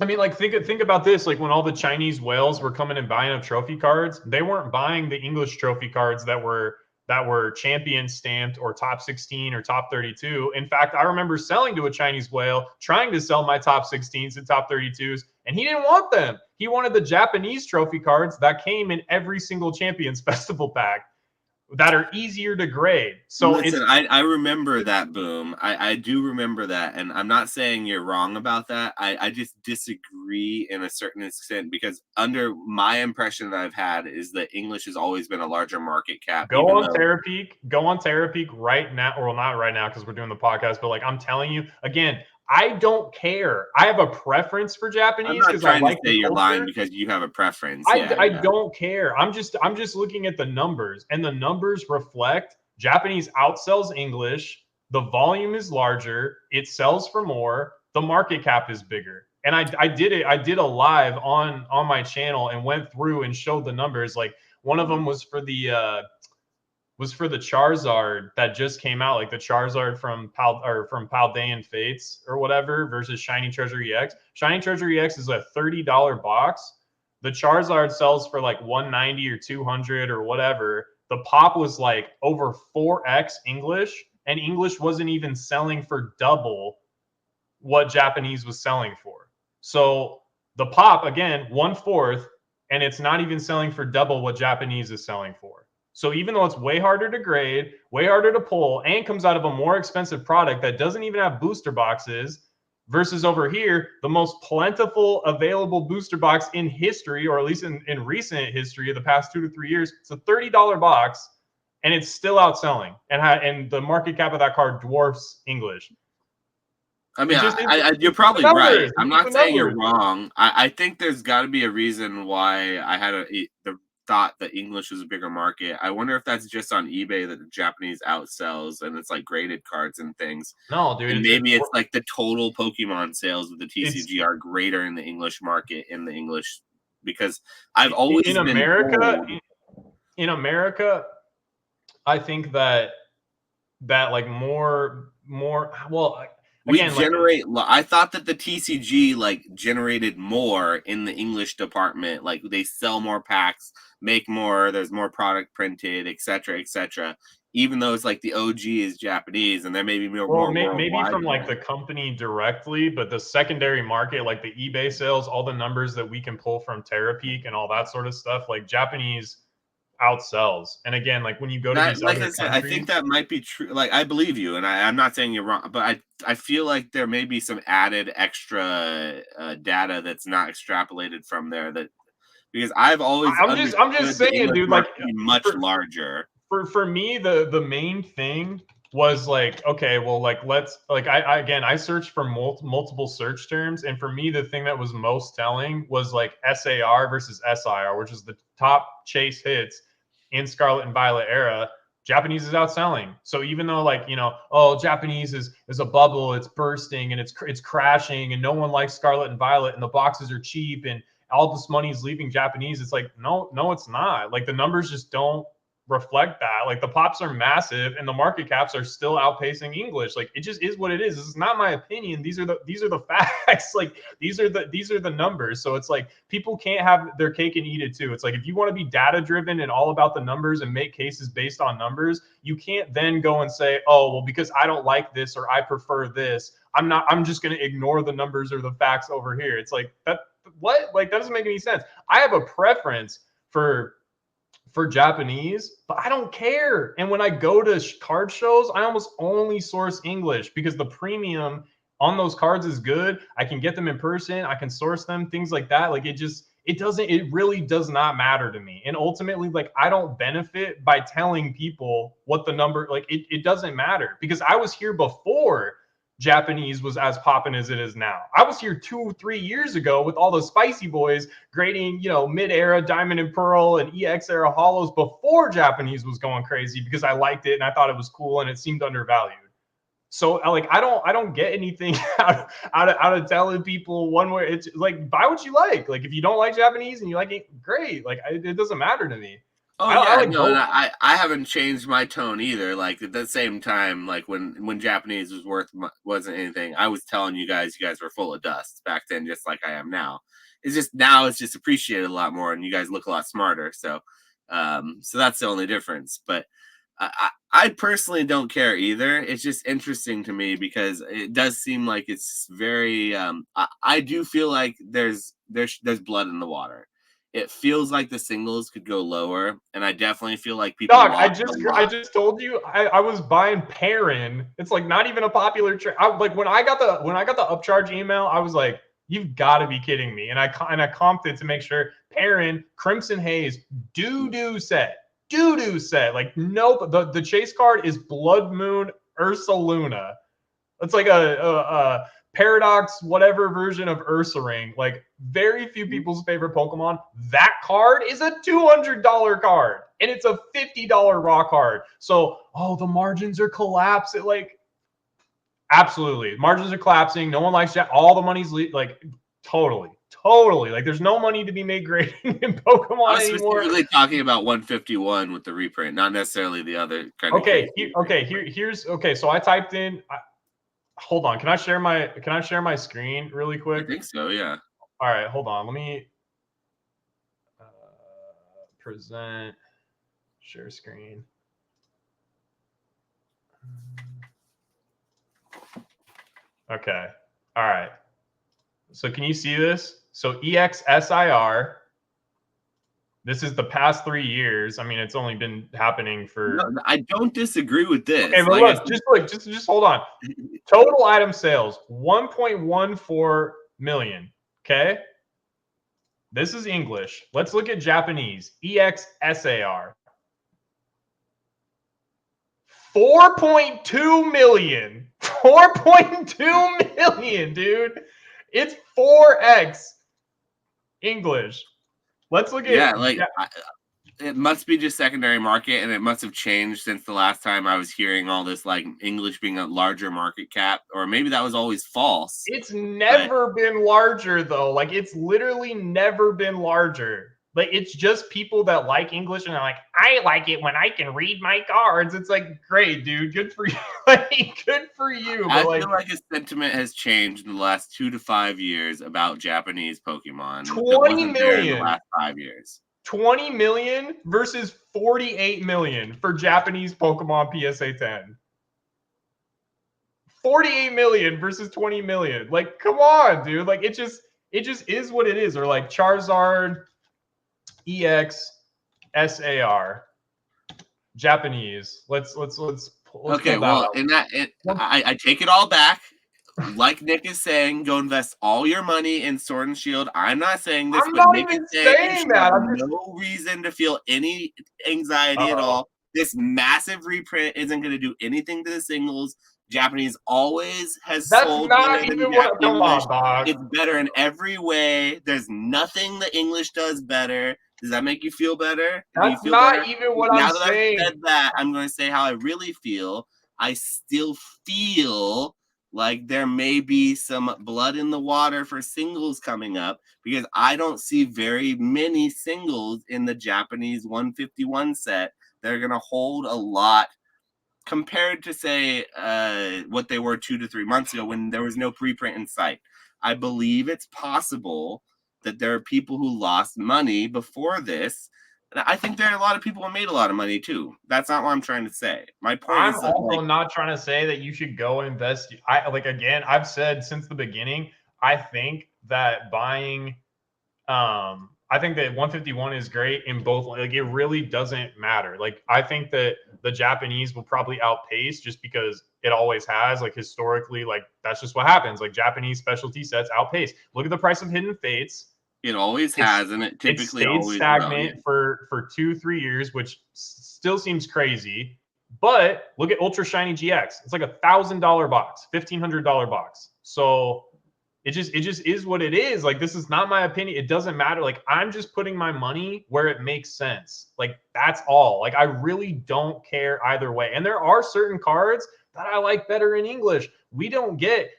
I mean, like think about this. Like when all the Chinese whales were coming and buying up trophy cards, they weren't buying the English trophy cards that were champion stamped or top 16 or top 32. In fact, I remember selling to a Chinese whale, trying to sell my top 16s and top 32s, and he didn't want them. He wanted the Japanese trophy cards that came in every single Champions Festival pack that are easier to grade. So Listen, I remember that boom. I do remember that, and I'm not saying you're wrong about that. I just disagree in a certain extent because under my impression that I've had is that English has always been a larger market cap, even though Go on Terapeak right now, or well, not right now because we're doing the podcast, but like I'm telling you again, I don't care. I have a preference for I'm Japanese not because I trying to like the say you're lying culture. because you have a preference. Yeah, I yeah. don't care. I'm just looking at the numbers, and the numbers reflect Japanese outsells English. The volume is larger. It sells for more. The market cap is bigger. And I did it. I did a live on my channel and went through and showed the numbers. Like one of them was for the Charizard that just came out, like the Charizard from Paldean Fates or whatever versus Shiny Treasure EX. Shiny Treasure EX is a $30 box. The Charizard sells for like 190 or 200 or whatever. The pop was like over 4x English, and English wasn't even selling for double what Japanese was selling for. So the pop, again, 1/4, and it's not even selling for double what Japanese is selling for. So even though it's way harder to grade, way harder to pull, and comes out of a more expensive product that doesn't even have booster boxes, versus over here, the most plentiful available booster box in history, or at least in recent history of the past 2 to 3 years, it's a $30 box, and it's still outselling. And the market cap of that card dwarfs English. I mean, It just is. you're Look at the probably right. numbers. I'm Look at not the saying you're numbers. wrong. I think there's got to be a reason why I had the thought that English was a bigger market. I wonder if that's just on eBay that the Japanese outsells and it's like graded cards and things. No, dude, And maybe it's like the total Pokemon sales of the it's TCG are greater in the English market in the English because I've always been told In America, I think that like more well we again like generate. I thought that the TCG like generated more in the English department. Like they sell more packs, make more. There's more product printed, etc., etc. Even though it's like the OG is Japanese, and there may be more maybe worldwide from like there. the company directly, but the secondary market, like the eBay sales, all the numbers that we can pull from Terapeak and all that sort of stuff, like Japanese outsells. And again, like when you go to That, these like other I said, I think countries, that might be true. Like I believe you, and I'm not saying you're wrong, but I feel like there may be some added extra data that's not extrapolated from there. That because I've always I'm just understood the saying, English dude, like market to be much for larger. for me the main thing was like, okay, well, like let's like I again I searched for multiple search terms, and for me the thing that was most telling was like SAR versus SIR, which is the top chase hits in Scarlet and Violet era. Japanese is outselling. So even though like, oh, Japanese is a bubble, it's bursting and it's crashing and no one likes Scarlet and Violet and the boxes are cheap and all this money is leaving Japanese, it's like no it's not. Like the numbers just don't reflect that. Like the pops are massive and the market caps are still outpacing English. Like it just is what it is. This is not my opinion. These are the facts. Like these are the numbers. So it's like people can't have their cake and eat it too. It's like if you want to be data driven and all about the numbers and make cases based on numbers, you can't then go and say, "Oh, well because I don't like this or I prefer this, I'm just going to ignore the numbers or the facts over here." It's like that what? Like that doesn't make any sense. I have a preference for Japanese, but I don't care. And when I go to card shows, I almost only source English because the premium on those cards is good. I can get them in person, I can source them, things like that. Like it really does not matter to me. And ultimately, like I don't benefit by telling people what the number, like it doesn't matter because I was here before Japanese was as popping as it is now. I was here 2 3 years ago with all the spicy boys grading, mid-era Diamond and Pearl and EX era hollows before Japanese was going crazy because I liked it and I thought it was cool and it seemed undervalued. So like I don't get anything out of telling people one way. It's like buy what you like. Like if you don't like Japanese and you like it, great. Like it doesn't matter to me. Oh I yeah, like no, and both. I haven't changed my tone either. Like at the same time, like when Japanese was wasn't anything, I was telling you guys were full of dust back then, just like I am now. It's just now it's just appreciated a lot more, and you guys look a lot smarter. So, so that's the only difference. But I personally don't care either. It's just interesting to me because it does seem like it's very. I do feel like there's blood in the water. It feels like the singles could go lower, and I definitely feel like people Dog, lost a I lot. just told you I was buying Perrin. It's like not even a popular trade. Like when I got the upcharge email, I was like, you've got to be kidding me. And I comped it to make sure Perrin, Crimson Haze, doo-doo set. Doo-doo set. Like nope. The chase card is Blood Moon Ursaluna. It's like a Paradox, whatever version of Ursaring. Like very few people's favorite Pokemon. That card is a $200 card, and it's a $50 raw card. So, oh, the margins are collapsing. Like, absolutely, margins are collapsing. No one likes that. All the money's like totally, totally. Like, there's no money to be made grading in I Pokemon was anymore. specifically talking about 151 with the reprint, not necessarily the other kind of Okay, crazy. here's okay. So I typed in. Hold on. Can I share my screen really I quick? think so, yeah. All right, hold on. Let me present, share screen. Okay. All right. So can you see this? So EXSIR, this is the past 3 years. I mean, it's only been happening No, for. I don't disagree with Okay, this. but Like I look, just hold on. Total item sales 1.14 million. Okay. This is English. Let's look at Japanese. EXSAR. 4.2 million. 4.2 million, dude. It's 4x English. Let's look at. yeah, it must be just secondary market, and it must have changed since the last time I was hearing all this, like English being a larger market cap, or maybe that was always false. It's But never been larger though. Like it's literally never been larger. Like it's just people that like English and are like, I like it when I can read my cards. It's like, great, dude. Good for you. Like, good for you. I But like feel like his sentiment has changed in the last 2 to 5 years about Japanese Pokemon that 20 wasn't there in the million. last 5 years. 20 million versus 48 million for Japanese Pokemon PSA 10. 48 million versus 20 million. Like, come on, dude. Like it just is what it is. Or like Charizard EX SAR Japanese. Let's Okay, pull that well, up. I take it all back. Like Nick is saying, go invest all your money in Sword and Shield. I'm not saying this, I'm but not Nick is even saying you saying should have that. I'm just no reason to feel any anxiety at uh-oh. all. This massive reprint isn't going to do anything to the singles. Japanese always has That's sold better not than even what come English. on, dog. It's better in every way. There's nothing the English does better. Does that make you feel better? Do you That's feel better? not even what I'm Now that I've saying. said that, I'm going to say how I really feel. I still feel like there may be some blood in the water for singles coming up because I don't see very many singles in the Japanese 151 set that are going to hold a lot compared to, say, what they were 2 to 3 months ago when there was no preprint in sight. I believe it's possible that there are people who lost money before this. I think there are a lot of people who made a lot of money too. That's not what I'm trying to say. My point I'm is that, also like, not trying to say that you should go invest. I like again, I've said since the beginning, I think that buying I think that 151 is great in both. Like it really doesn't matter. Like I think that the Japanese will probably outpace just because it always has. Like historically, like that's just what happens. Like Japanese specialty sets outpace. Look at the price of Hidden Fates. it always It's has, and it it typically stayed always will. Yeah. stagnant for 2-3 years, which still seems crazy. But look at Ultra Shiny GX. It's like $1,000 box, $1,500 box. So it just is what it is. Like this is not my opinion. It doesn't matter. Like I'm just putting my money where it makes sense. Like that's all. Like I really don't care either way. And there are certain cards that I like better in English. We don't get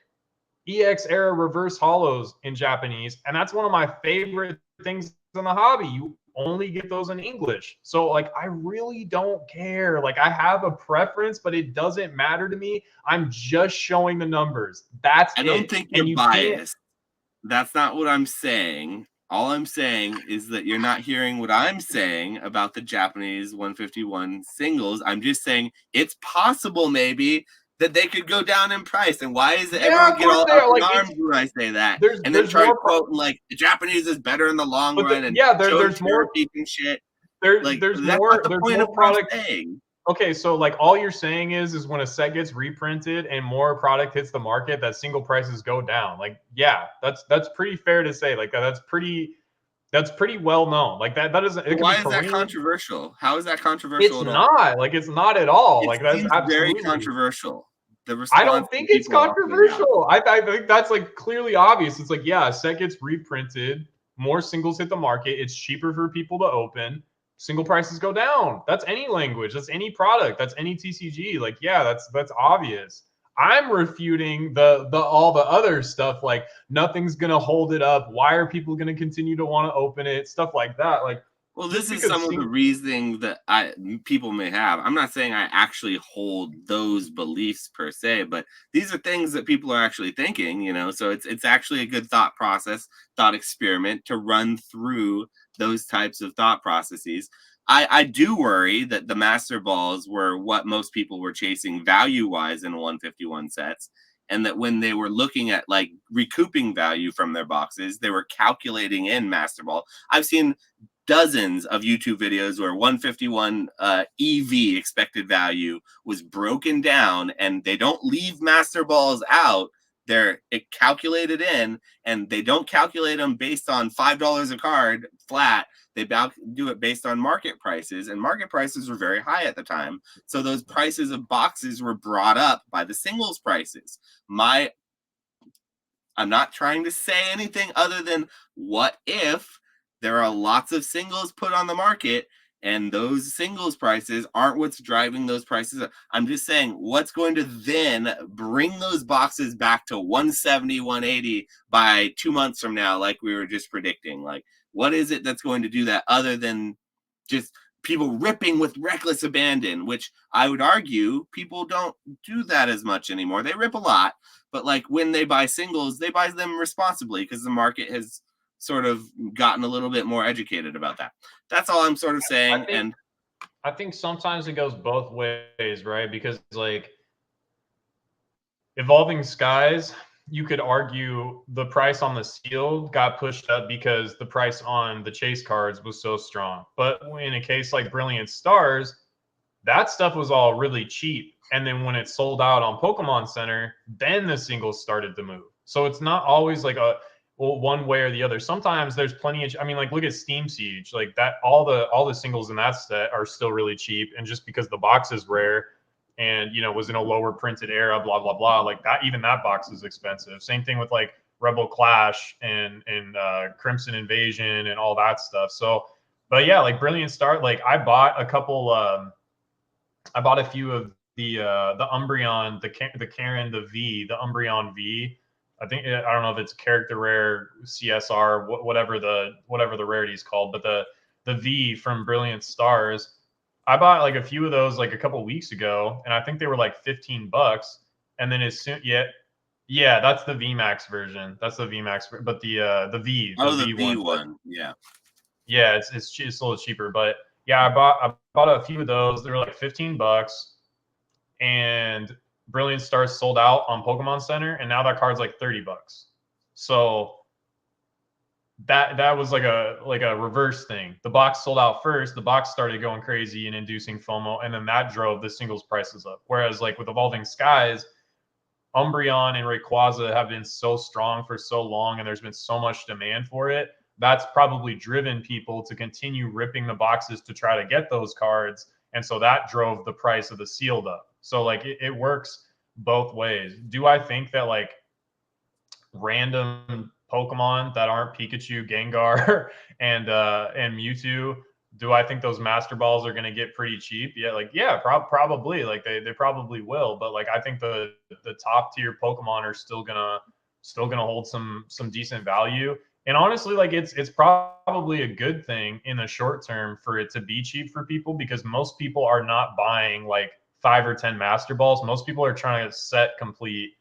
EX era reverse hollows in Japanese, and that's one of my favorite things in the hobby. only get those in English. So like I really don't care. Like I have a preference, but it doesn't matter to me. I'm just showing the numbers. That's I don't it. think you're And you can't. biased. That's not what I'm saying. All I'm saying is that you're not hearing what I'm saying about the Japanese 151 singles. I'm just saying it's possible maybe that they could go down in price. And why does Yeah, everyone of get course all they up are. in Like it's arms when I say that? And then there's try more quoting like the Japanese is better in the long but run and yeah, showing there's more cherry and shit. Like there's that's not more the there's point more of what I'm product. saying. Okay, so like all you're saying is when a set gets reprinted and more product hits the market, that single prices go down. Like, yeah, that's pretty fair to say. Like that's pretty well known. Like that is it could be Why is that Korean. controversial? How is that controversial It's at all? not. Like it's not at all. It Like that's seems very absolutely. controversial. The I response don't that think it's people are putting out. controversial. I think that's like clearly obvious. It's like, yeah, a set gets reprinted, more singles hit the market, it's cheaper for people to open, single prices go down. That's any language, that's any product, that's any TCG. Like, yeah, that's obvious. I'm refuting the all the other stuff like nothing's gonna hold it up. Why are people gonna continue to want to open it? Stuff like that. Like Well, this just is because some of the reasoning that people may have. I'm not saying I actually hold those beliefs per se, but these are things that people are actually thinking, you know. So it's actually a good thought process, thought experiment to run through those types of thought processes. I do worry that the master balls were what most people were chasing value wise in 151 sets. And that when they were looking at like recouping value from their boxes, they were calculating in master ball. I've seen dozens of YouTube videos where 151 EV expected value was broken down, and they don't leave master balls out. They're calculated in, and they don't calculate them based on $5 a card flat. They do it based on market prices, and market prices were very high at the time. So those prices of boxes were brought up by the singles prices. I'm not trying to say anything other than what if there are lots of singles put on the market and those singles prices aren't what's driving those prices up. I'm just saying what's going to then bring those boxes back to 170, 180 by 2 months from now, like we were just predicting. Like, what is it that's going to do that other than just people ripping with reckless abandon, which I would argue people don't do that as much anymore. They rip a lot, but like when they buy singles, they buy them responsibly because the market has sort of gotten a little bit more educated about that. That's all I'm sort of I saying. think And I think sometimes it goes both ways, right? Because like Evolving Skies, you could argue the price on the sealed got pushed up because the price on the chase cards was so strong. But in a case like Brilliant Stars, that stuff was all really cheap. And then when it sold out on Pokemon Center, then the singles started to move. So it's not always like a well, one way or the other. Sometimes there's plenty of I mean, like look at Steam Siege. Like that all the singles in that set are still really cheap. And just because the box is rare and was in a lower printed era, blah blah blah. Like that, even that box is expensive. Same thing with like Rebel Clash and Crimson Invasion and all that stuff. So, but yeah, like Brilliant Start. Like I bought a couple. I bought a few of the Umbreon, the Karen, the V, the Umbreon V. I think I don't know if it's character rare, CSR, whatever the rarity is called, but the V from Brilliant Stars. I bought like a few of those like a couple weeks ago, and I think they were like $15. And then as soon yeah, that's the VMAX version. That's the VMAX, but the oh, the V V one, but one, yeah. yeah, it's a little cheaper. But yeah, I bought a few of those. They were like $15, and Brilliant Stars sold out on Pokemon Center, and now that card's like $30. So that was like a reverse thing. The box sold out first. The box started going crazy and inducing FOMO, and then that drove the singles prices up. Whereas like with Evolving Skies, Umbreon and Rayquaza have been so strong for so long, and there's been so much demand for it. That's probably driven people to continue ripping the boxes to try to get those cards, and so that drove the price of the sealed up. So like it works both ways. Do I think that like random Pokemon that aren't Pikachu, Gengar, and Mewtwo, do I think those Master Balls are going to get pretty cheap? Yeah, like yeah, probably. Like they probably will, but like I think the top tier Pokemon are still gonna hold some decent value. And honestly, like it's probably a good thing in the short term for it to be cheap for people, because most people are not buying like 5 or 10 master balls. Most people are trying to set complete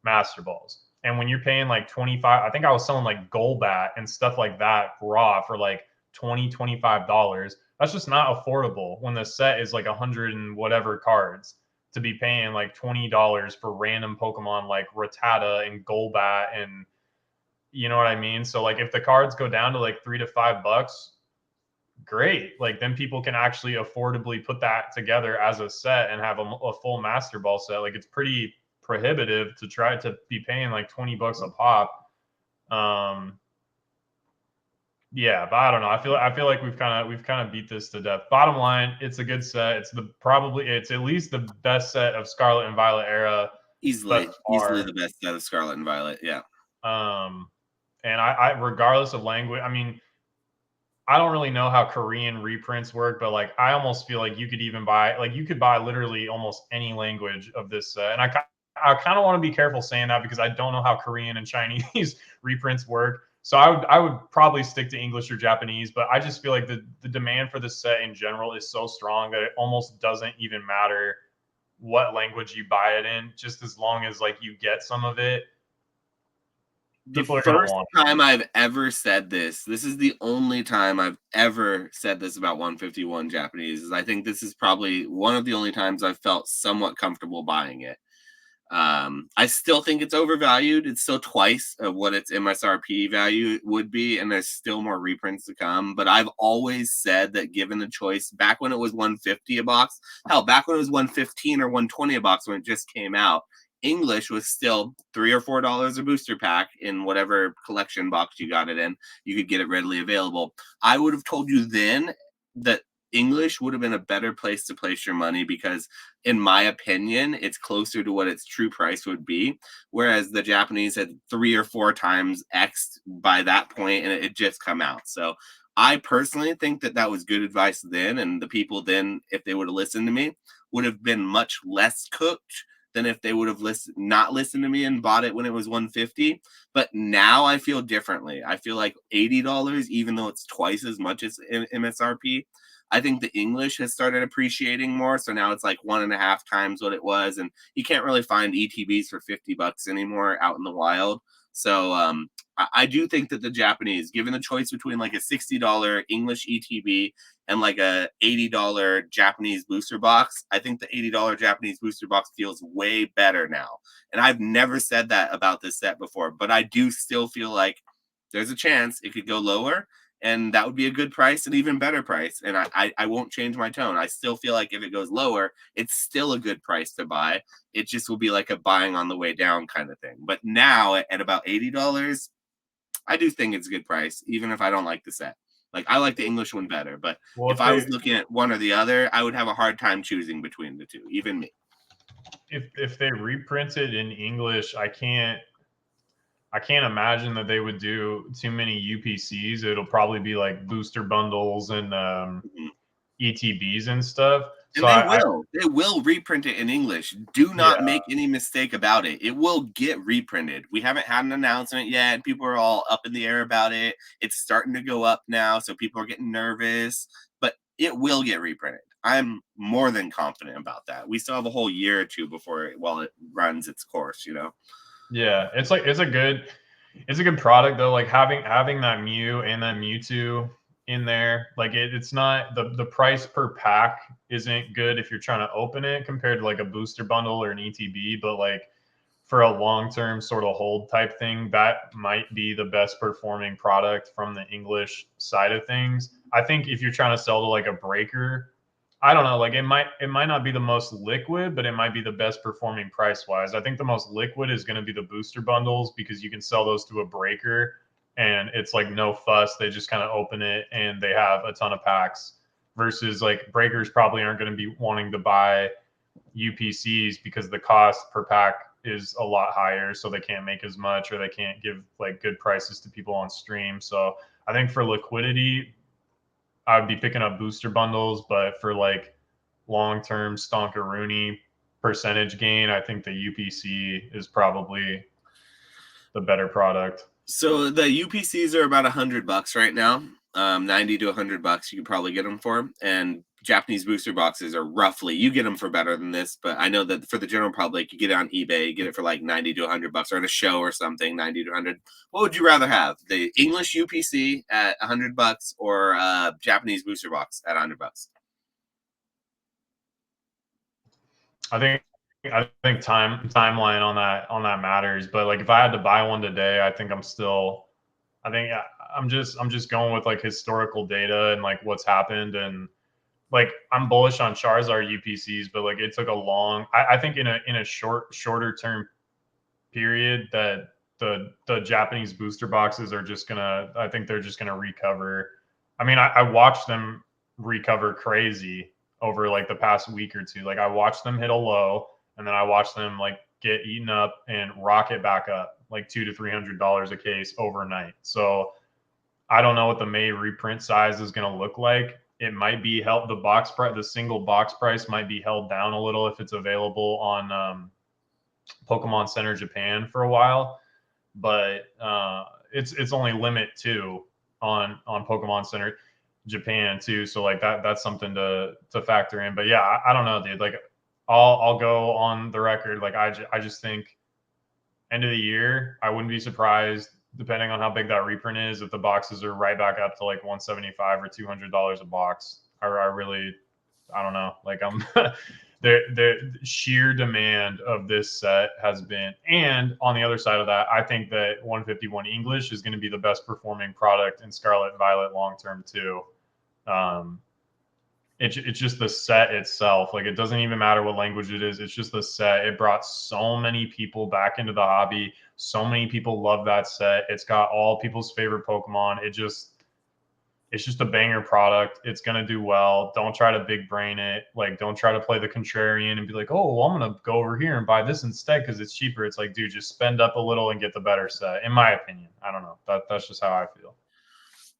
master balls. And when you're paying like 25, I think I was selling like Golbat and stuff like that raw for like 20, $25. That's just not affordable when the set is like 100 and whatever cards, to be paying like $20 for random Pokemon like Rattata and Golbat, and you know what I mean? So like if the cards go down to like $3 to $5, great. Like then people can actually affordably put that together as a set and have a full master ball set. Like it's pretty prohibitive to try to be paying like $20 a pop. Um, yeah, but I don't know. I feel like we've kind of beat this to death. Bottom line, it's a good set. It's at least the best set of Scarlet and Violet era thus Easily far. the best out of Scarlet and Violet. Yeah. Um, and I regardless of language, I mean, I don't really know how Korean reprints work, but like I almost feel like you could buy literally almost any language of this, and I kind of want to be careful saying that because I don't know how Korean and Chinese reprints work. So I would probably stick to English or Japanese, but I just feel like the demand for this set in general is so strong that it almost doesn't even matter what language you buy it in, just as long as like you get some of it, The people are gonna first want time I've ever said this is the only time I've ever said this about 151 Japanese, is I think this is probably one of the only times I've felt somewhat comfortable buying it. I still think it's overvalued. It's still twice of what its MSRP value would be, and there's still more reprints to come. But I've always said that given the choice, back when it was 150 a box, hell, back when it was 115 or 120 a box when it just came out, English was still $3 or $4 a booster pack in whatever collection box you got it in. You could get it readily available. I would have told you then that English would have been a better place to place your money because, in my opinion, it's closer to what its true price would be. Whereas the Japanese had 3 or 4 times X by that point, and it had just come out. So I personally think that that was good advice then, and the people then, if they would have listened to me, would have been much less cooked than if they would have not listened to me and bought it when it was 150. But now I feel differently. I feel like $80, even though it's twice as much as MSRP, I think the English has started appreciating more. So now it's like 1.5 times what it was. And you can't really find ETBs for $50 anymore out in the wild. So I do think that the Japanese, given the choice between like a $60 English ETB and like a $80 Japanese booster box, I think the $80 Japanese booster box feels way better now. And I've never said that about this set before, but I do still feel like there's a chance it could go lower, and that would be a good price, an even better price. And I won't change my tone. I still feel like if it goes lower, it's still a good price to buy. It just will be like a buying on the way down kind of thing. But now at about $80, I do think it's a good price, even if I don't like the set. Like I like the English one better, but well if if I was they looking at one or the other, I would have a hard time choosing between the two, even me. if they reprint it in English, I can't imagine that they would do too many UPCs. It'll probably be like booster bundles and Mhm. ETBs and stuff. So And they will reprint it in English. Do yeah, not make any mistake about it. It will get reprinted. We haven't had an announcement yet. People are all up in the air about it. It's starting to go up now, so people are getting nervous, but it will get reprinted. I'm more than confident about that. We still have a whole year or two before while it runs its course, you know. yeah, it's a good product though. Like having that Mew and that Mewtwo in there, like it's not the price per pack isn't good if you're trying to open it compared to like a booster bundle or an ETB, but like for a long term sort of hold type thing, that might be the best performing product from the English side of things. I think if you're trying to sell to like a breaker, I don't know, like it might not be the most liquid, but it might be the best performing price wise. I think the most liquid is going to be the booster bundles because you can sell those to a breaker and it's like no fuss. They just kind of open it and they have a ton of packs versus like breakers probably aren't going to be wanting to buy UPCs because the cost per pack is a lot higher, so they can't make as much or they can't give like good prices to people on stream. So I think for liquidity, I would be picking up booster bundles, but for like long term Stonkaroonie percentage gain, I think the UPC is probably the better product. So the UPCs are about $100 right now. 90 to $100 you could probably get them for. And Japanese booster boxes are roughly, you get them for better than this, but I know that for the general public, you get it on eBay, you get it for like 90 to $100, or at a show or something, 90 to 100. What would you rather have? The English UPC at $100 or Japanese booster box at $100? I think timeline on that matters. But like if I had to buy one today, I think I'm just going with like historical data and like what's happened, and like I'm bullish on Charizard UPCs, but like it took a long. I think in a shorter term period that the Japanese booster boxes are just gonna. I think they're just gonna recover. I mean, I watched them recover crazy over like the past week or two. Like I watched them hit a low, and then I watched them like get eaten up and rocket back up like $200 to $300 a case overnight. So I don't know what the May reprint size is going to look like. It might be held, the box price, the single box price might be held down a little if it's available on Pokemon Center Japan for a while, but it's only limit two on Pokemon Center Japan too. So like that's something to factor in. But yeah, I don't know, dude. Like I'll go on the record. Like I just think end of the year, I wouldn't be surprised, depending on how big that reprint is, if the boxes are right back up to like 175 or $200 a box. I really, I don't know. Like I'm, the sheer demand of this set has been, and on the other side of that, I think that 151 English is going to be the best performing product in Scarlet Violet long term too. Um, it's just the set itself. Like it doesn't even matter what language it is. It's just the set. It brought so many people back into the hobby. So many people love that set. It's got all people's favorite Pokemon. It's just a banger product. It's gonna do well. Don't try to big brain it. Like don't try to play the contrarian and be like, oh, well, I'm gonna go over here and buy this instead because it's cheaper. It's like, dude, just spend up a little and get the better set. In my opinion, I don't know. That's just how I feel.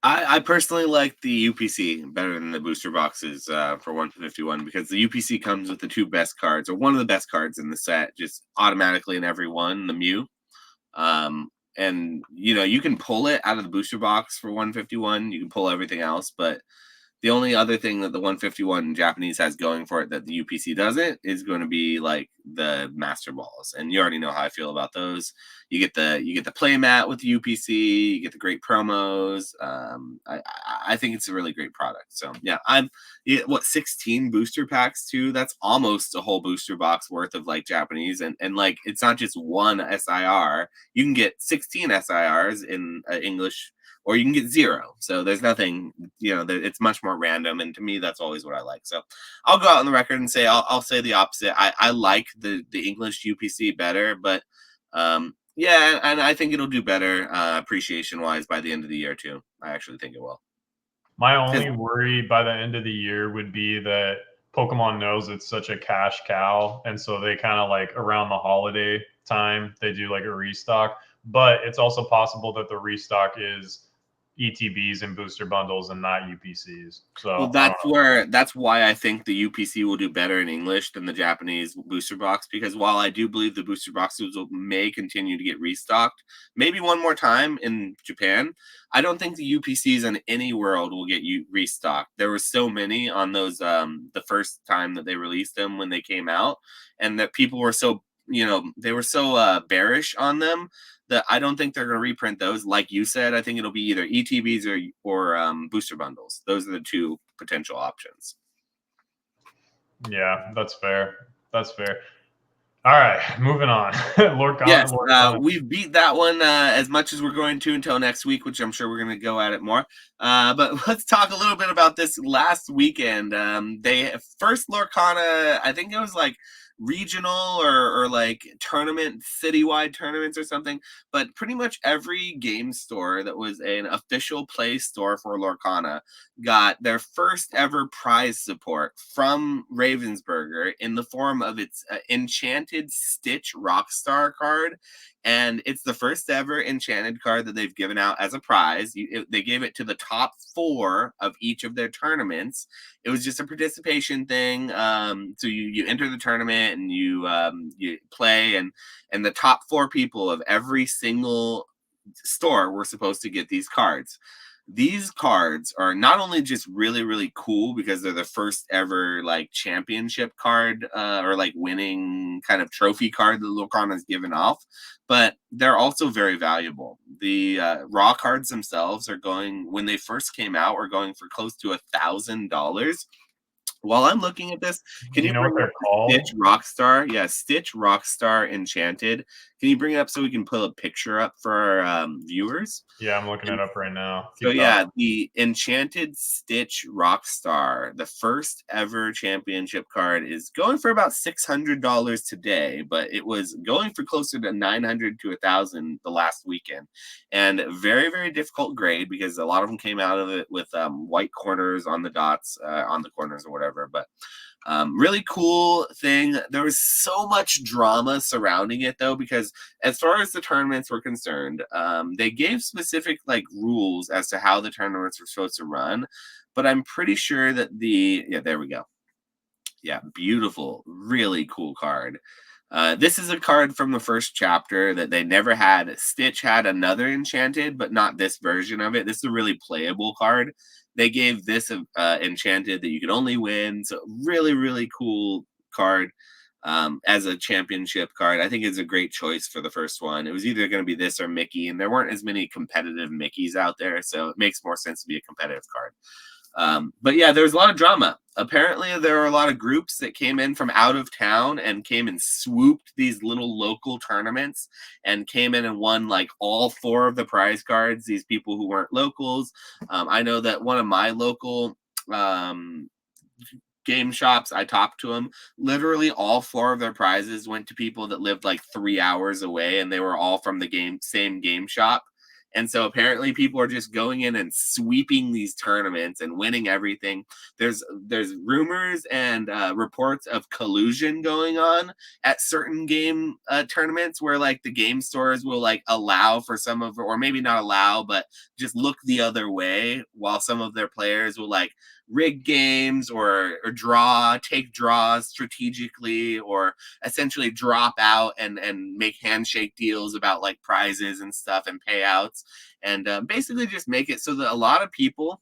I personally like the UPC better than the booster boxes for 151 because the UPC comes with the two best cards, or one of the best cards in the set, just automatically in every one, the Mew. And you can pull it out of the booster box for 151. You can pull everything else, but the only other thing that the 151 Japanese has going for it that the UPC doesn't is going to be like the Master Balls, and you already know how I feel about those. You get the play mat with the UPC, you get the great promos. I think it's a really great product. So yeah, what 16 booster packs too. That's almost a whole booster box worth of like Japanese, and like it's not just one SIR. You can get 16 SIRs in English, or you can get zero. So there's nothing, it's much more random. And to me, that's always what I like. So I'll go out on the record and say, I'll say the opposite. I like the English UPC better, but yeah, and I think it'll do better appreciation wise by the end of the year too. I actually think it will. My 'Cause- only worry by the end of the year would be that Pokemon knows it's such a cash cow, and so they kind of like around the holiday time they do like a restock. But it's also possible that the restock is ETBs and booster bundles and not UPCs. Well, So I don't that's why I think the UPC will do better in English than the Japanese booster box. Because while I do believe the booster boxes may continue to get restocked, maybe one more time in Japan, I don't think the UPCs in any world will get restocked. There were so many on those the first time that they released them when they came out, and that people were so they were so bearish on them that I don't think they're going to reprint those. Like you said, I think it'll be either ETBs or booster bundles. Those are the two potential options. know. Yeah, that's fair. That's fair. All right, moving on. Yes, Lorcana. we've beat that one as much as we're going to until next week, which I'm sure we're going to go at it more. But let's talk a little bit about this last weekend. They first Lorcana, I think it was like regional or like tournament, citywide tournaments or something. But pretty much every game store that was an official play store for Lorcana got their first ever prize support from Ravensburger in the form of its Enchanted Stitch Rockstar card. And it's the first ever Enchanted card that they've given out as a prize. They gave it to the top 4 of each of their tournaments. It was just a participation thing. So you enter the tournament and you play, and the top 4 people of every single store we're supposed to get these cards. These cards are not only just really really cool because they're the first ever like championship card or like winning kind of trophy card that Lorcana has given off, but they're also very valuable. The raw cards themselves are going, when they first came out, were going for close to $1,000. While I'm looking at this, can Do you you know what bring up they're the Stitch called? Rockstar? Yeah, Stitch Rockstar Enchanted. Can you bring it up so we can put a picture up for our viewers? Yeah, I'm looking And it up right now. so Keep going. yeah, the Enchanted Stitch Rockstar, the first ever championship card, is going for about $600 today, but it was going for closer to 900 to 1,000 the last weekend, and very very difficult grade because a lot of them came out of it with white corners on the dots on the corners or whatever. But really cool thing. There was so much drama surrounding it though, because as far as the tournaments were concerned, they gave specific like rules as to how the tournaments were supposed to run. But I'm pretty sure that yeah, there we go. Yeah, beautiful, really cool card. This is a card from the first chapter that they never had. Stitch had another enchanted, but not this version of it. This is a really playable card. They gave this enchanted that you could only win. So really, really cool card as a championship card. I think it's a great choice for the first one. It was either going to be this or Mickey, and there weren't as many competitive Mickeys out there, so it makes more sense to be a competitive card. But yeah, there's a lot of drama. Apparently, there are a lot of groups that came in from out of town and came and swooped these little local tournaments and came in and won like all four of the prize cards. These people who weren't locals. I know that one of my local um, game shops, I talked to them. Literally, all four of their prizes went to people that lived like 3 hours away, and they were all from the same game shop. And so apparently people are just going in and sweeping these tournaments and winning everything. There's rumors and reports of collusion going on at certain game tournaments where like the game stores will like allow for some of, or maybe not allow, but just look the other way, while some of their players will like rig games or take draws strategically, or essentially drop out and make handshake deals about like prizes and stuff and payouts, and basically just make it so that a lot of people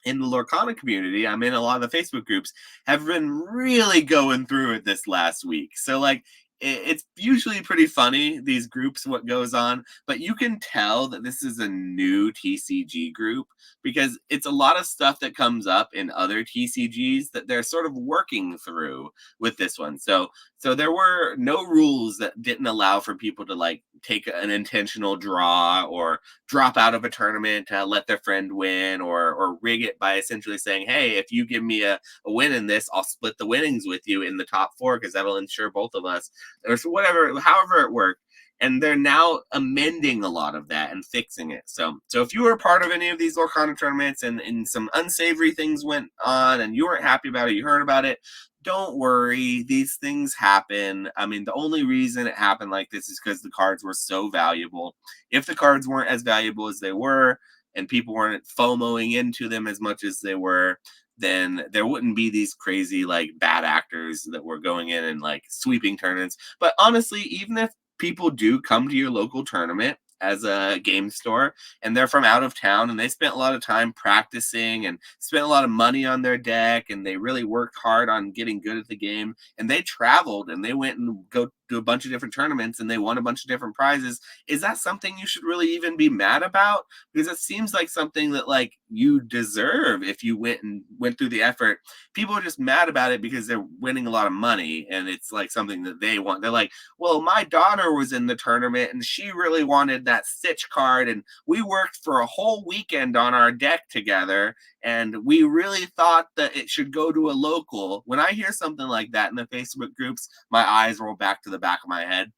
in the Lorcana community, I'm in a lot of the Facebook groups, have been really going through it this last week. So like it's usually pretty funny, these groups, what goes on, but you can tell that this is a new TCG group because it's a lot of stuff that comes up in other TCGs that they're sort of working through with this one. So there were no rules that didn't allow for people to like take an intentional draw or drop out of a tournament to let their friend win, or rig it by essentially saying, hey, if you give me a win in this, I'll split the winnings with you in the top four because that'll ensure both of us, or whatever, however it worked. And they're now amending a lot of that and fixing it. So if you were a part of any of these Lorcana tournaments and some unsavory things went on and you weren't happy about it, you heard about it, don't worry. These things happen. I mean, the only reason it happened like this is because the cards were so valuable. If the cards weren't as valuable as they were and people weren't FOMOing into them as much as they were, then there wouldn't be these crazy like bad actors that were going in and like sweeping tournaments. But honestly, even if people do come to your local tournament as a game store and they're from out of town and they spent a lot of time practicing and spent a lot of money on their deck and they really worked hard on getting good at the game, and they traveled and they went and go to a bunch of different tournaments and they won a bunch of different prizes, is that something you should really even be mad about? Because it seems like something that like you deserve if you went through the effort. People are just mad about it because they're winning a lot of money and it's like something that they want. They're like, well, my daughter was in the tournament and she really wanted that Stitch card, and we worked for a whole weekend on our deck together, and we really thought that it should go to a local. When I hear something like that in the Facebook groups, my eyes roll back to the back of my head.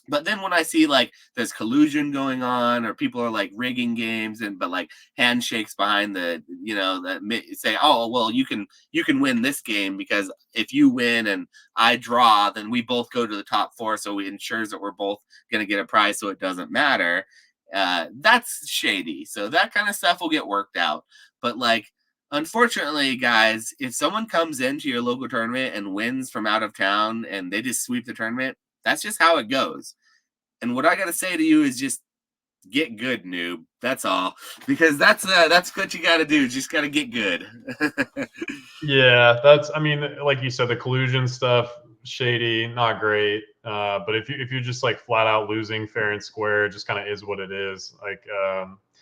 But then when I see like there's collusion going on, or people are like rigging games and but like handshakes behind the, that say, oh well, you can win this game because if you win and I draw, then we both go to the top four, so it ensures that we're both gonna get a prize, so it doesn't matter. That's shady. So that kind of stuff will get worked out. But like, unfortunately, guys, if someone comes into your local tournament and wins from out of town and they just sweep the tournament, that's just how it goes. And what I got to say to you is just Get good, noob. That's all. Because that's what you got to do. Just got to get good. Yeah, I mean, like you said, the collusion stuff, shady, not great. But if you're just like flat out losing fair and square, it just kind of is what it is. Like,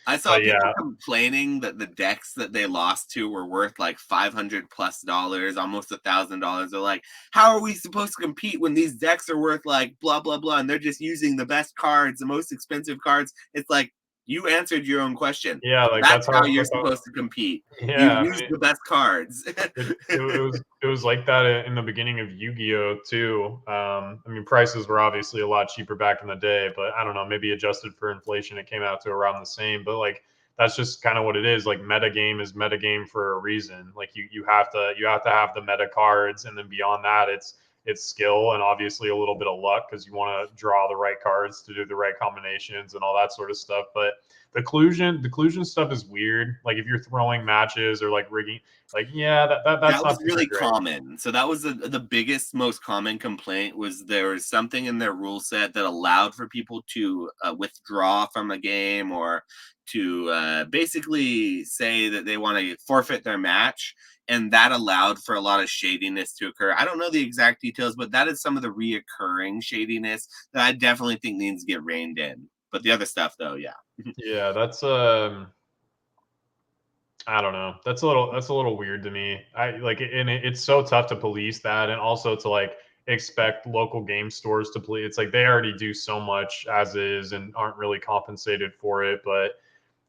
I saw but people yeah, complaining that the decks that they lost to were worth like $500+, almost $1,000. They're like, how are we supposed to compete when these decks are worth like blah blah blah, and they're just using the best cards, the most expensive cards? It's like you answered your own question. yeah, like That's how you're supposed to compete. You yeah. I use mean, the best cards. it was like that in the beginning of Yu-Gi-Oh too. I mean, prices were obviously a lot cheaper back in the day, but I don't know, maybe adjusted for inflation, it came out to around the same. But like that's just kind of what it is. Like metagame is metagame for a reason. Like you have to have the meta cards, and then beyond that, it's skill and obviously a little bit of luck because you want to draw the right cards to do the right combinations and all that sort of stuff. But the collusion stuff is weird. Like if you're throwing matches or like rigging, like yeah, that's That not was super really great. common. So that was the biggest, most common complaint was there was something in their rule set that allowed for people to withdraw from a game or to basically say that they want to forfeit their match. And that allowed for a lot of shadiness to occur. I don't know the exact details, but that is some of the reoccurring shadiness that I definitely think needs to get reined in. But the other stuff, though, yeah. Yeah, that's I don't know. That's a little weird to me. I like and it's so tough to police that and also to like expect local game stores to police. It's like they already do so much as is and aren't really compensated for it, but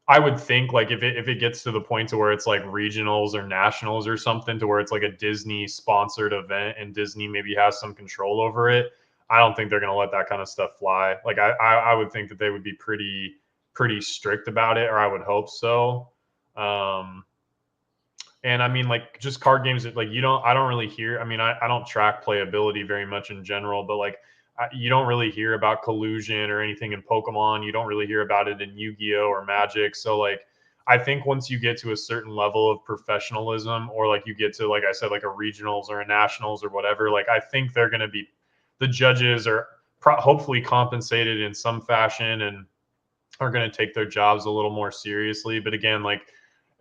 I would think like if it gets to the point to where it's like regionals or nationals or something to where it's like a Disney sponsored event and Disney maybe has some control over it, I don't think they're gonna let that kind of stuff fly. Like I would think that they would be pretty strict about it, or I would hope so. Um, and I mean, like just card games that like I don't really hear. I mean, I don't track playability very much in general, but like you don't really hear about collusion or anything in Pokemon. You don't really hear about it in Yu-Gi-Oh or Magic. So like, I think once you get to a certain level of professionalism, or like you get to like I said, like a regionals or a nationals or whatever, like I think they're going to be the judges are hopefully compensated in some fashion and are going to take their jobs a little more seriously. But again, like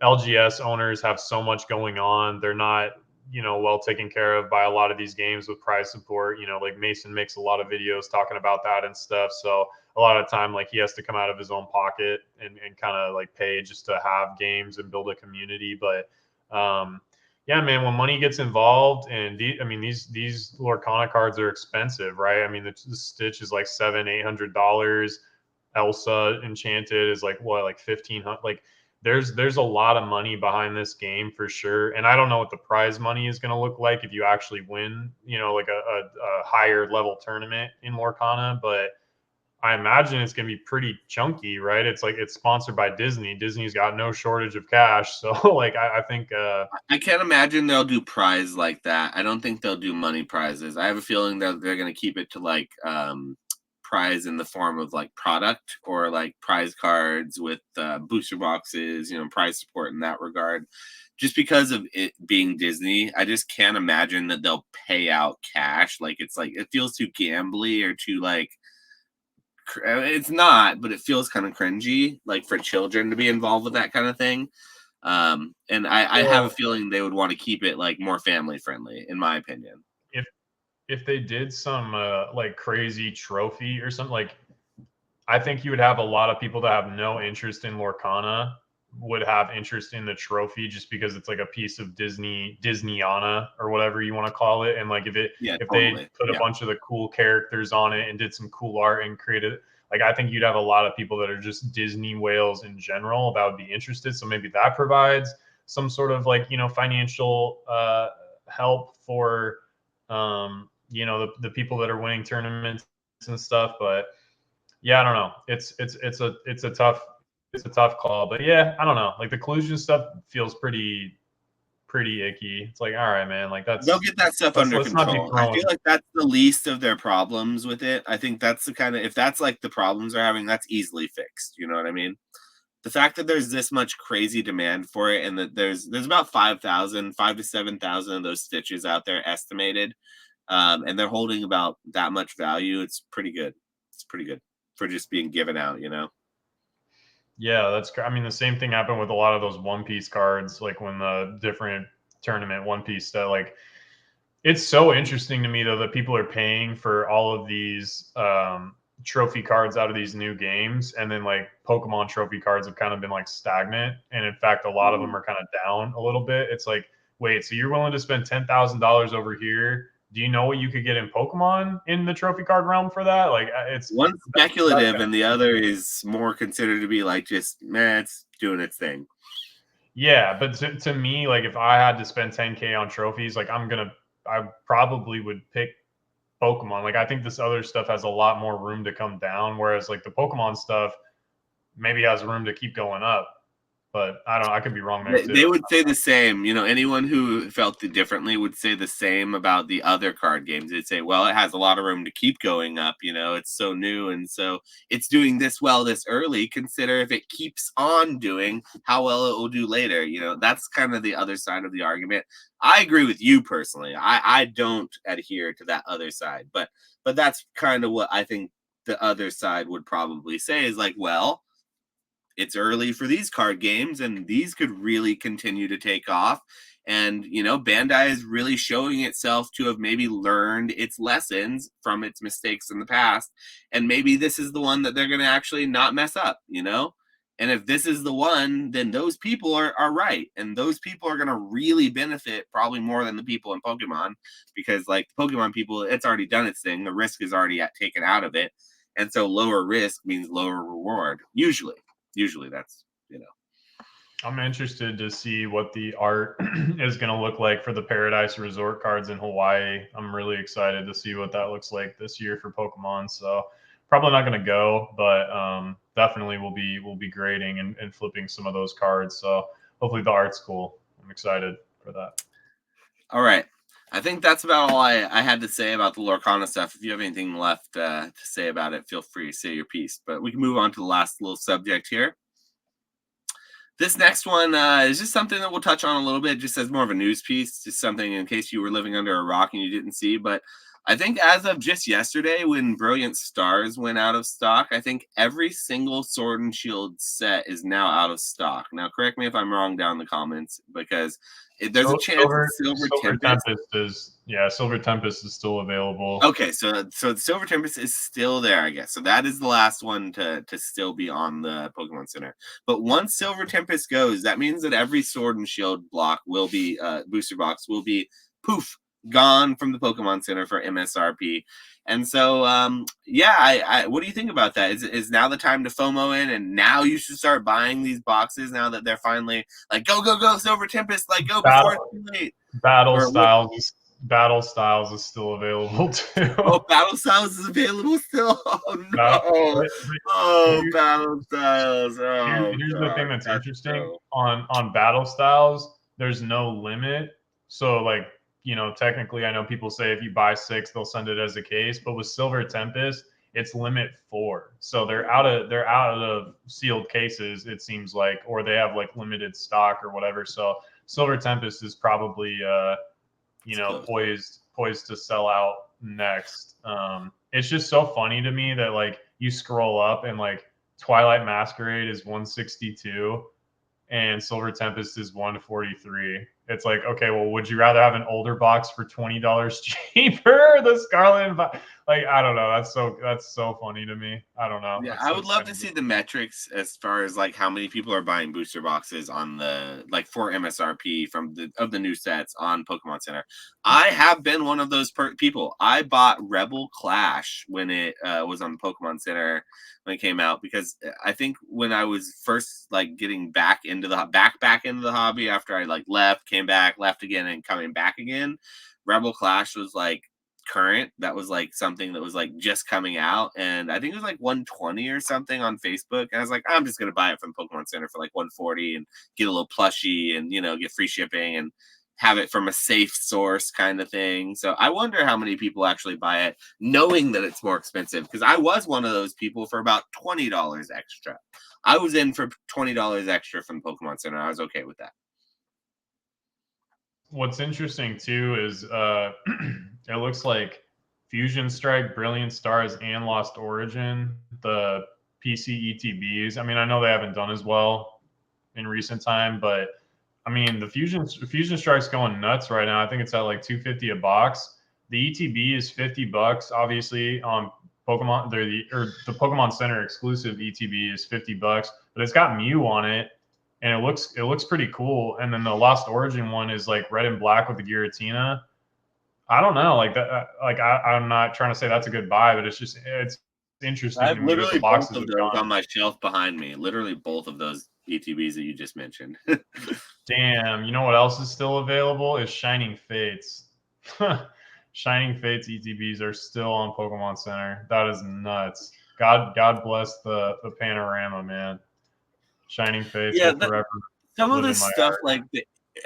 LGS owners have so much going on. They're not, well taken care of by a lot of these games with prize support. Like Mason makes a lot of videos talking about that and stuff. So a lot of time, like he has to come out of his own pocket and kind of like pay just to have games and build a community. But yeah, man, when money gets involved, and I mean these Lorcana cards are expensive, right? I mean the Stitch is like $700-800. Elsa Enchanted is like what, like 1,500. Like there's a lot of money behind this game for sure. And I don't know what the prize money is going to look like if you actually win, like a higher level tournament in Lorcana. But I imagine it's going to be pretty chunky, right? It's like it's sponsored by Disney. Disney's got no shortage of cash, so like I think I can't imagine they'll do prize like that. I don't think they'll do money prizes. I have a feeling that they're going to keep it to like prize in the form of like product or like prize cards with booster boxes, prize support in that regard. Just because of it being Disney, I just can't imagine that they'll pay out cash. Like it feels too gambly or too like it's not, but it feels kind of cringy, like for children to be involved with that kind of thing. And I have a well, feeling they would want to keep it like more family friendly, in my opinion. if if they did some like crazy trophy or something, like I think you would have a lot of people that have no interest in Lorcana would have interest in the trophy just because it's like a piece of Disneyana or whatever you want to call it. And like Yeah, if they totally. put a Yeah. bunch of the cool characters on it and did some cool art and created, like I think you'd have a lot of people that are just Disney whales in general that would be interested. So maybe that provides some sort of like, financial help for the people that are winning tournaments and stuff. But yeah, I don't know. It's a tough call, but yeah, I don't know. Like the collusion stuff feels pretty icky. It's like, all right, man. Like They'll get that stuff under let's not be control. I feel throwing. like that's the least of their problems with it. I think that's the kind of if that's like the problems they're having, that's easily fixed. You know what I mean? The fact that there's this much crazy demand for it and that there's about 5 to 7,000 of those stitches out there estimated, and they're holding about that much value. It's pretty good. It's pretty good for just being given out. Yeah, I mean, the same thing happened with a lot of those One Piece cards, like when the different tournament One Piece stuff. Like, it's so interesting to me though that people are paying for all of these trophy cards out of these new games, and then like Pokemon trophy cards have kind of been like stagnant, and in fact, a lot of them are kind of down a little bit. It's like, wait, so you're willing to spend $10,000 over here? Do you know what you could get in Pokemon in the trophy card realm for that? Like, it's One's that's speculative kind of, and the other is more considered to be like just, man, it's doing its thing. yeah, but to me, like if I had to spend 10K on trophies, like I probably would pick Pokemon. Like I think this other stuff has a lot more room to come down, whereas like the Pokemon stuff maybe has room to keep going up. But I don't know. I could be wrong there They too. would say the same. Anyone who felt it differently would say the same about the other card games. They'd say, well, it has a lot of room to keep going up. It's so new. And so it's doing this well this early. Consider if it keeps on doing how well it will do later. That's kind of the other side of the argument. I agree with you personally. I don't adhere to that other side. But that's kind of what I think the other side would probably say is like, well, it's early for these card games and these could really continue to take off. And Bandai is really showing itself to have maybe learned its lessons from its mistakes in the past, and maybe this is the one that they're going to actually not mess up. And if this is the one, then those people are right, and those people are going to really benefit probably more than the people in Pokemon, because like the Pokemon people, it's already done its thing, the risk is already taken out of it, and so lower risk means lower reward usually. That's. I'm interested to see what the art is going to look like for the Paradise Resort cards in Hawaii. I'm really excited to see what that looks like this year for Pokemon. So probably not going to go, but definitely we'll be grading and flipping some of those cards. So hopefully the art's cool. I'm excited for that. All right, I think that's about all I had to say about the Lorcana stuff. If you have anything left to say about it, feel free to say your piece, but we can move on to the last little subject here. This next one is just something that we'll touch on a little bit, just as more of a news piece, just something in case you were living under a rock and you didn't see. But I think as of just yesterday, when Brilliant Stars went out of stock, I think every single Sword and Shield set is now out of stock. Now, correct me if I'm wrong down in the comments, because there's a chance that Silver Tempest. Silver Tempest is still available. Okay, so the Silver Tempest is still there, I guess. So that is the last one to still be on the Pokemon Center. But once Silver Tempest goes, that means that every Sword and Shield block will be booster box will be poof gone from the Pokemon Center for MSRP. And so yeah, I what do you think about that? Is now the time to FOMO in, and now you should start buying these boxes now that they're finally like go Silver Tempest, like go before it's too late. Battle Or what? Styles Battle Styles is still available too. Oh, Battle Styles is available still. Oh Battle, no! but Oh, here, Battle Styles. Oh here's the thing god, that's that's interesting so. on Battle Styles. There's no limit, so like technically, I know people say if you buy 6, they'll send it as a case, but with Silver Tempest, it's limit 4. So they're out of sealed cases. It seems like, or they have like limited stock or whatever. So Silver Tempest is probably It's close. poised to sell out next. It's just so funny to me that like you scroll up and like Twilight Masquerade is 162 and Silver Tempest is 143. It's like, okay, well, would you rather have an older box for $20 cheaper? The Scarlet and like, I don't know. That's so funny to me. I don't know. Yeah, That's I would that's love kind to of see the metrics as far as like how many people are buying booster boxes on the like for MSRP from the new sets on Pokemon Center. I have been one of those people. I bought Rebel Clash when it was on Pokemon Center when it came out, because I think when I was first like getting back into the back into the hobby after I like left, came back, left again, and coming back again, Rebel Clash was like current. That was like something that was like just coming out, and I think it was like 120 or something on Facebook, and I was like, I'm just gonna buy it from Pokemon Center for like 140 and get a little plushie and get free shipping and have it from a safe source kind of thing. So I wonder how many people actually buy it knowing that it's more expensive, because I was one of those people for about $20 extra. I was in for $20 extra from Pokemon Center. I was okay with that. What's interesting too is it looks like Fusion Strike, Brilliant Stars, and Lost Origin, the PC ETBs. I mean, I know they haven't done as well in recent time, but I mean, the Fusion Strike's going nuts right now. I think it's at like 250 a box. The ETB is $50, obviously on Pokemon. The Pokemon Center exclusive ETB is $50, but it's got Mew on it, and it looks pretty cool. And then the Lost Origin one is like red and black with the Giratina. I don't know, like that. Like I'm not trying to say that's a good buy, but it's I interesting to have me that the literally both boxes of have those gone. on my shelf behind me. Literally both of those ETBs that you just mentioned. Damn, you know what else is still available is Shining Fates. Shining Fates ETBs are still on Pokemon Center. That is nuts. God bless the panorama, man. Shining Fates Yeah, will forever some of live in this my stuff, heart. like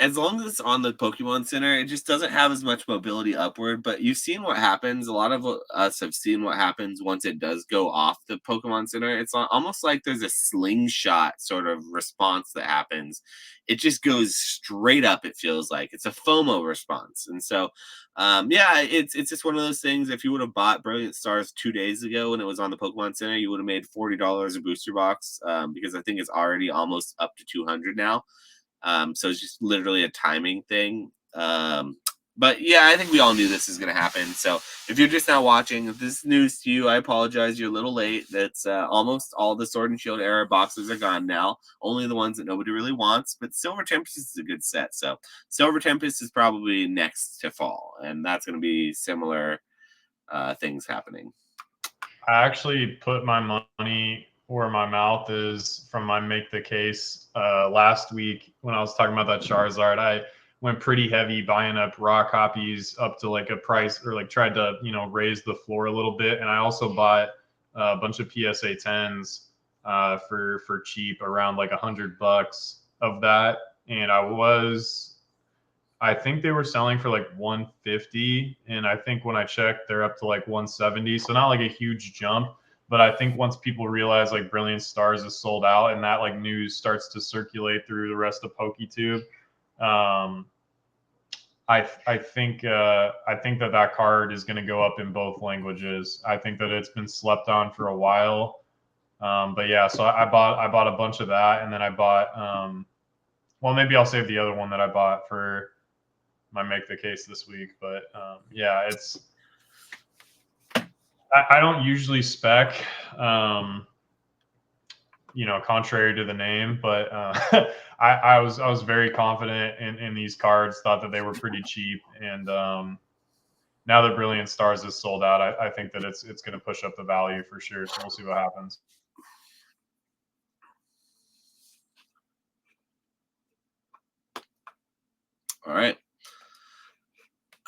as long as it's on the Pokemon Center, it just doesn't have as much mobility upward. But you've seen what happens. A lot of us have seen what happens once it does go off the Pokemon Center. It's almost like there's a slingshot sort of response that happens. It just goes straight up. It feels like it's a FOMO response, and so yeah, it's just one of those things. If you would have bought Brilliant Stars 2 days ago when it was on the Pokemon Center, you would have made $40 a booster box, because I think it's already almost up to 200 now. So it's just literally a timing thing. But yeah, I think we all knew this is going to happen. So if you're just now watching, if this is news to you, I apologize. You're a little late. That's almost all the Sword and Shield era boxes are gone now. Only the ones that nobody really wants. But Silver Tempest is a good set. So Silver Tempest is probably next to fall, and that's going to be similar things happening. I actually put my money where my mouth is from my Make the Case last week when I was talking about that Charizard. I went pretty heavy buying up raw copies up to like a price, or like tried to, raise the floor a little bit. And I also bought a bunch of PSA 10s for cheap, around like $100 of that. And I think they were selling for like 150, and I think when I checked, they're up to like 170. So not like a huge jump, but I think once people realize like Brilliant Stars is sold out, and that like news starts to circulate through the rest of PokeTube, um, I think that card is going to go up in both languages. I think that it's been slept on for a while, but yeah. So I bought a bunch of that, and then I bought well, maybe I'll save the other one that I bought for my Make the Case this week. But yeah, I don't usually spec, contrary to the name, but I was very confident in these cards, thought that they were pretty cheap, and now that Brilliant Stars is sold out, I think that it's going to push up the value for sure. So we'll see what happens. All right.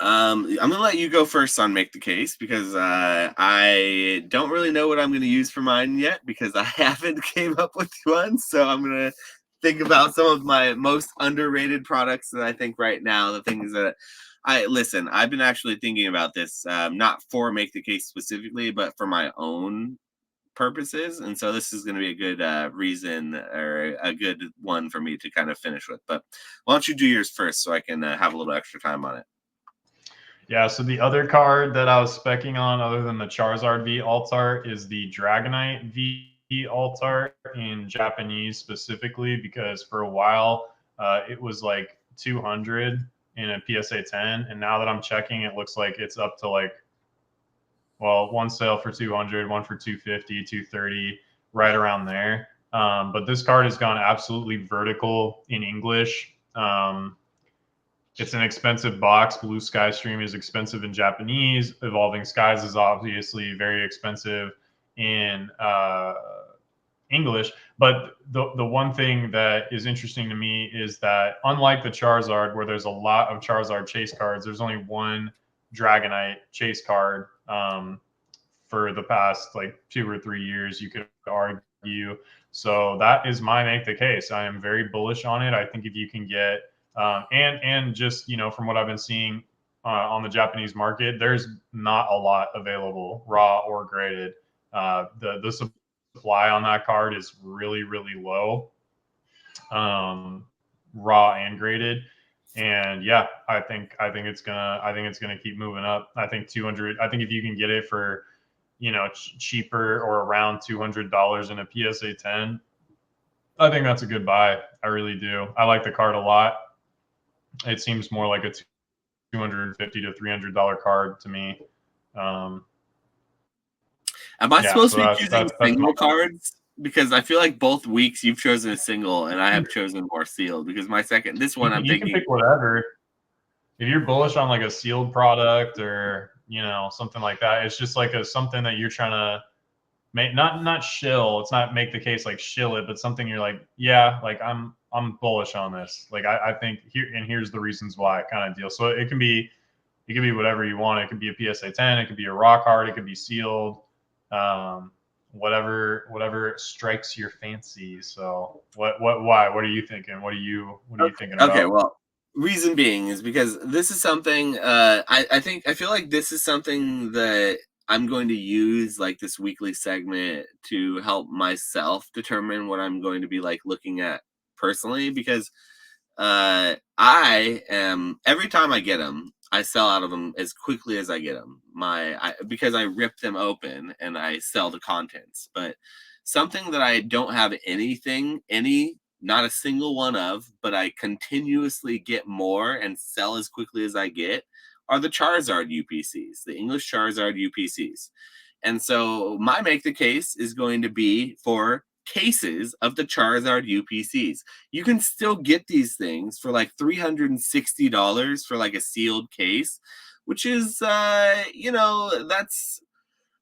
I'm gonna let you go first on Make the Case, because I don't really know what I'm gonna use for mine yet, because I haven't came up with one. So I'm gonna think about some of my most underrated products that I think right now, the things that I've been actually thinking about this, not for Make the Case specifically, but for my own purposes. And so this is going to be a good reason, or a good one for me to kind of finish with. But why don't you do yours first so I can have a little extra time on it? Yeah, so the other card that I was specking on, other than the Charizard V alt art, is the Dragonite V alt art in Japanese specifically, because for a while it was like 200 in a PSA 10, and now that I'm checking, it looks like it's up to like, well, one sale for 200, one for 250, 230, right around there. But this card has gone absolutely vertical in English. It's an expensive box. Blue Sky Stream is expensive in Japanese. Evolving Skies is obviously very expensive in English. But the one thing that is interesting to me is that, unlike the Charizard, where there's a lot of Charizard chase cards, there's only one Dragonite chase card for the past like 2 or 3 years, you could argue. So that is my Make the Case. I am very bullish on it. I think if you can get and just, from what I've been seeing on the Japanese market, there's not a lot available, raw or graded. The supply on that card is really, really low, raw and graded. And yeah, I think it's gonna keep moving up. I think 200. I think if you can get it for cheaper or around $200 in a PSA 10, I think that's a good buy. I really do. I like the card a lot. It seems more like a $250 to $300 card to me. Am I Yeah, supposed so to be that's choosing that's my single cards? Because I feel like both weeks you've chosen a single and I you have chosen more sealed. Because this one can I'm you can pick thinking, whatever. If you're bullish on like a sealed product or something like that, it's just like something that you're trying to make, not shill. It's not make the case like shill it, but something you're like, yeah, like I'm bullish on this. Like I think here's the reasons why kind of deal. So it can be whatever you want. It could be a PSA 10, it could be a raw card, it could be sealed, um, whatever strikes your fancy. So why? What are you thinking? What are you thinking okay, about? well, reason being is because this is something I feel like this is something that I'm going to use like this weekly segment to help myself determine what I'm going to be like looking at personally because I am every time I get them, I sell out of them as quickly as I get them. Because I rip them open and I sell the contents. But something that I don't have not a single one of, but I continuously get more and sell as quickly as I get are the Charizard UPCs, the English Charizard UPCs. And so my make the case is going to be for cases of the Charizard UPCs. You can still get these things for like $360 for like a sealed case, which is that's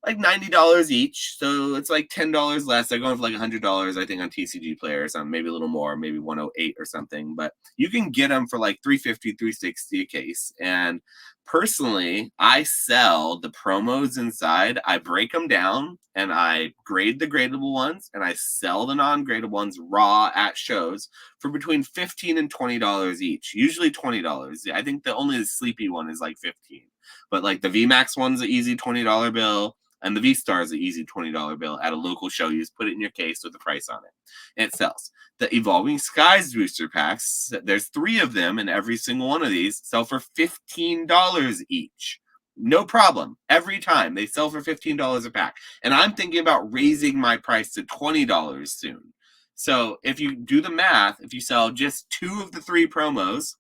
like $90 each. So it's like $10 less. They're going for like $100, I think, on TCG Player or something, maybe a little more, maybe 108 or something. But you can get them for like 350, 360 a case. And personally, I sell the promos inside. I break them down and I grade the gradable ones and I sell the non-gradable ones raw at shows for between $15 and $20 each. Usually $20. I think the sleepy one is like 15. But like the VMAX one's an easy $20 bill. And the V Star is an easy $20 bill at a local show. You just put it in your case with a price on it, and it sells. The Evolving Skies booster packs, there's 3 of them, and every single one of these sell for $15 each. No problem. Every time they sell for $15 a pack. And I'm thinking about raising my price to $20 soon. So if you do the math, if you sell just 2 of the 3 promos,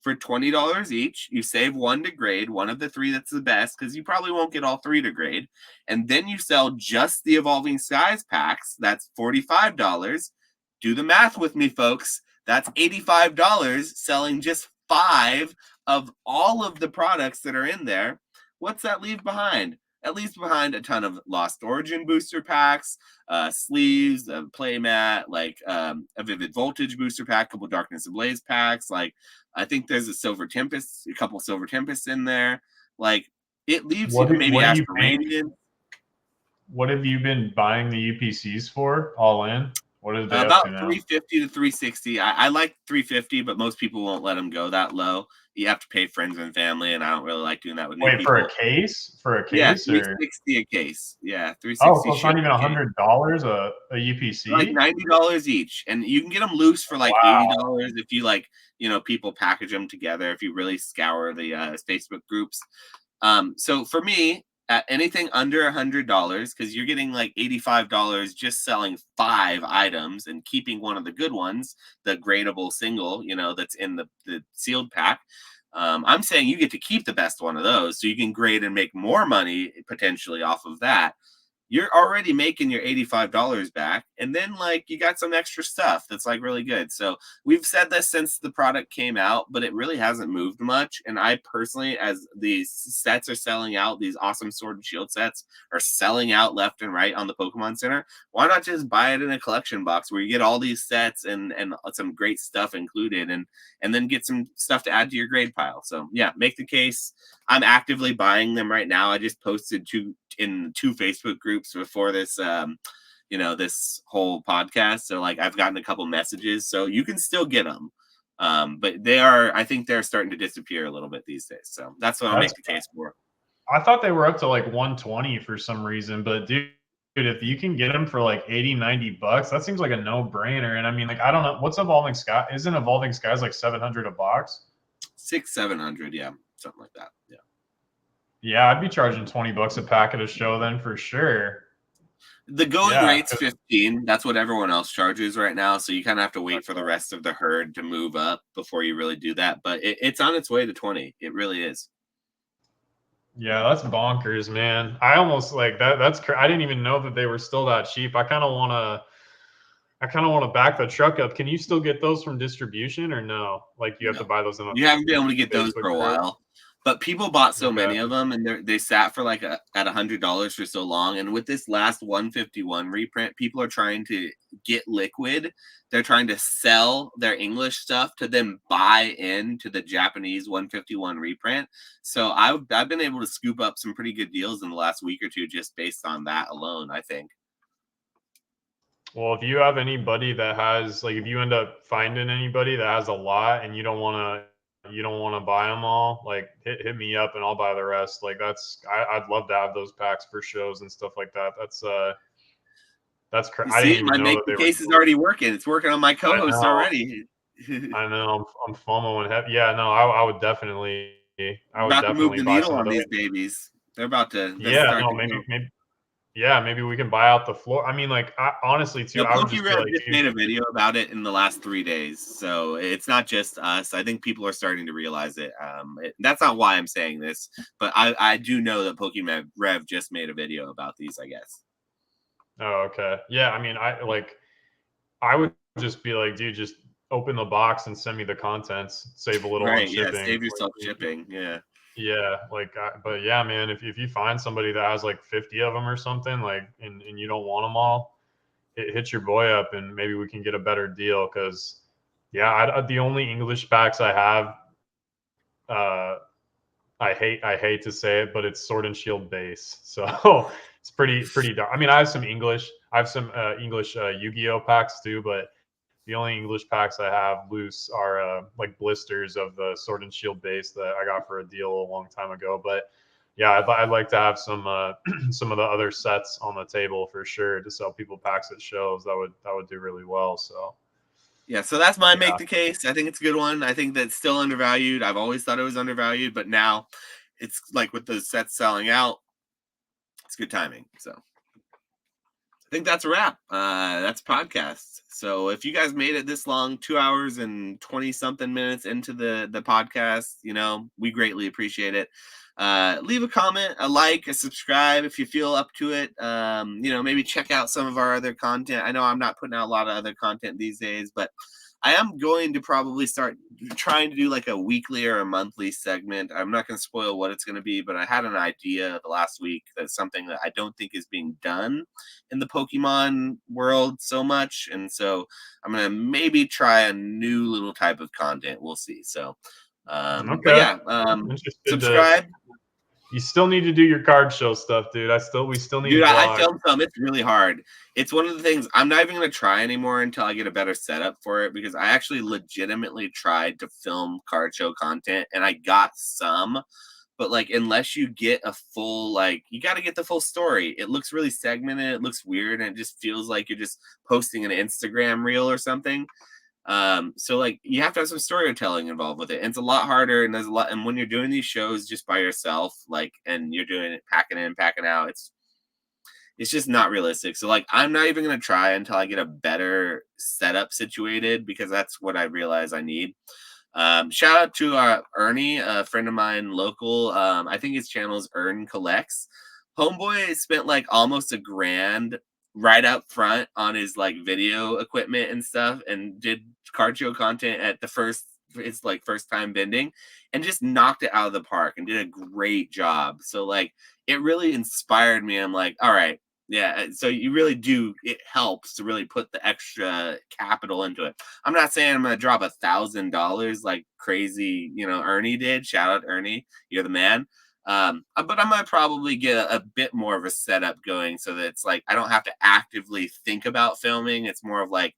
for $20 each, you save 1 to grade, one of the 3 that's the best, because you probably won't get all 3 to grade. And then you sell just the Evolving Skies packs, that's $45. Do the math with me, folks. That's $85 selling just 5 of all of the products that are in there. What's that leave behind? That leaves behind a ton of Lost Origin booster packs, sleeves, a playmat, like a Vivid Voltage booster pack, a couple Darkness Ablaze packs, like I think there's a couple Silver Tempests in there. Like it leaves What you do, maybe what are you Astral paying? Radiant. What have you been buying the UPCs for all in? What are they up About to now? 350 to 360. I like 350, but most people won't let them go that low. You have to pay friends and family, and I don't really like doing that with new Wait, for a people. case? For a Yeah, case or 360 a case. Yeah, oh, 360 so it's not shipped even a case. $100 a Like UPC? $90 each, and you can get them loose for like Wow. $80 if you like, people package them together. If you really scour the Facebook groups. So for me, at anything under $100, because you're getting like $85 just selling 5 items and keeping one of the good ones, the gradable single, that's in the sealed pack. I'm saying you get to keep the best one of those, so you can grade and make more money potentially off of that. You're already making your $85 back, and then like you got some extra stuff that's like really good. So we've said this since the product came out, but it really hasn't moved much. And I personally, as these sets are selling out, these awesome Sword and Shield sets are selling out left and right on the Pokemon Center, why not just buy it in a collection box where you get all these sets and some great stuff included, and then get some stuff to add to your grade pile. So yeah, make the case. I'm actively buying them right now. I just posted in 2 Facebook groups before this this whole podcast. So like I've gotten a couple messages, so you can still get them. But I think they're starting to disappear a little bit these days. So that's what I'll That's make the case for. I thought they were up to like 120 for some reason, but dude, if you can get them for like 80, $90, that seems like a no-brainer. And I mean, like, I don't know what's Evolving Sky. Isn't Evolving Skies like 700 a box? 600, 700, yeah, something like that. Yeah. Yeah, I'd be charging $20 a pack at a show then for sure. The going Yeah, rate's 15. That's what everyone else charges right now. So you kind of have to wait for the okay. rest of the herd to move up before you really do that. But it's on its way to 20. It really is. Yeah, that's bonkers, man. I almost like that. I didn't even know that they were still that cheap. I kind of want to. I kind of want to back the truck up. Can you still get those from distribution or no? Like you have to No, buy those in a you haven't been able to get those Facebook for a group. while. But people bought so Okay. many of them, and they sat for like at $100 for so long. And with this last 151 reprint, people are trying to get liquid. They're trying to sell their English stuff to then buy into the Japanese 151 reprint. So I've been able to scoop up some pretty good deals in the last week or two just based on that alone, I think. Well, if you have anybody that has like, if you end up finding anybody that has a lot and you don't want to buy them all, like hit me up and I'll buy the rest. Like I'd love to have those packs for shows and stuff like that. You I didn't see, even my know make that the they were case is still. already working. It's working on my I co-host know. already. I know. I'm FOMO and heavy. Yeah, no, I would definitely. I would About to move definitely the buy needle some of on those. these babies. They're Yeah, starting no, to go. maybe. Yeah, maybe we can buy out the floor. I mean, like, honestly, too, No, I would just be PokeRev like, just dude. made a video about it in the last 3 days, so it's not just us. I think people are starting to realize it. That's not why I'm saying this, but I do know that Pokemon Rev just made a video about these. I guess. Oh, okay. Yeah, I mean, I would just be like, dude, just open the box and send me the contents. Save a little on Right? Yeah. shipping. Save yourself shipping. Yeah. Yeah, like, but yeah, man, if you find somebody that has like 50 of them or something, like, and you don't want them all, hit your boy up and maybe we can get a better deal. Because, yeah, the only English packs I have, uh, I hate to say it, but it's Sword and Shield base. So it's pretty dark. I mean, I have some English. I have some English Yu-Gi-Oh packs too, but the only English packs I have loose are like blisters of the Sword and Shield base that I got for a deal a long time ago. But yeah, I'd like to have some some of the other sets on the table for sure to sell people packs at shows. That would do really well. So Yeah, so that's my make yeah. the case. I think it's a good one. I think that's still undervalued. I've always thought it was undervalued, but now it's like with the sets selling out, it's good timing. So I think that's a wrap. That's a podcast. So if you guys made it this long, 2 hours and 20 something minutes into the podcast, we greatly appreciate it. Leave a comment, a like, a subscribe if you feel up to it. Maybe check out some of our other content. I know I'm not putting out a lot of other content these days, but I am going to probably start trying to do like a weekly or a monthly segment. I'm not going to spoil what it's going to be, but I had an idea the last week that's something that I don't think is being done in the Pokemon world so much. And so I'm going to maybe try a new little type of content. We'll see. So, but Okay. yeah, I'm interested to. subscribe. You still need to do your card show stuff, dude. We still need Dude, I vlogs. filmed some. It's really hard. It's one of the things I'm not even going to try anymore until I get a better setup for it because I actually legitimately tried to film card show content and I got some, but like unless you get a full you got to get the full story. It looks really segmented. It looks weird and it just feels like you're just posting an Instagram reel or something. So like you have to have some storytelling involved with it. And it's a lot harder and there's a lot and when you're doing these shows just by yourself, and you're doing it packing in, packing out, it's just not realistic. So like I'm not even gonna try until I get a better setup situated because that's what I realize I need. Shout out to Ernie, a friend of mine local. I think his channel is Earn Collects. Homeboy spent like almost $1,000 right up front on his like video equipment and stuff and did card show content at his like first time vending and just knocked it out of the park and did a great job. So like it really inspired me. I'm like, all right, yeah. So you really do. It helps to really put the extra capital into it. I'm not saying I'm gonna drop $1,000 like crazy, Ernie did. Shout out Ernie, you're the man. But I'm gonna probably get a bit more of a setup going so that it's like I don't have to actively think about filming. It's more of like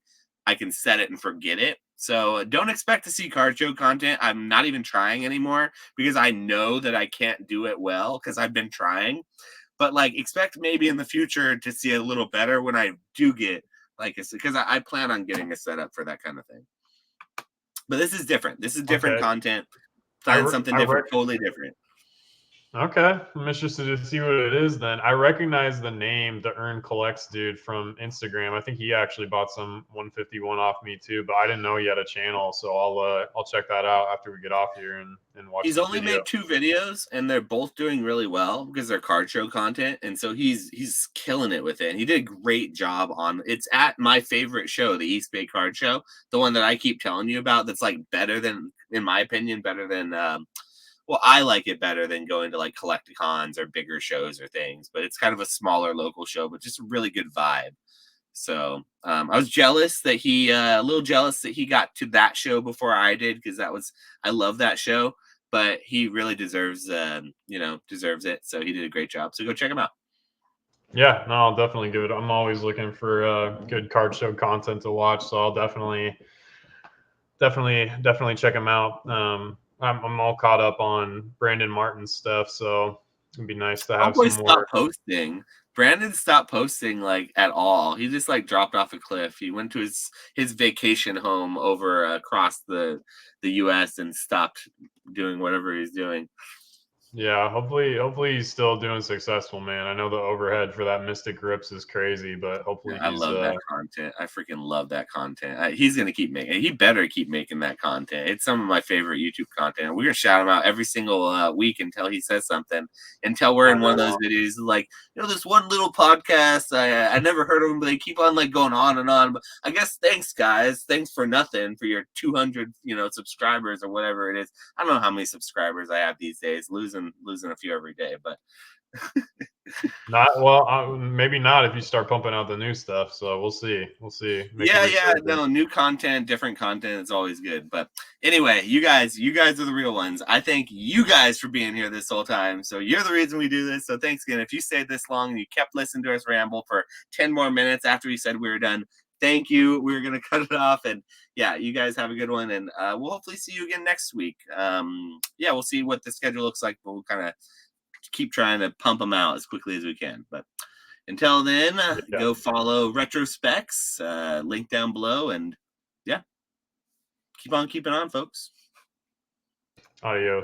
I can set it and forget it. So don't expect to see card show content. I'm not even trying anymore because I know that I can't do it well because I've been trying. But like expect maybe in the future to see a little better when I do get because I plan on getting a setup for that kind of thing. But this is different. This is different Okay. content. I Plan something I different, rec- totally different. Okay, I'm interested to see what it is then. I recognize the name, the Earn Collects dude from Instagram. I think he actually bought some 151 off me too, but I didn't know he had a channel, so I'll check that out after we get off here and watch He's the only video. made 2 videos, and they're both doing really well because they're card show content, and so he's killing it with it. And he did a great job on it's at my favorite show, the East Bay Card Show, the one that I keep telling you about that's, like, better than in my opinion, better than, well, I like it better than going to, like, Collecticons or bigger shows or things, but it's kind of a smaller local show, but just a really good vibe. So I was jealous that a little jealous that he got to that show before I did because I love that show, but he really deserves, deserves it. So he did a great job. So go check him out. Yeah, no, I'll definitely give it. I'm always looking for good card show content to watch, so I'll definitely check him out. I'm all caught up on Brandon Martin's stuff, so it'd be nice to have some Homeboy more. stopped posting. Brandon stopped posting like at all. He just like dropped off a cliff. He went to his vacation home over across the U.S. and stopped doing whatever he's doing. Yeah, hopefully he's still doing successful, man. I know the overhead for that Mystic Grips is crazy, but Yeah, hopefully I he's love that content. I freaking love that content. He's gonna keep making. He better keep making that content. It's some of my favorite YouTube content. We're gonna shout him out every single week until he says something. Until we're I in one of those know. videos, like this one little podcast. I never heard of them, but they keep on like going on and on. But I guess thanks, guys. Thanks for nothing for your 200 subscribers or whatever it is. I don't know how many subscribers I have these days. Losing a few every day, but. Not well, maybe not if you start pumping out the new stuff. So we'll see. We'll see. Make a Yeah, resurgence. no, new content, different content is always good. But anyway, you guys are the real ones. I thank you guys for being here this whole time. So you're the reason we do this. So thanks again. If you stayed this long and you kept listening to us ramble for 10 more minutes after we said we were done, thank you. We're gonna cut it off. And yeah, you guys have a good one. And we'll hopefully see you again next week. Yeah, we'll see what the schedule looks like, but we'll kind of keep trying to pump them out as quickly as we can. But until then, Yeah. go follow Retrospecs, link down below, and yeah, keep on keeping on, folks. Adios.